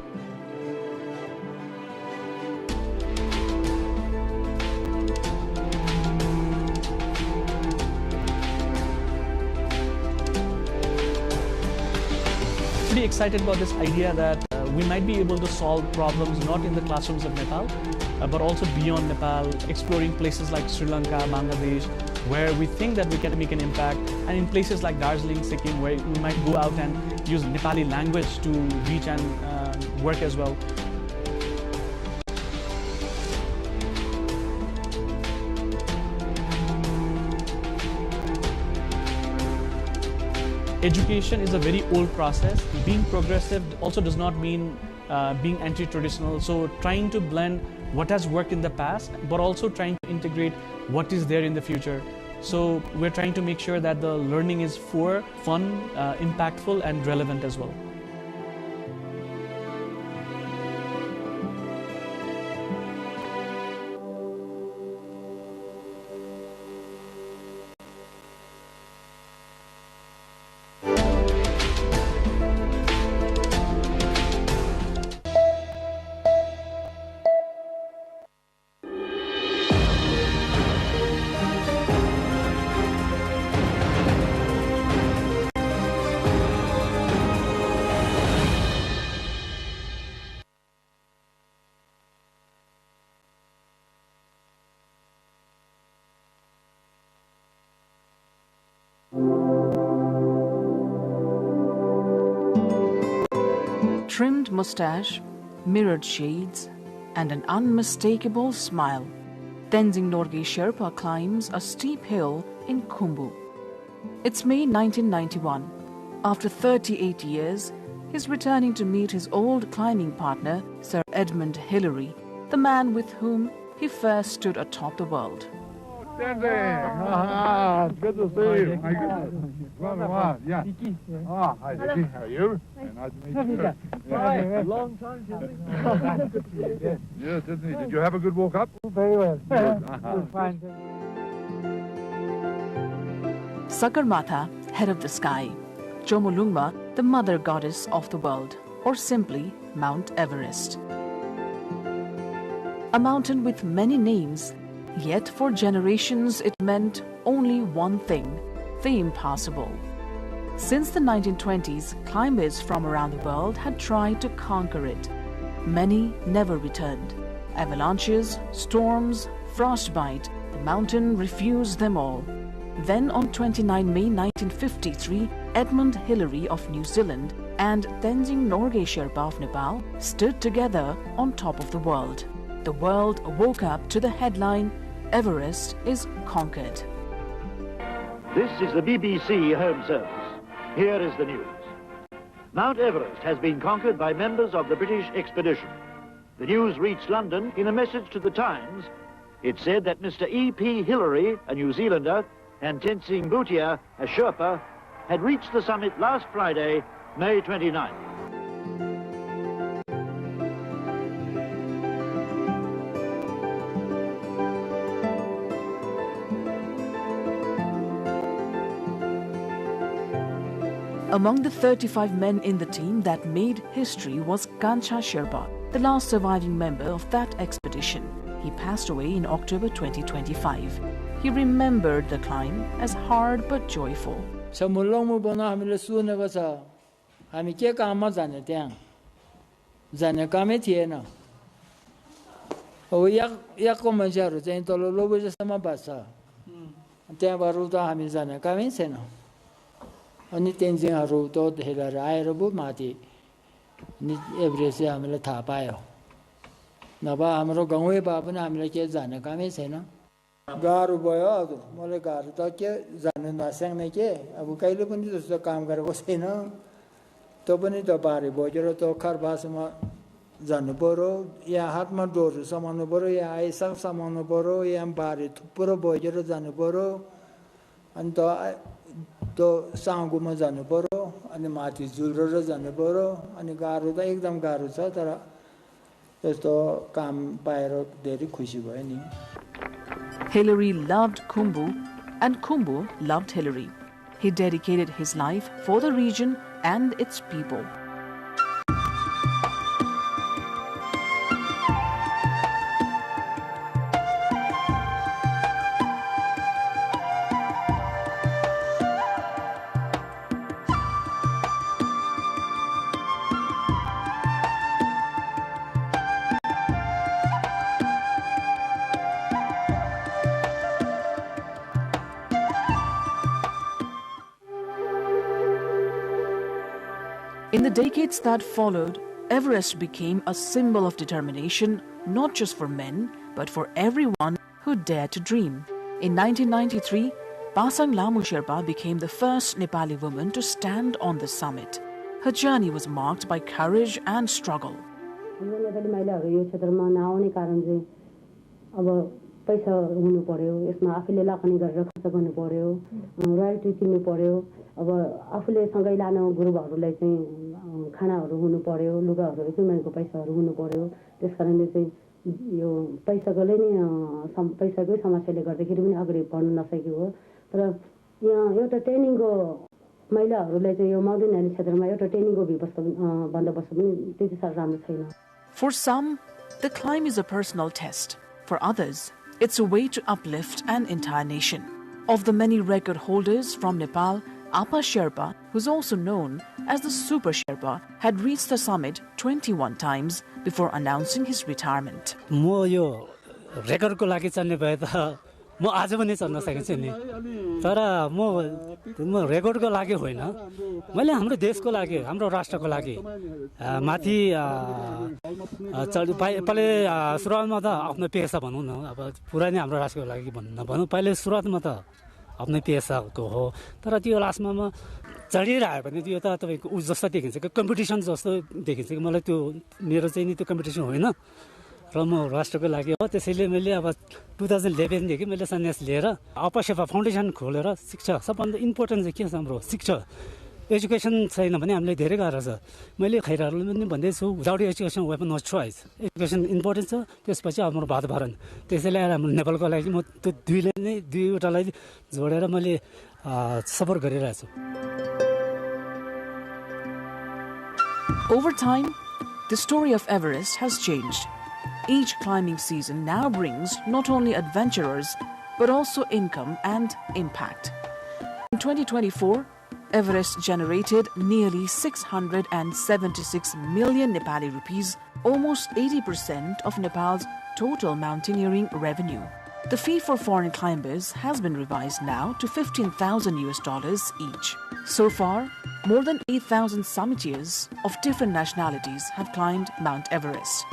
Pretty excited about this idea that we might be able to solve problems not in the classrooms of Nepal, but also beyond Nepal, exploring places like Sri Lanka, Bangladesh, where we think that we can make an impact, and in places like Darjeeling, Sikkim, where we might go out and use Nepali language to reach and work as well. Education is a very old process. Being progressive also does not mean being anti-traditional. So trying to blend what has worked in the past, but also trying to integrate what is there in the future. So we're trying to make sure that the learning is fun, impactful, and relevant as well. trimmed mustache, mirrored shades, and an unmistakable smile, Tenzing Norgay Sherpa climbs a steep hill in Khumbu. It's May 1991. After 38 years, he's returning to meet his old climbing partner, Sir Edmund Hillary, the man with whom he first stood atop the world. Good to see you. My God. Well, yeah. Hi, Vicky. How are you? Nice to meet you. Yeah. Long time, Good to see you. Yes, isn't it? Did you have a good walk up? Very well. Fine. Sagarmatha, head of the sky. Chomolungma, the mother goddess of the world, or simply Mount Everest. A mountain with many names, yet for generations it meant only one thing, the impossible. Since the 1920s, climbers from around the world had tried to conquer it. Many never returned. Avalanches, storms, frostbite, the mountain refused them all. Then on 29 May 1953, Edmund Hillary of New Zealand and Tenzing Norgay Sherpa of Nepal stood together on top of the world. The world woke up to the headline, Everest is conquered. This is the BBC Home Service. Here is the news. Mount Everest has been conquered by members of the British expedition. The news reached London in a message to the Times. It said that Mr. E.P. Hillary, a New Zealander, and Tenzing Bhutia, a Sherpa, had reached the summit last Friday, May 29th. Among the 35 men in the team that made history was Kancha Sherpa, the last surviving member of that expedition. He passed away in October 2025. He remembered the climb as hard but joyful. अनि तेन्जिङहरु त हेरेर आएर बो माथि नि Everest हामीले थाहा पायो नभए हाम्रो गाउँै बा पनि हामीले के जाने कामै छैन गाह्रो भयो मलाई गाह्रो त के जानु नस्याङ्ने के अब कहिले पनि त्यस्तो काम गरेको छैन त पनि त बारे बोकेर त खरबासमा जानु पर्यो यहाँ हातमा डोरहरु समाउनु पर्यो यहाँ आइसँग समाउनु पर्यो यहाँ बारे थुप्रो बोकेर जानु पर्यो अनि त साङ्गुमा जानु पर्यो अनि माथि जुलरेर जानु पर्यो अनि गाह्रो त एकदम गाह्रो छ तर यस्तो काम पाएर धेरै खुसी भयो नि Hillary loved Khumbu and Khumbu loved Hillary. He dedicated his life for the region and its people. In the decades that followed, Everest became a symbol of determination, not just for men, but for everyone who dared to dream. In 1993, Pasang Lamu Sherpa became the first Nepali woman to stand on the summit. Her journey was marked by courage and struggle. पैसा हुनु पर्यो यसमा आफूले लगानी गरेर खर्च गर्नु पर्यो रोयल्टी तिर्नु पर्यो अब आफूले सँगै लाने गुरुबहरुलाई चाहिँ खानाहरु हुनु पर्यो लुगाहरु किन्नको पैसाहरु हुनु पर्यो त्यसकारणले चाहिँ यो पैसाले नै पैसाकै समस्याले गर्दाखेरि पनि अगाडि बढ्न नसकेको हो तर यहाँ एउटा ट्रेनिङको महिलाहरुलाई चाहिँ यो माउन्टेन एरिया क्षेत्रमा एउटा ट्रेनिङको व्यवस्था बन्दोबस्त पनि त्यति साह्रो राम्रो छैन. For some, the climb is a personal test. For others, it's a way to uplift an entire nation. Of the many record holders from Nepal, Apa Sherpa, who's also known as the Super Sherpa, had reached the summit 21 times before announcing his retirement. म यो रेकर्डको लागि चल्ने भए त म आज पनि चढ्न सकिन्छु नि तर म रेकर्डको लागि होइन मैले हाम्रो देशको लागि हाम्रो राष्ट्रको लागि माथि पहिले सुरुवातमा त आफ्नो पेसा भनौँ न अब पुरा नै हाम्रो राष्ट्रको लागि भनौँ पहिले सुरुवातमा त आफ्नो पेसाको हो तर त्यो लास्टमा म चढिरह्यो भने त्यो त तपाईँको उस जस्तो देखिन्छ कि कम्पिटिसन जस्तो देखिन्छ कि मलाई त्यो मेरो चाहिँ नि त्यो कम्पिटिसन होइन र म राष्ट्रको लागि हो त्यसैले मैले अब 2011देखि मैले सन्यास लिएर अपसेवा फाउन्डेसन खोलेर शिक्षा सबभन्दा इम्पोर्टेन्ट चाहिँ के छ हाम्रो शिक्षा एजुकेसन छैन भने हामीलाई धेरै गाह्रो छ मैले खैराहरूले पनि भन्दैछु without education we have no choice education important छ त्यसपछि हाम्रो वातावरण त्यसैले हाम्रो नेपालको लागि म त्यो दुईवटालाई जोडेर मैले सपोर्ट गरिरहेको छु Over time, the story of Everest has changed. Each climbing season now brings not only adventurers, but also income and impact. In 2024, Everest generated nearly 676 million Nepali rupees, almost 80% of Nepal's total mountaineering revenue. The fee for foreign climbers has been revised now to $15,000 each. So far, more than 8,000 summiteers of different nationalities have climbed Mount Everest.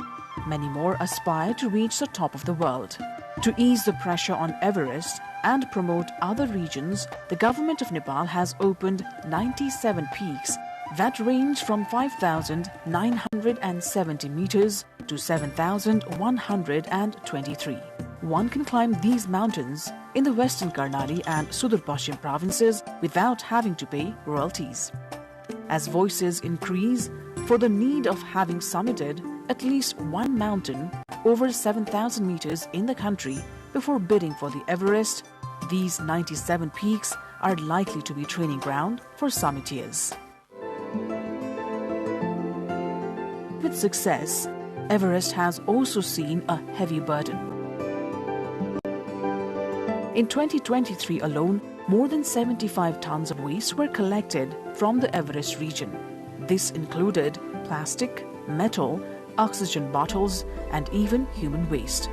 Many more aspire to reach the top of the world. To ease the pressure on Everest and promote other regions, the government of Nepal has opened 97 peaks that range from 5,970 meters to 7,123. One can climb these mountains in the Western Karnali and Sudur Pashchim provinces without having to pay royalties. As voices increase for the need of having summited at least one mountain over 7,000 meters in the country before bidding for the Everest, these 97 peaks are likely to be training ground for summiteers. With success, Everest has also seen a heavy burden. In 2023 alone, more than 75 tons of waste were collected from the Everest region. This included plastic, metal, oxygen bottles, and even human waste.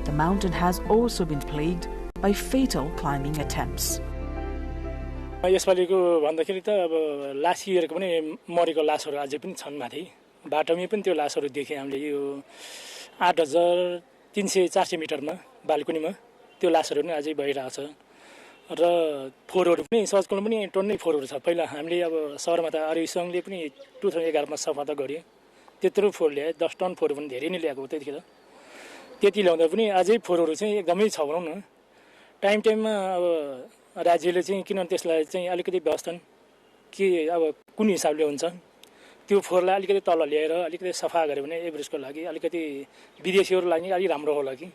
The mountain has also been plagued by fatal climbing attempts. यसपालिको भन्दाखेरि त अब last इयरको पनि मरेको लासहरू अझै पनि छन् माथि बाटोमै पनि त्यो लासहरू देखे हामीले यो 8,300-400 मिटरमा बाल्कुनीमा त्यो लासहरू पनि अझै भइरहेको छ र फोहोरहरू पनि सजकल पनि टन्नै फोहोरहरू छ पहिला हामीले अब शहरमा त अरू सङ्घले पनि 2011 मा सफा त गर्यो त्यत्रो फोहोर ल्याए 10 टन फोहोर पनि धेरै नै ल्याएको त्यतिखेर त्यति ल्याउँदा पनि अझै फोहोरहरू चाहिँ एकदमै छ भनौँ न टाइममा अब राज्यले चाहिँ किन त्यसलाई चाहिँ अलिकति व्यवस्थापन के अब कुन हिसाबले हुन्छ त्यो फोहोरलाई अलिकति तल ल्याएर अलिकति सफा गर्यो भने एभरेस्टको लागि अलिकति विदेशीहरुको लागि अलि राम्रो होला कि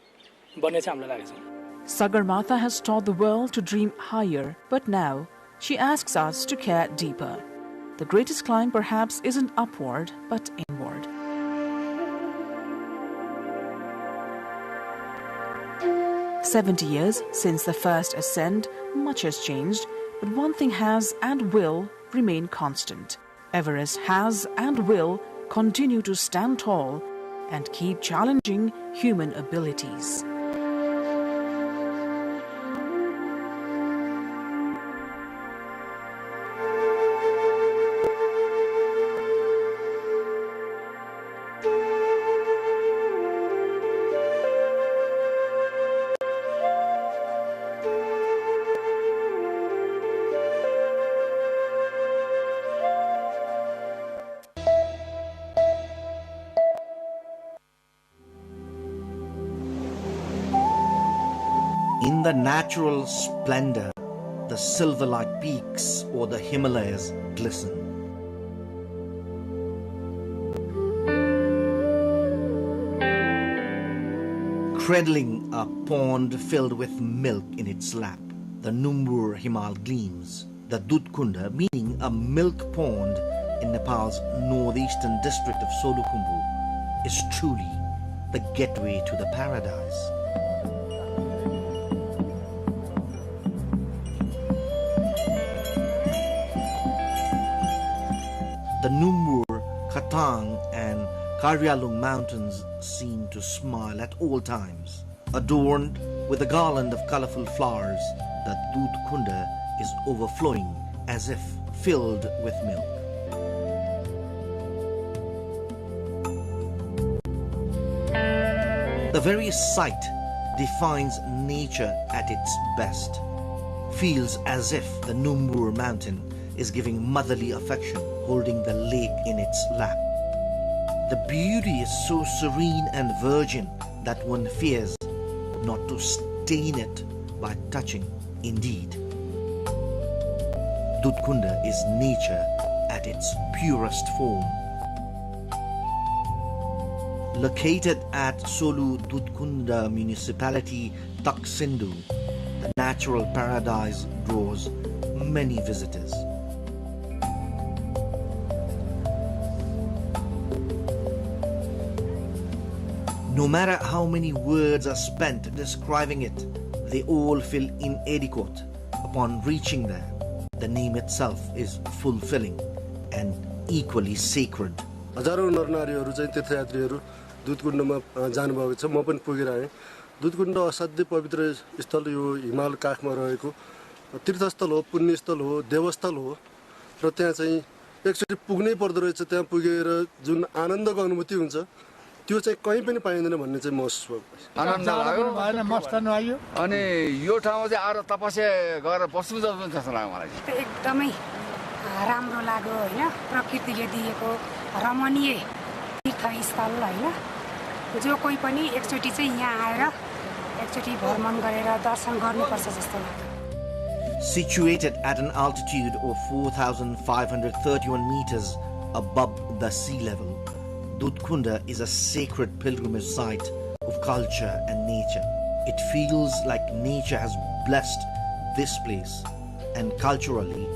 भन्ने चाहिँ हामीलाई लागेको छ. Sagarmatha has taught the world to dream higher, but now she asks us to care deeper. The greatest climb perhaps isn't upward, but inward. "70 years since the first ascent, much has changed, but one thing has and will remain constant. Everest has and will continue to stand tall and keep challenging human abilities." In the natural splendor, the silver-like peaks or the Himalayas glisten. Cradling a pond filled with milk in its lap, the Numbur Himal gleams. The Dudkunda, meaning a milk pond in Nepal's northeastern district of Solukhumbu, is truly the gateway to the paradise. The Numbur, Katang and Karyalung mountains seem to smile at all times. Adorned with a garland of colorful flowers, the Dudh Kunda is overflowing as if filled with milk. The very sight defines nature at its best. Feels as if the Numbur mountain is giving motherly affection, holding the lake in its lap. The beauty is so serene and virgin that one fears not to stain it by touching. Indeed, Dudh Kunda is nature at its purest form. Located at Solu Dudh Kunda municipality, Taksindu, the natural paradise draws many visitors. No matter how many words are spent describing it, they all feel inadequate upon reaching there. The name itself is fulfilling and equally sacred. हजारौं नरनारीहरू चाहिँ तीर्थयात्रीहरू दुधकुण्डमा जानुभएको छ। म पनि पुगेर आएँ। दुधकुण्ड असाध्यै पवित्र स्थल, यो हिमाल काखमा रहेको तीर्थस्थल हो, पुण्यस्थल हो, देवस्थल हो र त्यहाँ चाहिँ एकचोटि पुग्नै पर्दो रहेछ। त्यहाँ पुगेर जुन आनन्दको अनुभूति हुन्छ त्यो चाहिँ कहीँ पनि पाइँदैन भन्ने चाहिँ महसुस भयो। आनन्द लाग्यो, भएन मस्त लाग्यो। अनि यो ठाउँमा चाहिँ आएर तपस्या गरेर बस्नु जस्तो लाग्यो मलाई। एकदमै राम्रो लाग्यो हैन, प्रकृतिले दिएको रमणीय तीर्थस्थल हैन, जो कोही पनि एकचोटि चाहिँ यहाँ आएर एकचोटि भ्रमण गरेर दर्शन गर्नुपर्छ जस्तो लाग्यो। Situated at an altitude of 4,531 meters above the sea level, Dudh Kunda is a sacred pilgrimage site of culture and nature. It feels like nature has blessed this place, and culturally,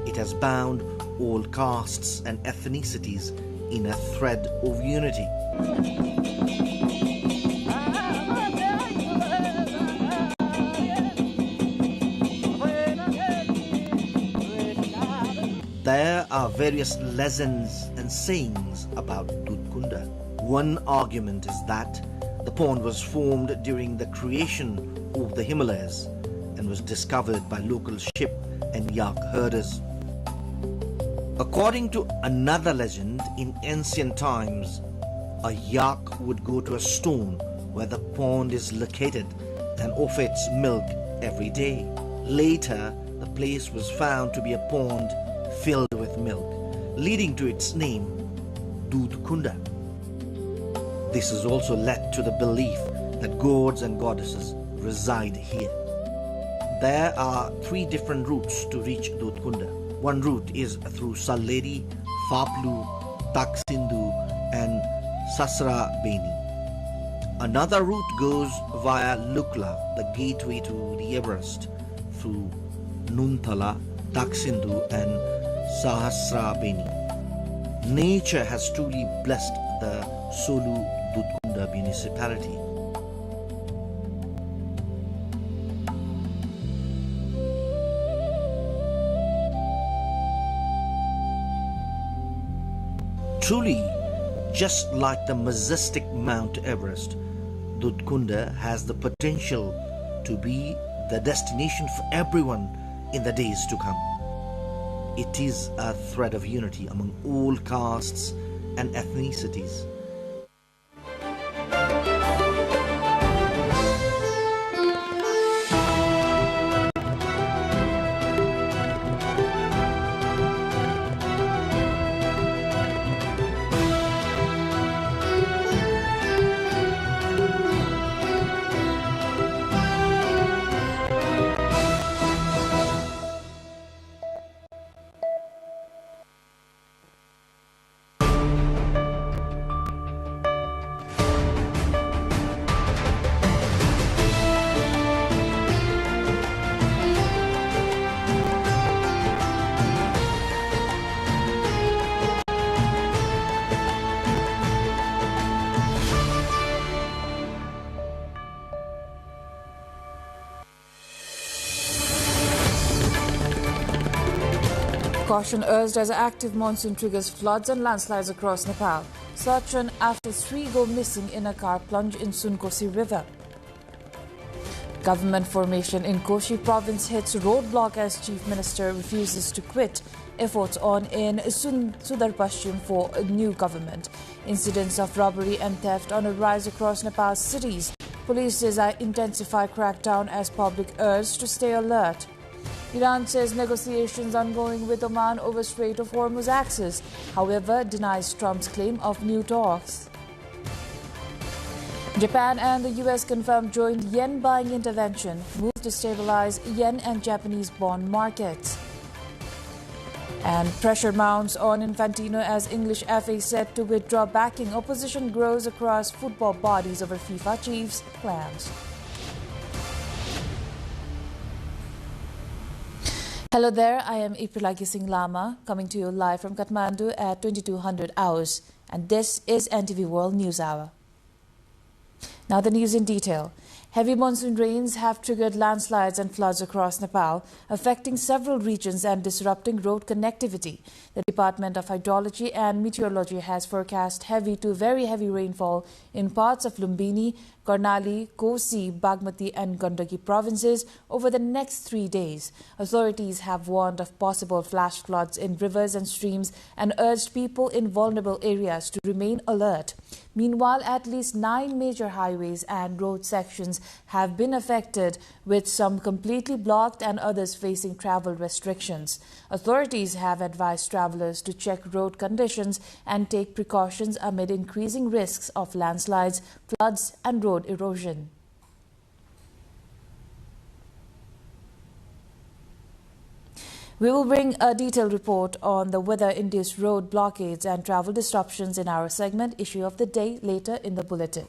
it has bound all castes and ethnicities in a thread of unity. There are various legends and sayings about Dudh Kunda. One argument is that the pond was formed during the creation of the Himalayas and was discovered by local sheep and yak herders. According to another legend, in ancient times, a yak would go to a stone where the pond is located and offer its milk every day. Later, the place was found to be a pond filled with milk, leading to its name, Dudh Kunda. This has also led to the belief that gods and goddesses reside here. There are 3 different routes to reach Dudh Kunda. One route is through Salleri, Faplu, Taksindu and Sasra Beni. Another route goes via Lukla, the gateway to the Everest, through Nunthala, Taksindu and Sahasra Beni. Nature has truly blessed the Solu Dudh Kunda municipality. Truly, just like the majestic Mount Everest, Dudh Kunda has the potential to be the destination for everyone in the days to come. It is a thread of unity among all castes and ethnicities. Caution urged as active monsoon triggers floods and landslides across Nepal. Search on after 3 go missing in a car plunge in Sunkosi River. Government formation in Koshi province hits roadblock as Chief Minister refuses to quit. Efforts on in Sudar Pashchim for a new government. Incidents of robbery and theft on a rise across Nepal's cities. Police says intensify crackdown as public urged to stay alert. Iran says negotiations ongoing with Oman over Strait of Hormuz access, however denies Trump's claim of new talks. Japan and the US confirmed joint yen buying intervention, move to stabilize yen and Japanese bond markets. And pressure mounts on Infantino as English FA set to withdraw backing. Opposition grows across football bodies over FIFA chiefs' plans. Hello there, I am Ipilagi Singh Lama, coming to you live from Kathmandu at 2200 hours. And this is NTV World News Hour. Now the news in detail. Heavy monsoon rains have triggered landslides and floods across Nepal, affecting several regions and disrupting road connectivity. The Department of Hydrology and Meteorology has forecast heavy to very heavy rainfall in parts of Lumbini, Karnali, Kosi, Bagmati and Gandaki provinces over the next 3 days. Authorities have warned of possible flash floods in rivers and streams and urged people in vulnerable areas to remain alert. Meanwhile, at least 9 major highways and road sections have been affected, with some completely blocked and others facing travel restrictions. Authorities have advised travelers to check road conditions and take precautions amid increasing risks of landslides, floods and road erosion. We will bring a detailed report on the weather-induced road blockades and travel disruptions in our segment Issue of the Day later in the bulletin.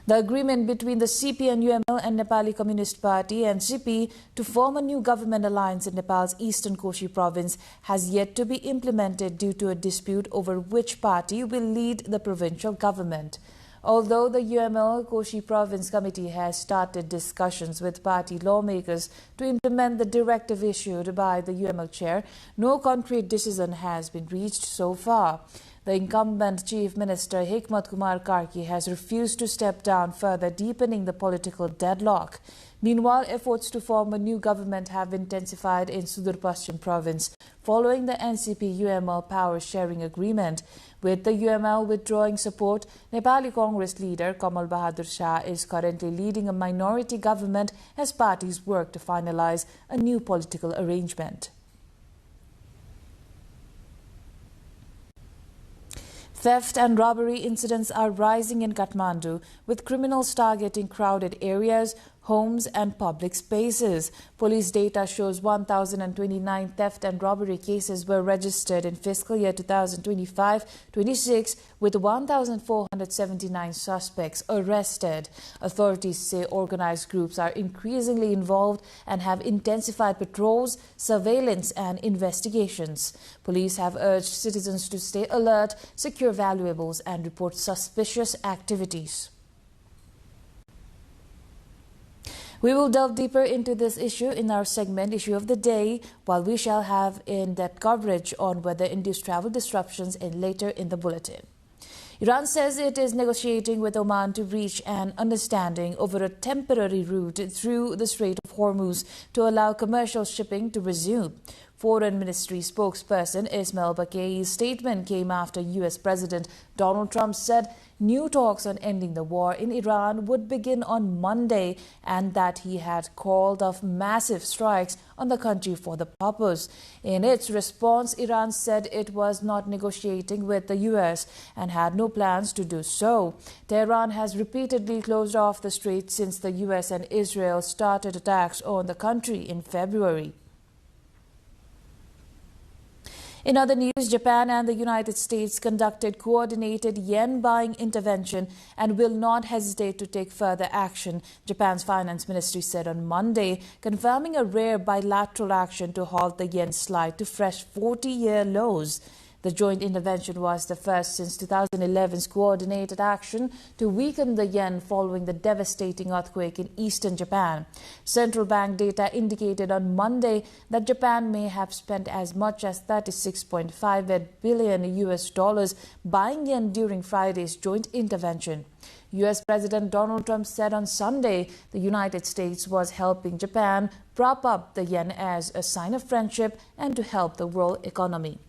The agreement between the CP and UML and Nepali Communist Party (NCP) to form a new government alliance in Nepal's eastern Koshi province has yet to be implemented due to a dispute over which party will lead the provincial government. Although the UML Koshi Province Committee has started discussions with party lawmakers to implement the directive issued by the UML chair, no concrete decision has been reached so far. The incumbent Chief Minister Hikmat Kumar Karki has refused to step down, further deepening the political deadlock. Meanwhile, efforts to form a new government have intensified in Sudur Pashchim province following the NCP-UML power-sharing agreement. With the UML withdrawing support, Nepali Congress leader Kamal Bahadur Shah is currently leading a minority government as parties work to finalize a new political arrangement. Theft and robbery incidents are rising in Kathmandu, with criminals targeting crowded areas, homes and public spaces. Police data shows 1,029 theft and robbery cases were registered in fiscal year 2025-26, with 1,479 suspects arrested. Authorities say organized groups are increasingly involved and have intensified patrols, surveillance and investigations. Police have urged citizens to stay alert, secure valuables and report suspicious activities. We will delve deeper into this issue in our segment Issue of the Day, while we shall have in-depth coverage on weather-induced travel disruptions later in the bulletin. Iran says it is negotiating with Oman to reach an understanding over a temporary route through the Strait of Hormuz to allow commercial shipping to resume. Foreign Ministry spokesperson Ismail Bakai's statement came after U.S. President Donald Trump said new talks on ending the war in Iran would begin on Monday and that he had called off massive strikes on the country for the purpose. In its response, Iran said it was not negotiating with the U.S. and had no plans to do so. Tehran has repeatedly closed off the strait since the U.S. and Israel started attacks on the country in February. In other news, Japan and the United States conducted coordinated yen buying intervention and will not hesitate to take further action, Japan's finance ministry said on Monday, confirming a rare bilateral action to halt the yen slide to fresh 40-year lows. The joint intervention was the first since 2011's coordinated action to weaken the yen following the devastating earthquake in eastern Japan. Central bank data indicated on Monday that Japan may have spent as much as $36.58 billion buying yen during Friday's joint intervention. U.S. President Donald Trump said on Sunday the United States was helping Japan prop up the yen as a sign of friendship and to help the world economy.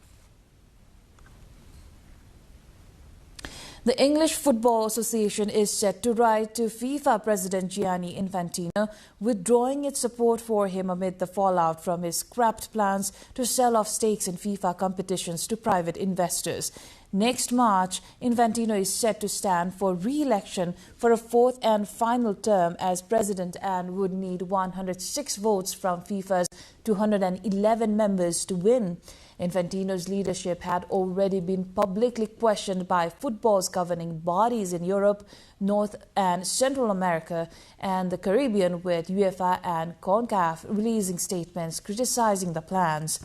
The English Football Association is set to write to FIFA President Gianni Infantino, withdrawing its support for him amid the fallout from his scrapped plans to sell off stakes in FIFA competitions to private investors. Next March, Infantino is set to stand for re-election for a fourth and final term as president and would need 106 votes from FIFA's 211 members to win. Infantino's leadership had already been publicly questioned by football's governing bodies in Europe, North and Central America, and the Caribbean, with UEFA and CONCACAF releasing statements criticizing the plans.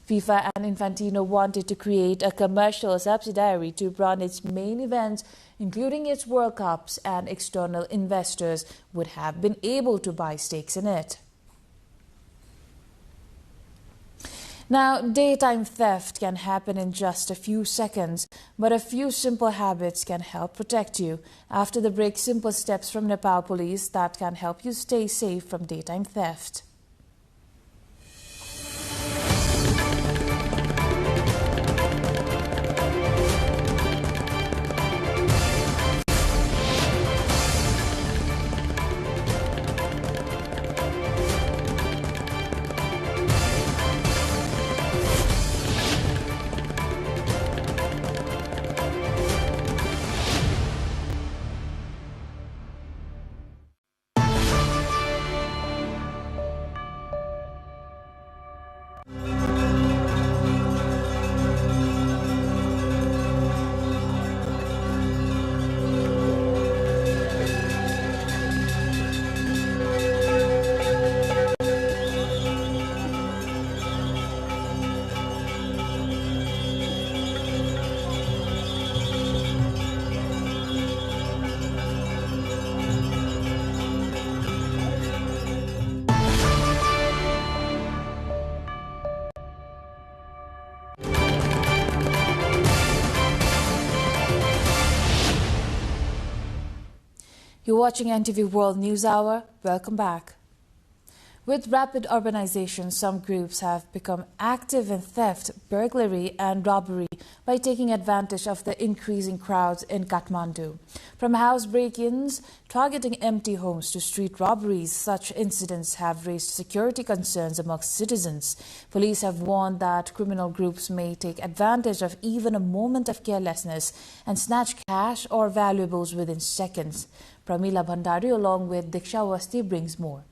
FIFA and Infantino wanted to create a commercial subsidiary to run its main events, including its World Cups, and external investors would have been able to buy stakes in it. Now, daytime theft can happen in just a few seconds, but a few simple habits can help protect you. After the break, simple steps from Nepal police that can help you stay safe from daytime theft. You're watching NTV World News Hour. Welcome back. With rapid urbanization, some groups have become active in theft, burglary and robbery by taking advantage of the increasing crowds in Kathmandu. From house break-ins, targeting empty homes to street robberies, such incidents have raised security concerns amongst citizens. Police have warned that criminal groups may take advantage of even a moment of carelessness and snatch cash or valuables within seconds. Pramila Bhandari along with Diksha Wasti brings more.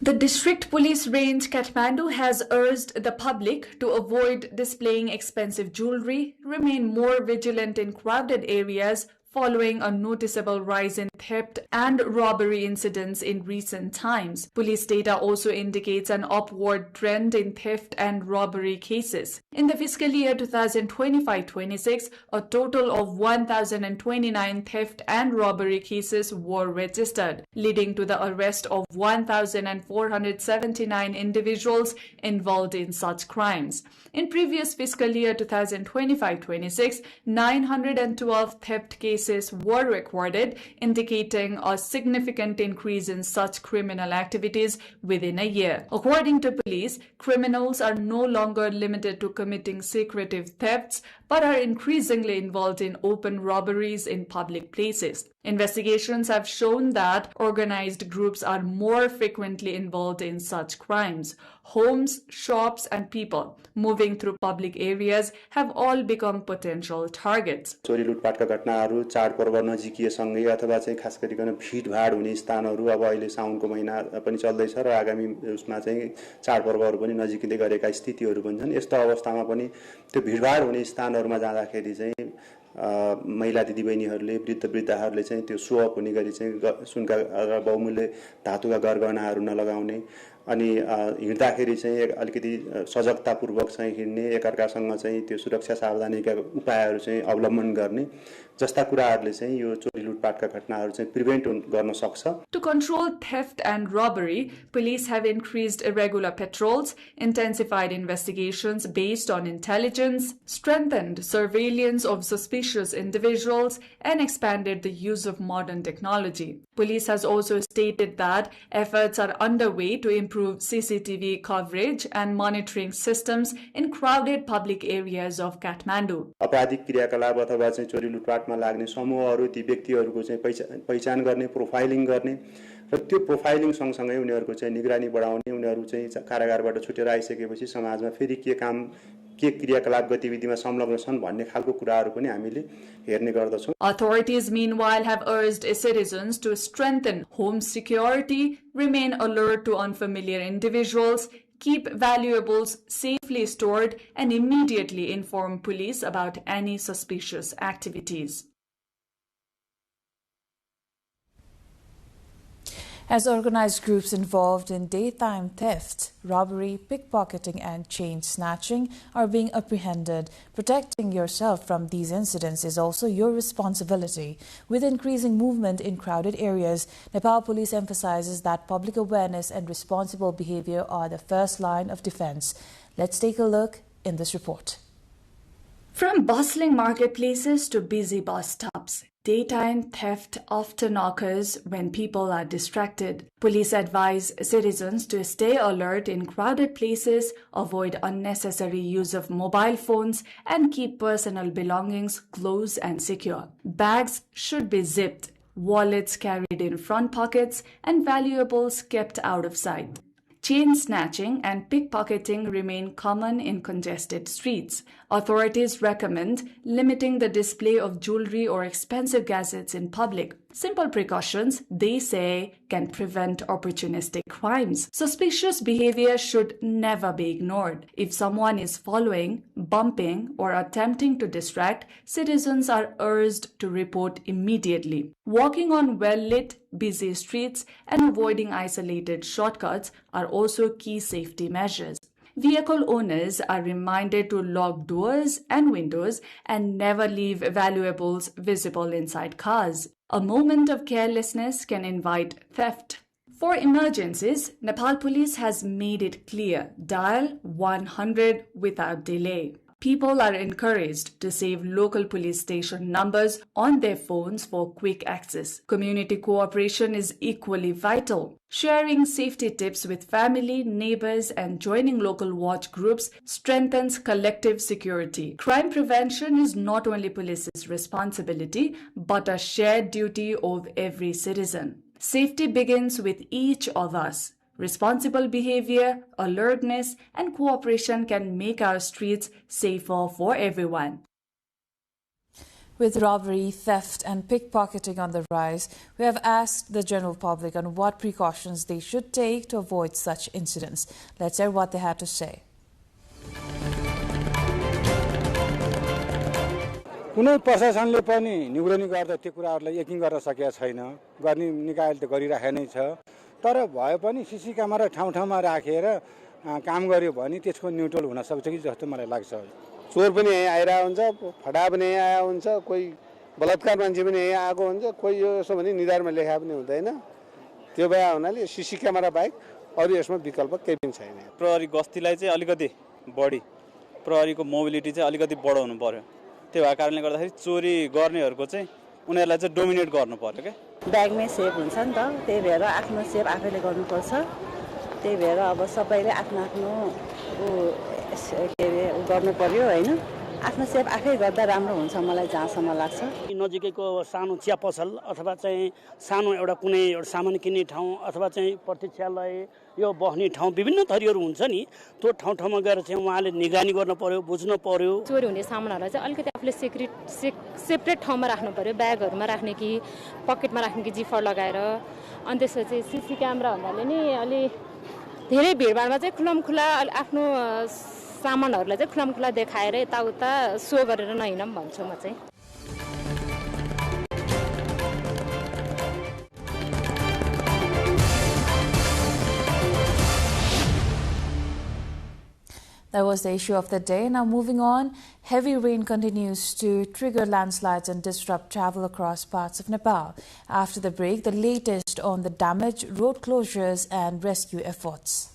The District Police Range Kathmandu has urged the public to avoid displaying expensive jewelry, remain more vigilant in crowded areas following a noticeable rise in theft and robbery incidents in recent times. Police data also indicates an upward trend in theft and robbery cases. In the fiscal year 2025-26, a total of 1,029 theft and robbery cases were registered, leading to the arrest of 1,479 individuals involved in such crimes. In previous fiscal year 2025-26, 912 theft cases were recorded, indicating a significant increase in such criminal activities within a year. According to police, criminals are no longer limited to committing secretive thefts, but are increasingly involved in open robberies in public places. Investigations have shown that organized groups are more frequently involved in such crimes. Homes, shops, and people moving through public areas have all become potential targets. चोरी लुटपाटका घटनाहरू चाडपर्व नजिकिएसँगै अथवा चाहिँ खास गरिकन भिडभाड हुने स्थानहरू अब अहिले साउनको महिना पनि चल्दैछ र आगामी उसमा चाहिँ चाडपर्वहरू पनि नजिकिँदै गरेका स्थितिहरू पनि छन्। यस्तो अवस्थामा पनि त्यो भिडभाड हुने स्थानहरूमा जाँदाखेरि चाहिँ महिला दिदीबहिनीहरूले वृद्धहरूले चाहिँ त्यो सो अप हुने गरी चाहिँ सुनका र बहुमूल्य धातुका गरगहनाहरू नलगाउने अनि हिँड्दाखेरि चाहिँ अलिकति सजगतापूर्वक चाहिँ हिँड्ने, एकअर्कासँग चाहिँ त्यो सुरक्षा सावधानीका उपायहरू चाहिँ अवलम्बन गर्ने जस्ता कुराहरूले चाहिँ यो चोरी लुटपाटका घटनाहरू चाहिँ प्रिभेन्ट गर्न सक्छ. To control theft and robbery, police have increased irregular patrols, intensified investigations based on intelligence, strengthened surveillance of suspicious individuals, and expanded the use of modern technology. Police has also stated that efforts are underway to improve CCTV coverage and monitoring systems in crowded public areas of Kathmandu. अपराधिक क्रियाकलाप अथवा चाहिँ चोरी लुटपाटमा लाग्ने समूहहरू, ती व्यक्तिहरूको चाहिँ पहिचान गर्ने, प्रोफाइलिङ गर्ने र त्यो प्रोफाइलिङ सँगसँगै उनीहरूको चाहिँ निगरानी बढाउने, उनीहरू चाहिँ कारागारबाट छुटेर आइसकेपछि समाजमा फेरि के क्रियाकलाप गतिविधिमा संलग्न छन् भन्ने खालको कुराहरू पनि हामीले हेर्ने गर्दछौं. Authorities meanwhile have urged citizens to strengthen home security, remain alert to unfamiliar individuals, keep valuables safely stored, and immediately inform police about any suspicious activities. As organized groups involved in daytime theft, robbery, pickpocketing and chain snatching are being apprehended, protecting yourself from these incidents is also your responsibility. With increasing movement in crowded areas, Nepal Police emphasizes that public awareness and responsible behavior are the first line of defense. Let's take a look in this report. From bustling marketplaces to busy bus stops, daytime theft often occurs when people are distracted. Police advise citizens to stay alert in crowded places, avoid unnecessary use of mobile phones, and keep personal belongings close and secure. Bags should be zipped, wallets carried in front pockets, and valuables kept out of sight. Chain snatching and pickpocketing remain common in congested streets. Authorities recommend limiting the display of jewelry or expensive gadgets in public. Simple precautions, they say, can prevent opportunistic crimes. Suspicious behavior should never be ignored. If someone is following, bumping, or attempting to distract, citizens are urged to report immediately. Walking on well-lit, busy streets and avoiding isolated shortcuts are also key safety measures. Vehicle owners are reminded to lock doors and windows and never leave valuables visible inside cars. A moment of carelessness can invite theft. For emergencies, Nepal Police has made it clear: dial 100 without delay. People are encouraged to save local police station numbers on their phones for quick access. Community cooperation is equally vital. Sharing safety tips with family, neighbors, and joining local watch groups strengthens collective security. Crime prevention is not only police's responsibility, but a shared duty of every citizen. Safety begins with each of us. Responsible behavior, alertness, and cooperation can make our streets safer for everyone. With robbery, theft, and pickpocketing on the rise, we have asked the general public on what precautions they should take to avoid such incidents. Let's hear what they had to say. कुनै प्रशासनले पनि निगरानी गर्दा त्यो कुराहरूलाई यकिन गर्न सकेका छैन, गर्ने निकायले त गरिराखेको नै छ। तर भए पनि सीसी क्यामेरा ठाउँ ठाउँमा राखेर काम गर्यो भने त्यसको न्युट्रल हुन सक्छ कि जस्तो मलाई लाग्छ। चोर पनि यही आइरा हुन्छ, फटा पनि यही आया हुन्छ, कोही बलात्कार मान्छे पनि यही आएको हुन्छ, कोही यो यसो भने निधारमा लेखा पनि हुँदैन। त्यो भए हुनाले सीसी क्यामेरा बाहेक अरु यसमा विकल्प केही पनि छैन। प्रहरी गस्तीलाई चाहिँ अलिकति बढी, प्रहरीको मोबिलिटी चाहिँ अलिकति बढाउनु पर्यो। त्यो भएको कारणले गर्दाखेरि चोरी गर्नेहरुको चाहिँ उनीहरुलाई चाहिँ डोमिनेट गर्नु पर्यो के। ब्यागमै सेभ हुन्छ नि त, त्यही भएर आफ्नो सेभ आफैले गर्नुपर्छ। त्यही भएर अब सबैले आफ्नो आफ्नो गर्नु पर्यो हैन। आफ्नो सेभ आफै गर्दा राम्रो हुन्छ मलाई जहाँसम्म लाग्छ। नजिकैको सानो चिया पसल अथवा चाहिँ सानो एउटा कुनै एउटा सामान किन्ने ठाउँ अथवा चाहिँ प्रतीक्षालय यो बस्ने ठाउँ विभिन्न थरीहरू हुन्छ नि, त्यो ठाउँ ठाउँमा गएर चाहिँ उहाँले निगरानी गर्न पर्यो, बुझ्नु पर्यो। चोरी हुने सामानहरुलाई चाहिँ अलिकति आफूले सेपरेट ठाउँमा राख्नु पर्यो, ब्यागहरुमा राख्ने कि पकेटमा राख्ने कि जिफर लगाएर। अनि त्यसपछि सीसी क्यामेरा भन्नाले नि अलि धेरै भिडभाडमा चाहिँ खुल्लमखुल्ला आफ्नो सामानहरुलाई चाहिँ खुल्लमखुल्ला देखाएर यताउता सो गरेर नहिँडम भन्छु म चाहिँ। That was the issue of the day. Now moving on, heavy rain continues to trigger landslides and disrupt travel across parts of Nepal. After the break, the latest on the damage, road closures and rescue efforts.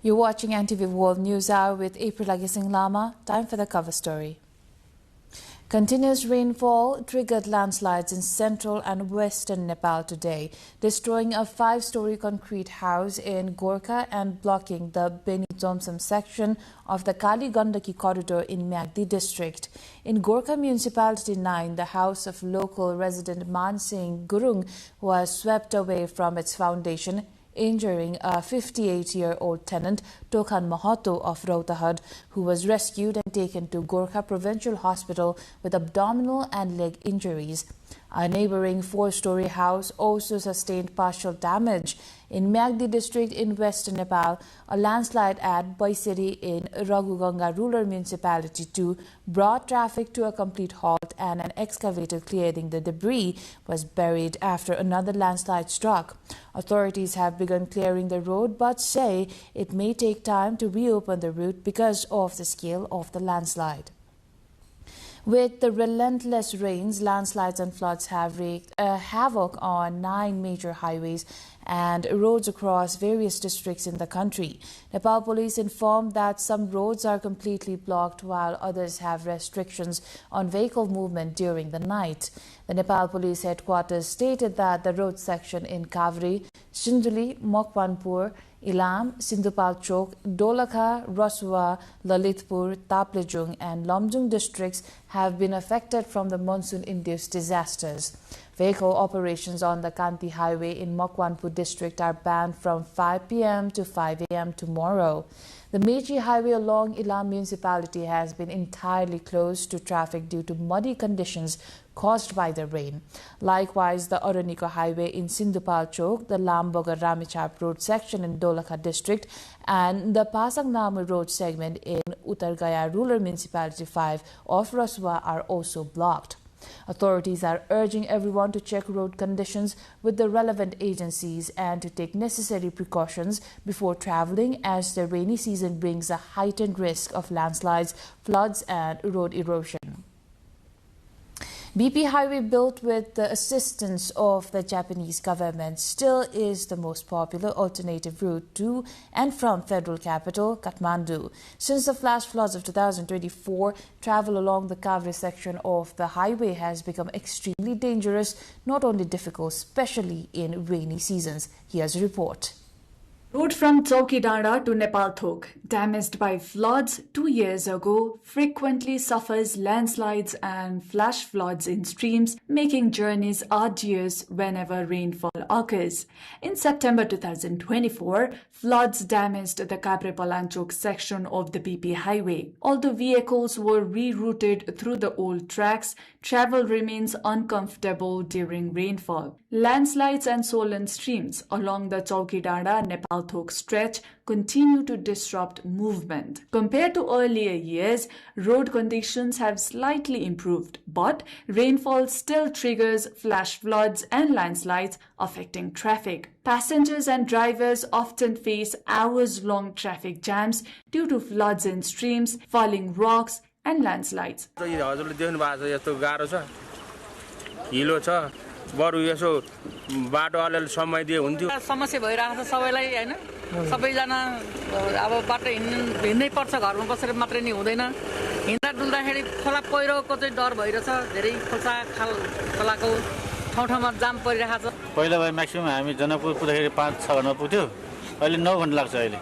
You're watching NTV World News Hour with April Agising Lama. Time for the cover story. Continuous rainfall triggered landslides in central and western Nepal today, destroying a 5-story concrete house in Gorkha and blocking the Beni Jomsam section of the Kali Gandaki corridor in Myagdi district. In Gorkha Municipality 9, the house of local resident Man Singh Gurung was swept away from its foundation, injuring a 58-year-old tenant, Tokhan Mahato of Rohtahad, who was rescued and taken to Gorkha Provincial Hospital with abdominal and leg injuries. A neighboring 4-story house also sustained partial damage. In Myagdi district in western Nepal, a landslide at Baiseri in Raghuganga Rural Municipality 2 brought traffic to a complete halt, and an excavator clearing the debris was buried after another landslide struck. Authorities have begun clearing the road but say it may take time to reopen the route because of the scale of the landslide. With the relentless rains, landslides and floods have wreaked havoc on 9 major highways and roads across various districts in the country. Nepal police informed that some roads are completely blocked while others have restrictions on vehicle movement during the night. The Nepal Police Headquarters stated that the road section in Kavri, Sinduli, Mokwanpur, Ilam, Sindupal Chok, Dolakha, Rasua, Lalitpur, Taplejung and Lomjung districts have been affected from the monsoon-induced disasters. Vehicle operations on the Kanti Highway in Mokwanpur district are banned from 5 p.m. to 5 a.m. tomorrow. The Mechi Highway along Ilam municipality has been entirely closed to traffic due to muddy conditions caused by the rain. Likewise, the Araniko Highway in Sindupal Chok, the Lamboga Ramichap Road section in Dolakha district, and the Pasangnamu Road segment in Uttar Gaya Rural Municipality 5 of Rasua are also blocked. Authorities are urging everyone to check road conditions with the relevant agencies and to take necessary precautions before traveling, as the rainy season brings a heightened risk of landslides, floods and road erosion. BP Highway, built with the assistance of the Japanese government, still is the most popular alternative route to and from federal capital, Kathmandu. Since the flash floods of 2024, travel along the Kavri section of the highway has become extremely dangerous, not only difficult, especially in rainy seasons. Here's a report. Road from Chaukidara to Nepalthok, damaged by floods 2 years ago, frequently suffers landslides and flash floods in streams, making journeys arduous whenever rainfall occurs. In September 2024, floods damaged the Kabre-Palanchok section of the BP highway. Although vehicles were rerouted through the old tracks, travel remains uncomfortable during rainfall. Landslides and swollen streams along the Chaukidara Nepalthok stretch continue to disrupt movement. Compared to earlier years, road conditions have slightly improved, but rainfall still triggers flash floods and landslides, affecting traffic. Passengers and drivers often face hours-long traffic jams due to floods in streams, falling rocks and landslides. बरु यसो बाटो अलिअलि समय दिए हुन्थ्यो समस्या भइरहेको छ सबैलाई हैन सबैजना अब बाटो हिँड्नै पर्छ घरमा बसेर मात्रै नि हुँदैन हिँड्दा डुल्दाखेरि खोला पहिरोको चाहिँ डर भइरहेछ धेरै खोला खाल खोलाको ठाउँ-ठाउँमा जाम परिरहेको छ पहिला भए म्याक्सिमम हामी जनकपुर पुग्दाखेरि 5-6 घण्टा पुग्थ्यो अहिले 9 घण्टा लाग्छ अहिले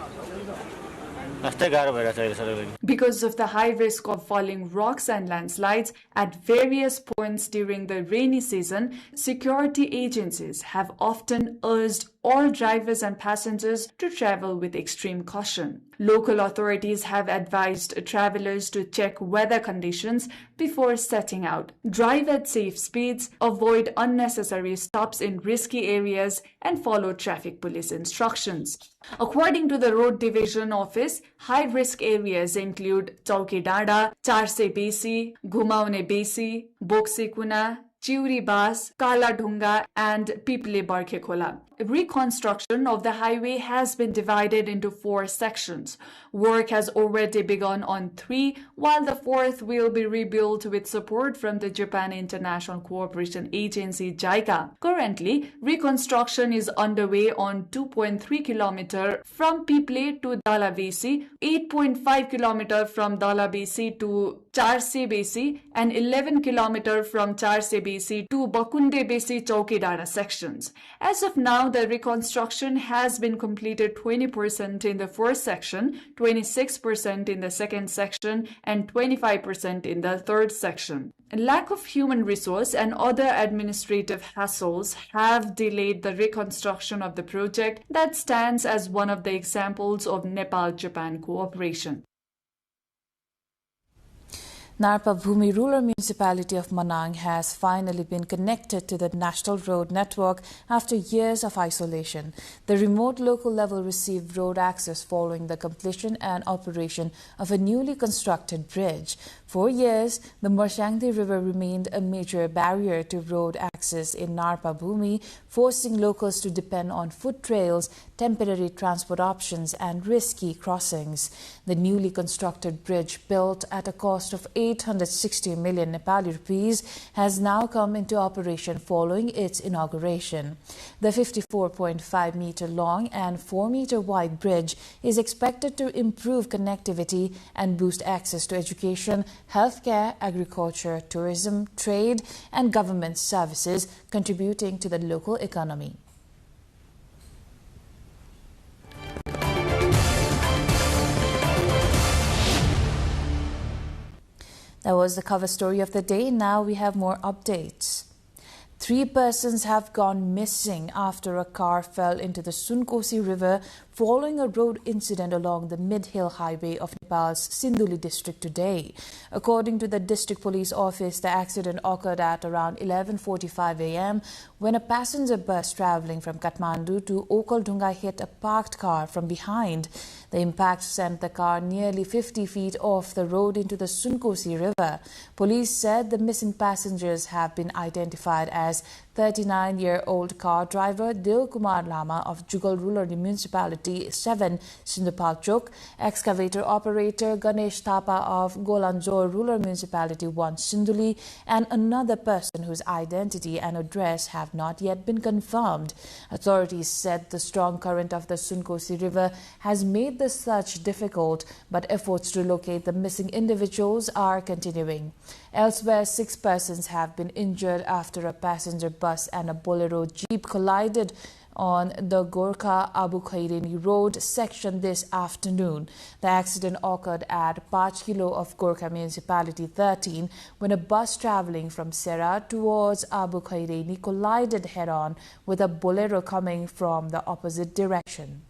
Because of the high risk of falling rocks and landslides at various points during the rainy season, security agencies have often urged all drivers and passengers to travel with extreme caution. Local authorities have advised travelers to check weather conditions before setting out, drive at safe speeds, avoid unnecessary stops in risky areas, and follow traffic police instructions. According to the Road Division Office, high-risk areas include Chauki Dada, Charse Besi, Ghumaune Besi, Bokse Kuna, Chiuri Bas, Kala Dhunga, and Piple Barkhe Khola. Reconstruction of the highway has been divided into 4 sections. Work has already begun on 3, while the 4th will be rebuilt with support from the Japan International Cooperation Agency JICA. Currently, reconstruction is underway on 2.3 km from Piple to Dalabesi, 8.5 km from Dalabesi to Charse Besi, and 11 km from Charse Besi to Bakunde Besi Chaukidara sections. As of now, the reconstruction has been completed 20% in the first section, 26% in the second section, and 25% in the third section. A lack of human resource and other administrative hassles have delayed the reconstruction of the project that stands as one of the examples of Nepal-Japan cooperation. Narpa Bhumi Rural Municipality of Manang has finally been connected to the national road network after years of isolation. The remote local level received road access following the completion and operation of a newly constructed bridge. For years, the Marshangdi River remained a major barrier to road access in Narpa Bhumi, forcing locals to depend on foot trails, temporary transport options, and risky crossings. The newly constructed bridge, built at a cost of 860 million Nepali rupees, has now come into operation following its inauguration. The 54.5 meter long and 4 meter wide bridge is expected to improve connectivity and boost access to education, healthcare, agriculture, tourism, trade, and government services, contributing to the local economy. That was the cover story of the day. Now we have more updates. 3 persons have gone missing after a car fell into the Sunkosi River following a road incident along the mid-hill highway of Nepal's Sinduli district today. According to the district police office, the accident occurred at around 11:45 a.m. when a passenger bus traveling from Kathmandu to Okhaldhunga hit a parked car from behind. The impact sent the car nearly 50 feet off the road into the Sunkosi River. Police said the missing passengers have been identified as 39-year-old car driver Dil Kumar Lama of Jugal Rural Municipality 7, Sindupal Chok, excavator operator Ganesh Thapa of Golanjor Rural Municipality 1, Sinduli, and another person whose identity and address have not yet been confirmed. Authorities said the strong current of the Sunkosi River has made the search difficult, but efforts to locate the missing individuals are continuing. Elsewhere, 6 persons have been injured after a passenger bus and a Bolero Jeep collided on the Gorkha-Abu Khaireni Road section this afternoon. The accident occurred at 5 kilo of Gorkha Municipality 13 when a bus travelling from Sera towards Abu Khaireni collided head-on with a Bolero coming from the opposite direction.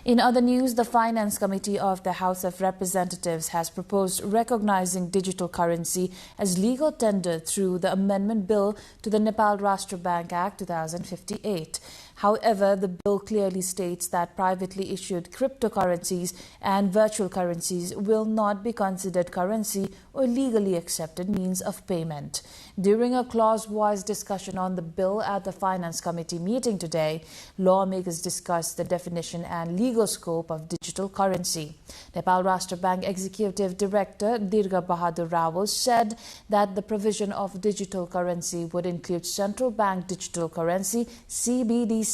In other news, the Finance Committee of the House of Representatives has proposed recognizing digital currency as legal tender through the amendment bill to the Nepal Rashtra Bank Act 2058. However, the bill clearly states that privately issued cryptocurrencies and virtual currencies will not be considered currency or legally accepted means of payment. During a clause-wise discussion on the bill at the Finance Committee meeting today, lawmakers discussed the definition and legal scope of digital currency. Nepal Rashtra Bank Executive Director Dirga Bahadur Rawal said that the provision of digital currency would include central bank digital currency, CBDC.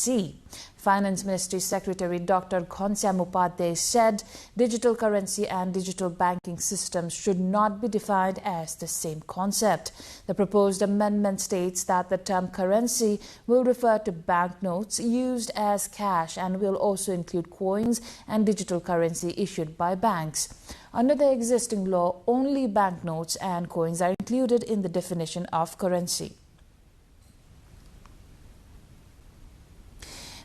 Finance Ministry Secretary Dr. Khonsyam Upadhyay said digital currency and digital banking systems should not be defined as the same concept. The proposed amendment states that the term currency will refer to banknotes used as cash and will also include coins and digital currency issued by banks. Under the existing law, only banknotes and coins are included in the definition of currency.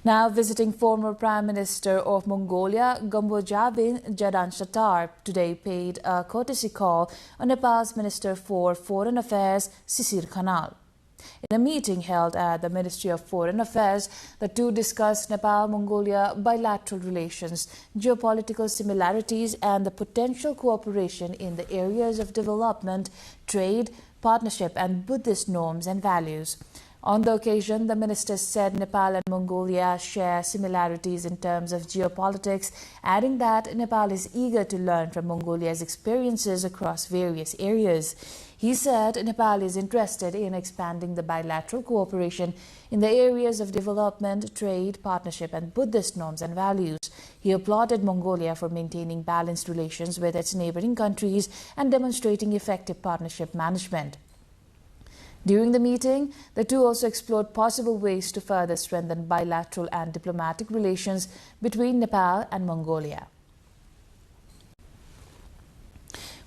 Now visiting former Prime Minister of Mongolia, Gambojabin Jadan today paid a courtesy call on Nepal's Minister for Foreign Affairs, Sisir Khanal. In a meeting held at the Ministry of Foreign Affairs, the two discussed Nepal-Mongolia bilateral relations, geopolitical similarities and the potential cooperation in the areas of development, trade, partnership and Buddhist norms and values. On the occasion, the ministers said Nepal and Mongolia share similarities in terms of geopolitics, adding that Nepal is eager to learn from Mongolia's experiences across various areas. He said Nepal is interested in expanding the bilateral cooperation in the areas of development, trade, partnership and Buddhist norms and values. He applauded Mongolia for maintaining balanced relations with its neighboring countries and demonstrating effective partnership management. During the meeting, the two also explored possible ways to further strengthen bilateral and diplomatic relations between Nepal and Mongolia.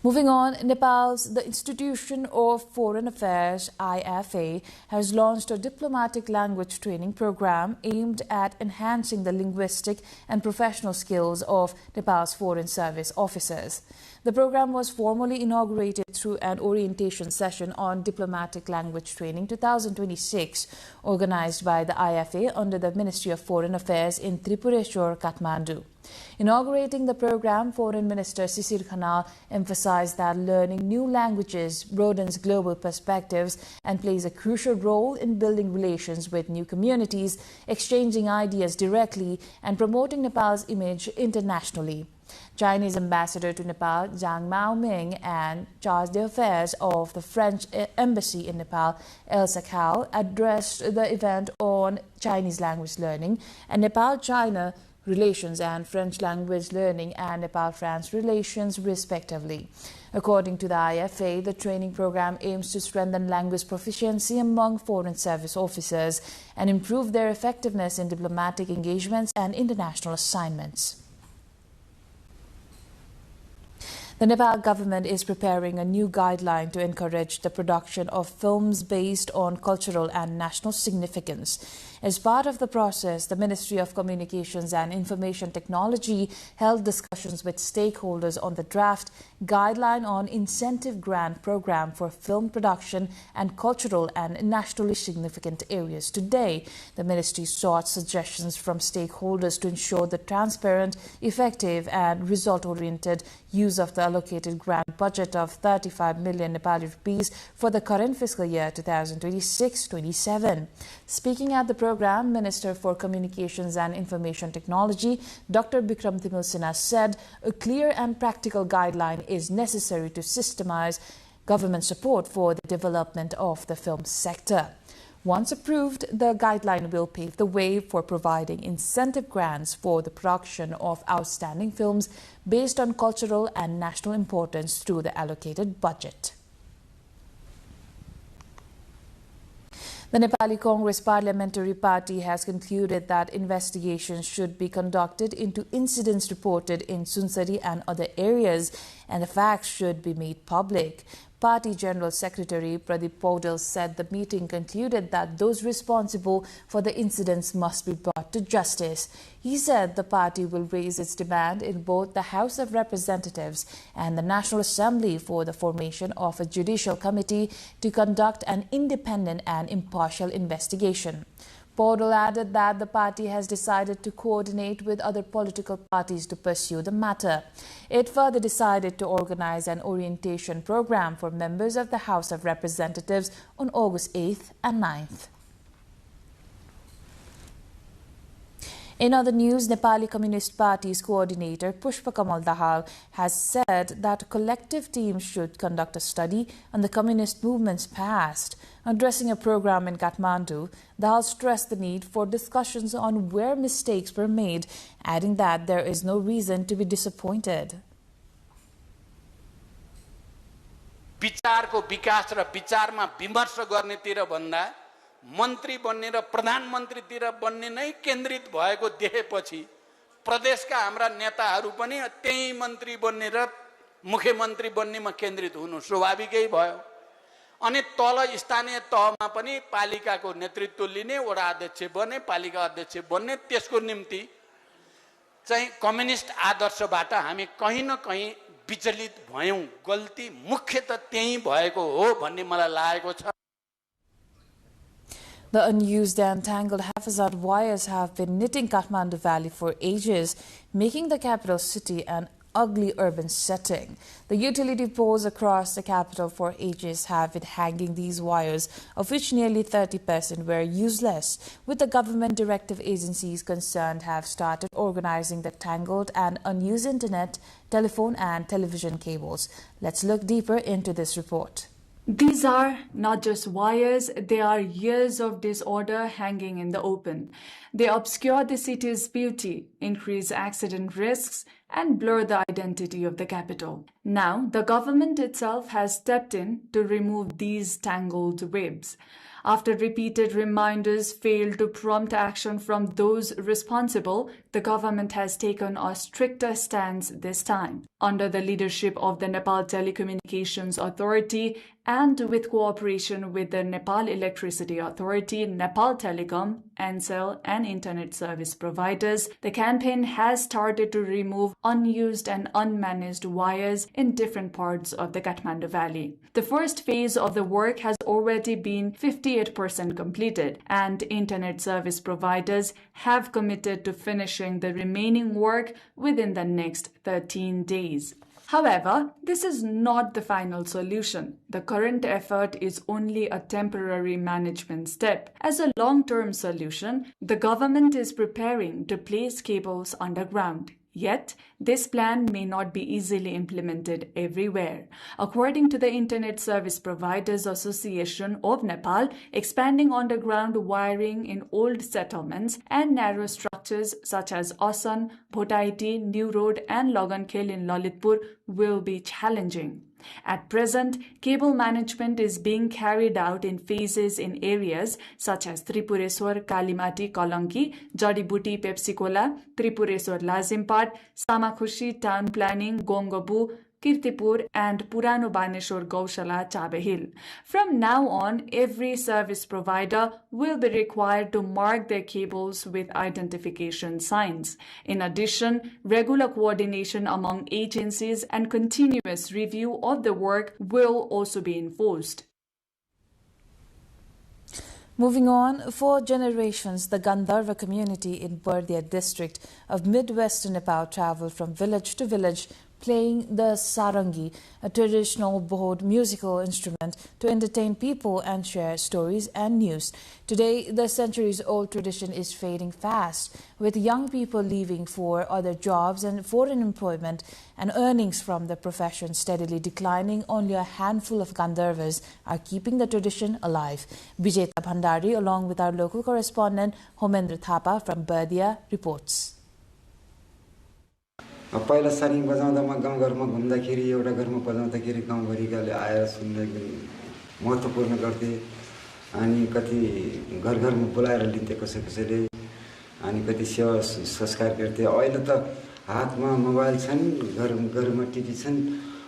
Moving on, the Institution of Foreign Affairs, IFA, has launched a diplomatic language training program aimed at enhancing the linguistic and professional skills of Nepal's foreign service officers. The program was formally inaugurated through an orientation session on Diplomatic Language Training 2026, organized by the IFA under the Ministry of Foreign Affairs in Tripureshwar, Kathmandu. Inaugurating the program, Foreign Minister Sisir Khanal emphasized that learning new languages broadens global perspectives and plays a crucial role in building relations with new communities, exchanging ideas directly, and promoting Nepal's image internationally. Chinese Ambassador to Nepal, Zhang Maoming, and Charge d'Affaires of the French Embassy in Nepal, Elsa Kao, addressed the event on Chinese language learning and Nepal-China relations and French language learning and Nepal-France relations, respectively. According to the IFA, the training program aims to strengthen language proficiency among foreign service officers and improve their effectiveness in diplomatic engagements and international assignments. The Nepal government is preparing a new guideline to encourage the production of films based on cultural and national significance. As part of the process, the Ministry of Communications and Information Technology held discussions with stakeholders on the draft guideline on incentive grant program for film production and cultural and nationally significant areas. Today, the ministry sought suggestions from stakeholders to ensure the transparent, effective and result-oriented use of the allocated grant budget of 35 million Nepali rupees for the current fiscal year 2026-27. Speaking at the program, Minister for Communications and Information Technology, Dr. Bikram Timil Sinha said a clear and practical guideline is necessary to systemize government support for the development of the film sector. Once approved, the guideline will pave the way for providing incentive grants for the production of outstanding films based on cultural and national importance through the allocated budget. The Nepali Congress Parliamentary Party has concluded that investigations should be conducted into incidents reported in Sunsari and other areas, and the facts should be made public. Party General Secretary Pradeep Paudel said the meeting concluded that those responsible for the incidents must be brought to justice. He said the party will raise its demand in both the House of Representatives and the National Assembly for the formation of a judicial committee to conduct an independent and impartial investigation. Paudel added that the party has decided to coordinate with other political parties to pursue the matter. It further decided to organize an orientation program for members of the House of Representatives on August 8th and 9th. In other news, Nepali Communist Party's coordinator Pushpa Kamal Dahal has said that collective teams should conduct a study on the communist movement's past. Addressing a program in Kathmandu, Dahal stressed the need for discussions on where mistakes were made, adding that there is no reason to be disappointed. विचारको विकास र विचारमा विमर्श गर्नेतिर भन्दा मन्त्री बन्ने र प्रधानमन्त्रीतिर बन्ने नै केन्द्रित भएको देखेपछि प्रदेशका हाम्रा नेताहरू पनि त्यही मन्त्री बन्ने र मुख्यमन्त्री बन्नेमा केन्द्रित हुनु स्वाभाविकै भयो। अनि तल स्थानीय तहमा पनि पालिकाको नेतृत्व लिने, वडा अध्यक्ष बन्ने, पालिका अध्यक्ष बन्ने, त्यसको निम्ति चाहिँ कम्युनिस्ट आदर्शबाट हामी कहीँ न कहीँ विचलित भयौं। गल्ती मुख्य त त्यही भएको हो भन्ने मलाई लागेको छ। The unused and tangled haphazard wires have been knitting Kathmandu Valley for ages, making the capital city an ugly urban setting. The utility poles across the capital for ages have been hanging these wires, of which nearly 30% were useless, with the government directive agencies concerned have started organizing the tangled and unused internet, telephone and television cables. Let's look deeper into this report. These are not just wires, they are years of disorder hanging in the open. They obscure the city's beauty, increase accident risks, and blur the identity of the capital. Now, the government itself has stepped in to remove these tangled webs. After repeated reminders failed to prompt action from those responsible, the government has taken a stricter stance this time. Under the leadership of the Nepal Telecommunications Authority and with cooperation with the Nepal Electricity Authority, Nepal Telecom, Ncell and internet service providers, the campaign has started to remove unused and unmanaged wires in different parts of the Kathmandu Valley. The first phase of the work has already been 58% completed, and internet service providers have committed to finishing the remaining work within the next 13 days. However, this is not the final solution. The current effort is only a temporary management step. As a long-term solution, the government is preparing to place cables underground. Yet, this plan may not be easily implemented everywhere. According to the Internet Service Providers Association of Nepal, expanding underground wiring in old settlements and narrow structures such as Asan, Bhotaiti, New Road and Lagankhel in Lalitpur will be challenging. At present, cable management is being carried out in phases in areas such as Tripureshwar, Kalimati, Kalanki, Jadibuti, Pepsikola, Tripureshwar, Lazimpat, Samakhushi, Town Planning, Gongabu, Kirtipur and Purano Baneshwar Gaushala, Chabehil. From now on, every service provider will be required to mark their cables with identification signs. In addition, regular coordination among agencies and continuous review of the work will also be enforced. Moving on, for generations, the Gandharva community in Bardia district of mid-western Nepal traveled from village to village playing the sarangi, a traditional Bohod musical instrument, to entertain people and share stories and news. Today, the centuries-old tradition is fading fast, with young people leaving for other jobs and foreign employment, and earnings from the profession steadily declining. Only a handful of Gandharvas are keeping the tradition alive. Bijeta Bhandari, along with our local correspondent Homendra Thapa from Bardia, reports. पहिला सारिङ बजाउँदा म गाउँघरमा घुम्दाखेरि एउटा घरमा बजाउँदाखेरि गाउँभरिकाले आएर सुन्ने महत्त्वपूर्ण गर्थे अनि कति घर घरमा बोलाएर लिन्थे कसैले अनि कति सेवा संस्कार गर्थे अहिले त हातमा मोबाइल छन् घरमा टिभी छन्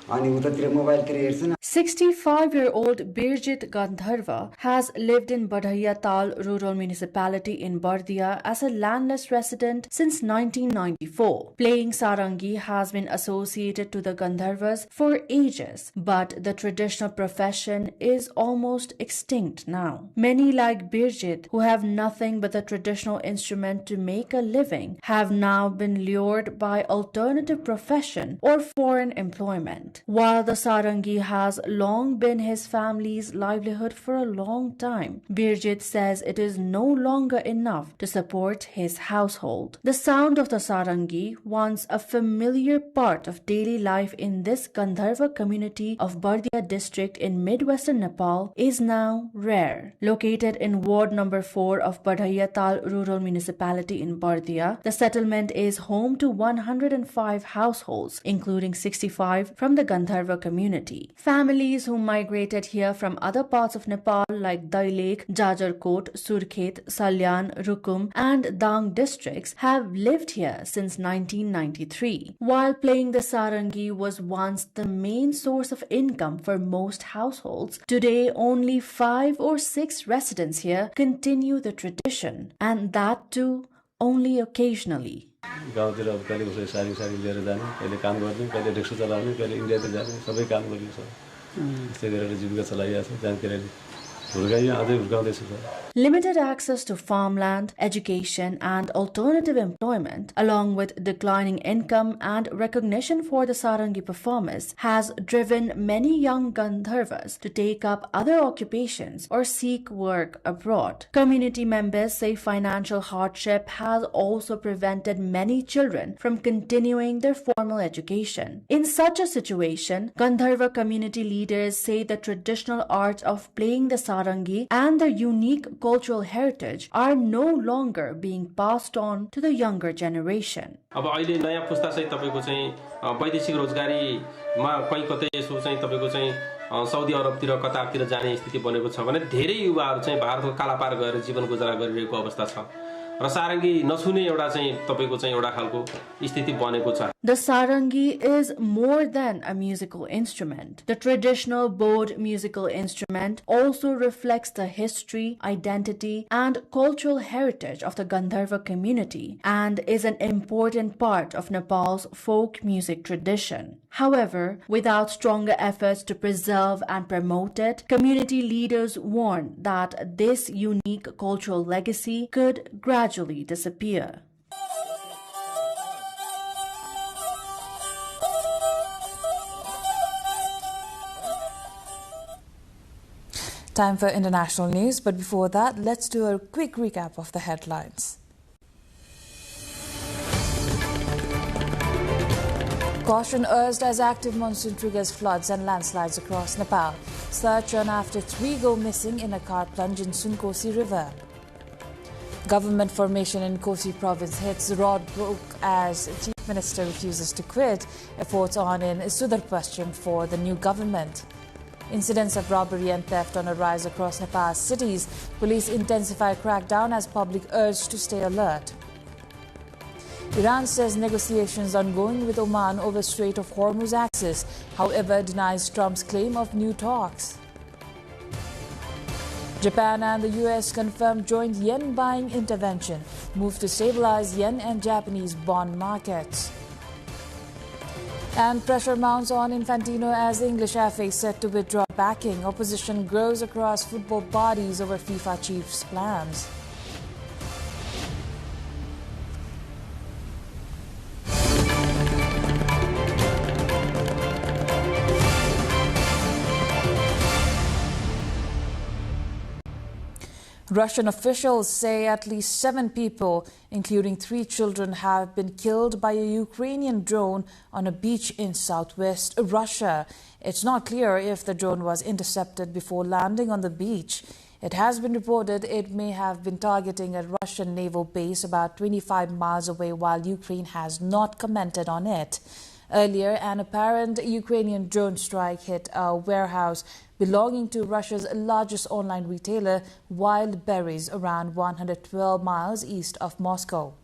अनि उतातिर मोबाइलतिर हेर्छन् 65-year-old Birjit Gandharva has lived in Badhaiya Tal rural municipality in Bardia as a landless resident since 1994. Playing sarangi has been associated to the Gandharvas for ages, but the traditional profession is almost extinct now. Many like Birjit, who have nothing but the traditional instrument to make a living, have now been lured by alternative profession or foreign employment. While the sarangi has long been his family's livelihood for a long time, Birjit says it is no longer enough to support his household. The sound of the sarangi, once a familiar part of daily life in this Gandharva community of Bardia district in mid-western Nepal, is now rare. Located in Ward number 4 of Badhaiya Tal rural municipality in Bardia, the settlement is home to 105 households, including 65 from the Gandharva community. Families Families who migrated here from other parts of Nepal like Dailek, Jajarkot, Surkhet, Salyan, Rukum and Dang districts have lived here since 1993. While playing the sarangi was once the main source of income for most households, today only 5 or 6 residents here continue the tradition, and that too only occasionally. गाउँतिर अब कहिले कसै सारी सारी लिएर जाने, कहिले काम गर्ने, कहिले रिक्सा चलाउने, कहिले इन्डियातिर जाने, सबै काम गरिन्छ। त्यसै गरेर जीविका चलाइएको छ। जानकारी हुर्काइयो, अझै हुर्काउँदैछ sir. Limited access to farmland, education and alternative employment, along with declining income and recognition for the sarangi performers, has driven many young Gandharvas to take up other occupations or seek work abroad. Community members say financial hardship has also prevented many children from continuing their formal education. In such a situation, Gandharva community leaders say the traditional art of playing the sarangi and their unique cultural heritage are no longer being passed on to the younger generation. अब अहिले नयाँ पुस्ता चाहिँ तपाईको चाहिँ वैदेशिक रोजगारीमा कहीं कतै यसो चाहिँ तपाईको चाहिँ साउदी अरबतिर कतारतिर जाने स्थिति बनेको छ भने धेरै युवाहरू चाहिँ भारतको कालापार गएर जीवन गुजारा गरिरहेको अवस्था छ र सारंगी नछुने एउटा चाहिँ तपाईको चाहिँ एउटा खालको स्थिति बनेको छ. The sarangi is more than a musical instrument. The traditional Bod musical instrument also reflects the history, identity, and cultural heritage of the Gandharva community and is an important part of Nepal's folk music tradition. However, without stronger efforts to preserve and promote it, community leaders warn that this unique cultural legacy could gradually disappear. Time for international news, but before that, let's do a quick recap of the headlines. Caution urged as active monsoon triggers floods and landslides across Nepal. Search on after 3 go missing in a car plunge in Sunkosi River. Government formation in Kosi province hits roadblock as Chief Minister refuses to quit. Efforts on in Sudar-Pashchim for the new government. Incidents of robbery and theft on a rise across Nepal's cities. Police intensify crackdown as public urged to stay alert. Iran says negotiations ongoing with Oman over Strait of Hormuz access, however denies Trump's claim of new talks. Japan and the US confirmed joint yen buying intervention, move to stabilize yen and Japanese bond markets. And pressure mounts on Infantino as the English FA set to withdraw backing. Opposition grows across football bodies over FIFA chief's plans. Russian officials say at least 7 people, including 3 children, have been killed by a Ukrainian drone on a beach in southwest Russia. It's not clear if the drone was intercepted before landing on the beach. It has been reported it may have been targeting a Russian naval base about 25 miles away, while Ukraine has not commented on it. Earlier, an apparent Ukrainian drone strike hit a warehouse belonging to Russia's largest online retailer, Wild Berries, around 112 miles east of Moscow.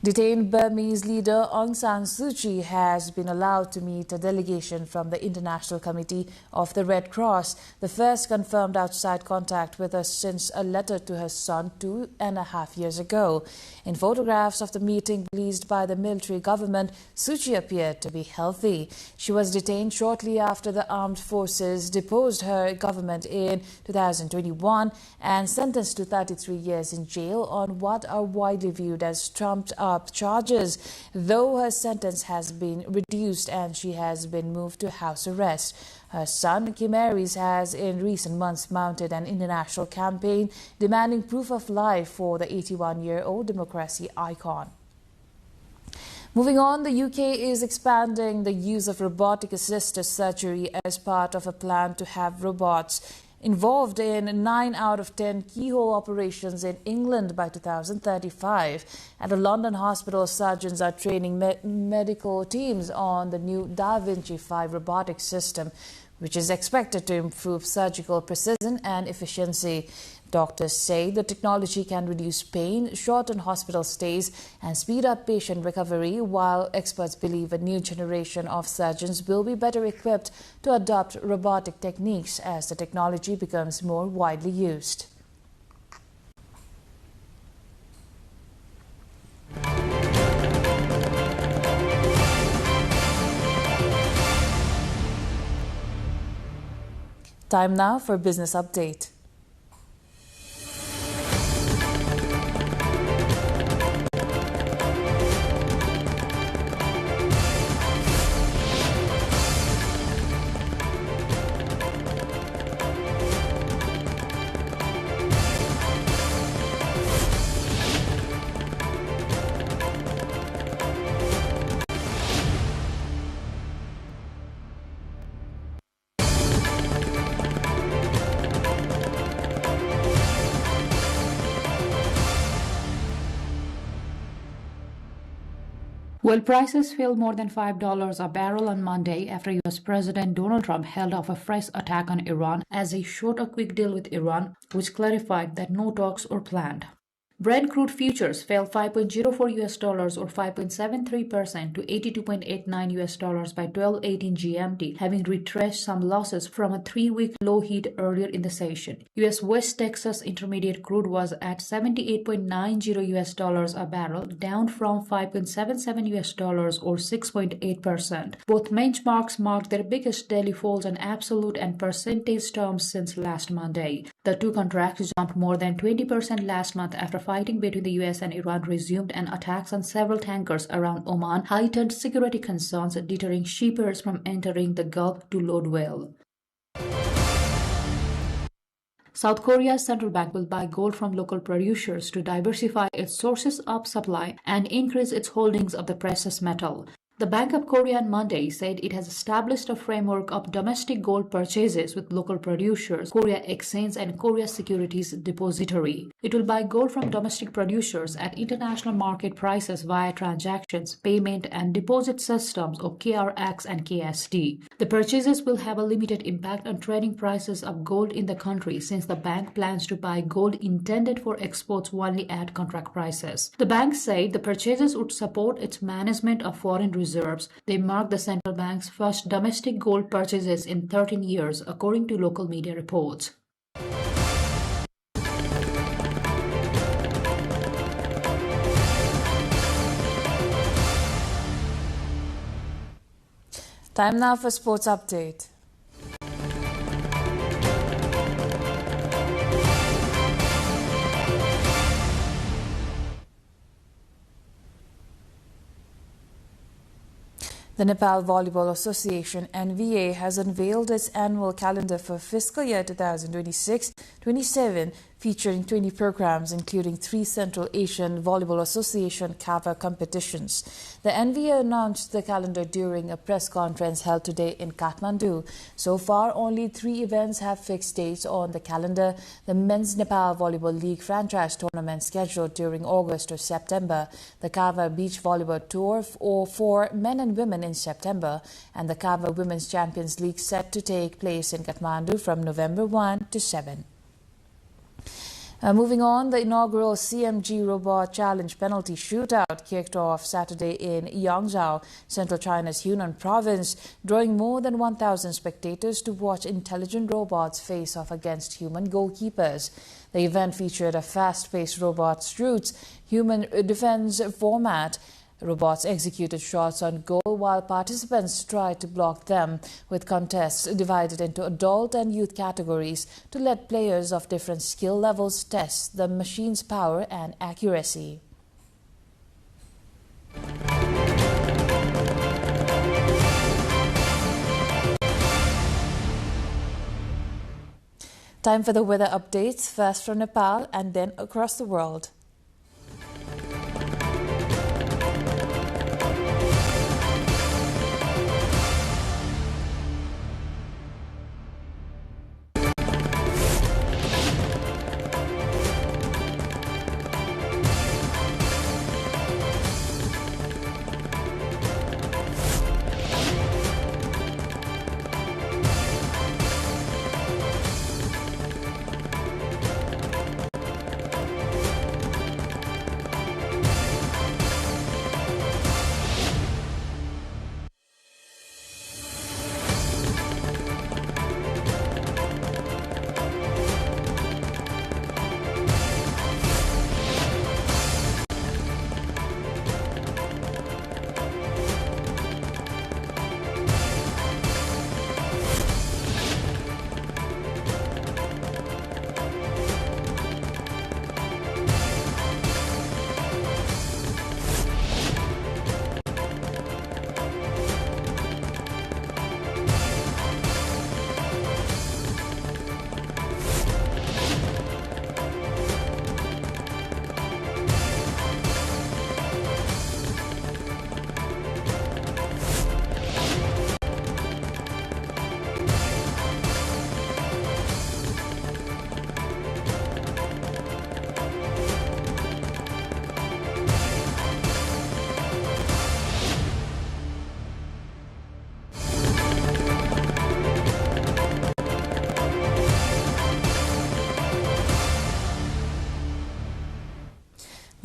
Detained Burmese leader Aung San Suu Kyi has been allowed to meet a delegation from the International Committee of the Red Cross, the first confirmed outside contact with her since a letter to her son 2.5 years ago. In photographs of the meeting released by the military government, Suu Kyi appeared to be healthy. She was detained shortly after the armed forces deposed her government in 2021 and sentenced to 33 years in jail on what are widely viewed as trumped-up charges, though her sentence has been reduced and she has been moved to house arrest. Her son, Kim Aries, has in recent months mounted an international campaign demanding proof of life for the 81-year-old democracy icon. Moving on, the UK is expanding the use of robotic-assisted surgery as part of a plan to have robots involved in 9 out of 10 keyhole operations in England by 2035. At a London hospital, surgeons are training medical teams on the new Da Vinci 5 robotic system, which is expected to improve surgical precision and efficiency. Doctors say the technology can reduce pain, shorten hospital stays, and speed up patient recovery, while experts believe a new generation of surgeons will be better equipped to adopt robotic techniques as the technology becomes more widely used. Time now for Business Update. Oil prices fell more than $5 a barrel on Monday after U.S. President Donald Trump held off a fresh attack on Iran as he shot a quick deal with Iran, which clarified that no talks were planned. Brent crude futures fell $5.04 or 5.73% to $82.89 by 12:18 GMT, having retraced some losses from a 3-week low heat earlier in the session. U.S. West Texas Intermediate crude was at $78.90 a barrel, down from $5.77 or 6.8%. Both benchmarks marked their biggest daily falls in absolute and percentage terms since last Monday. The two contracts jumped more than 20% last month after fighting between the U.S. and Iran resumed, and attacks on several tankers around Oman heightened security concerns, deterring shippers from entering the Gulf to load oil. South Korea's central bank will buy gold from local producers to diversify its sources of supply and increase its holdings of the precious metal. The Bank of Korea on Monday said it has established a framework of domestic gold purchases with local producers, Korea Exchange and Korea Securities Depository. It will buy gold from domestic producers at international market prices via transactions, payment and deposit systems of KRX and KST. The purchases will have a limited impact on trading prices of gold in the country, since the bank plans to buy gold intended for exports only at contract prices. The bank said the purchases would support its management of foreign reserves. They mark the central bank's first domestic gold purchases in 13 years, according to local media reports. Time now for Sports Update. The Nepal Volleyball Association (NVA) has unveiled its annual calendar for fiscal year 2026-27, featuring 20 programs, including 3 Central Asian Volleyball Association CAVA competitions. The NVA announced the calendar during a press conference held today in Kathmandu. So far, only 3 events have fixed dates on the calendar: the Men's Nepal Volleyball League franchise tournament scheduled during August or September, the CAVA Beach Volleyball Tour for men and women in September, and the CAVA Women's Champions League set to take place in Kathmandu from November 1 to 7. Moving on, the inaugural CMG Robot Challenge penalty shootout kicked off Saturday in Yangzhou, central China's Yunnan province, drawing more than 1,000 spectators to watch intelligent robots face off against human goalkeepers. The event featured a fast-paced robots routes, human defense format. Robots executed shots on goal while participants tried to block them, with contests divided into adult and youth categories to let players of different skill levels test the machine's power and accuracy. Time for the weather updates, first from Nepal and then across the world.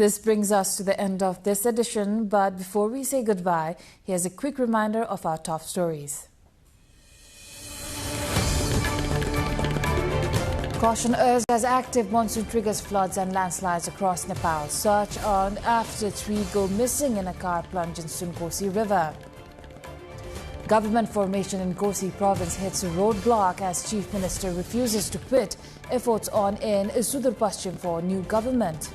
This brings us to the end of this edition, but before we say goodbye, here's a quick reminder of our top stories. Caution urged as active monsoon triggers floods and landslides across Nepal. Search on after 3 go missing in a car plunge in Sunkosi River. Government formation in Kosi province hits a roadblock as Chief Minister refuses to quit efforts on in Sudur Paschim for new government.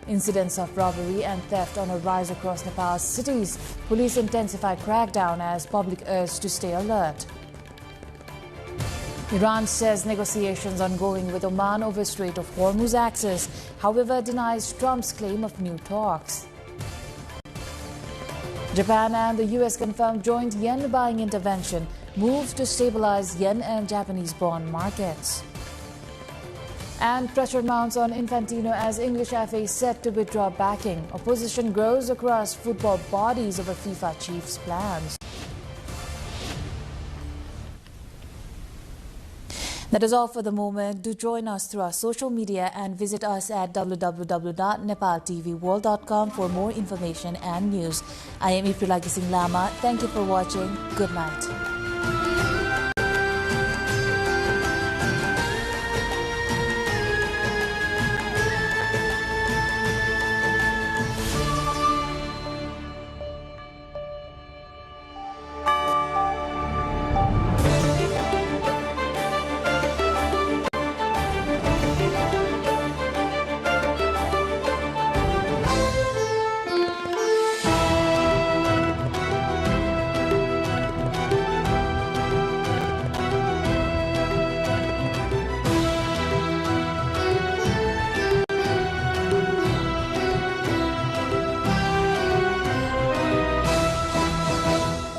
Incidents of robbery and theft on a rise across Nepal's cities. Police intensify crackdown as public urged to stay alert. Iran says negotiations ongoing with Oman over Strait of Hormuz access, however denies Trump's claim of new talks. Japan and the US confirmed joint yen buying intervention, moves to stabilize yen and Japanese bond markets. And pressure mounts on Infantino as English FA set to withdraw backing. Opposition grows across football bodies over FIFA chief's plans. That is all for the moment. Do join us through our social media and visit us at www.nepaltelevision.com for more information and news. I am Iprila Gising Lama. Thank you for watching. Good night.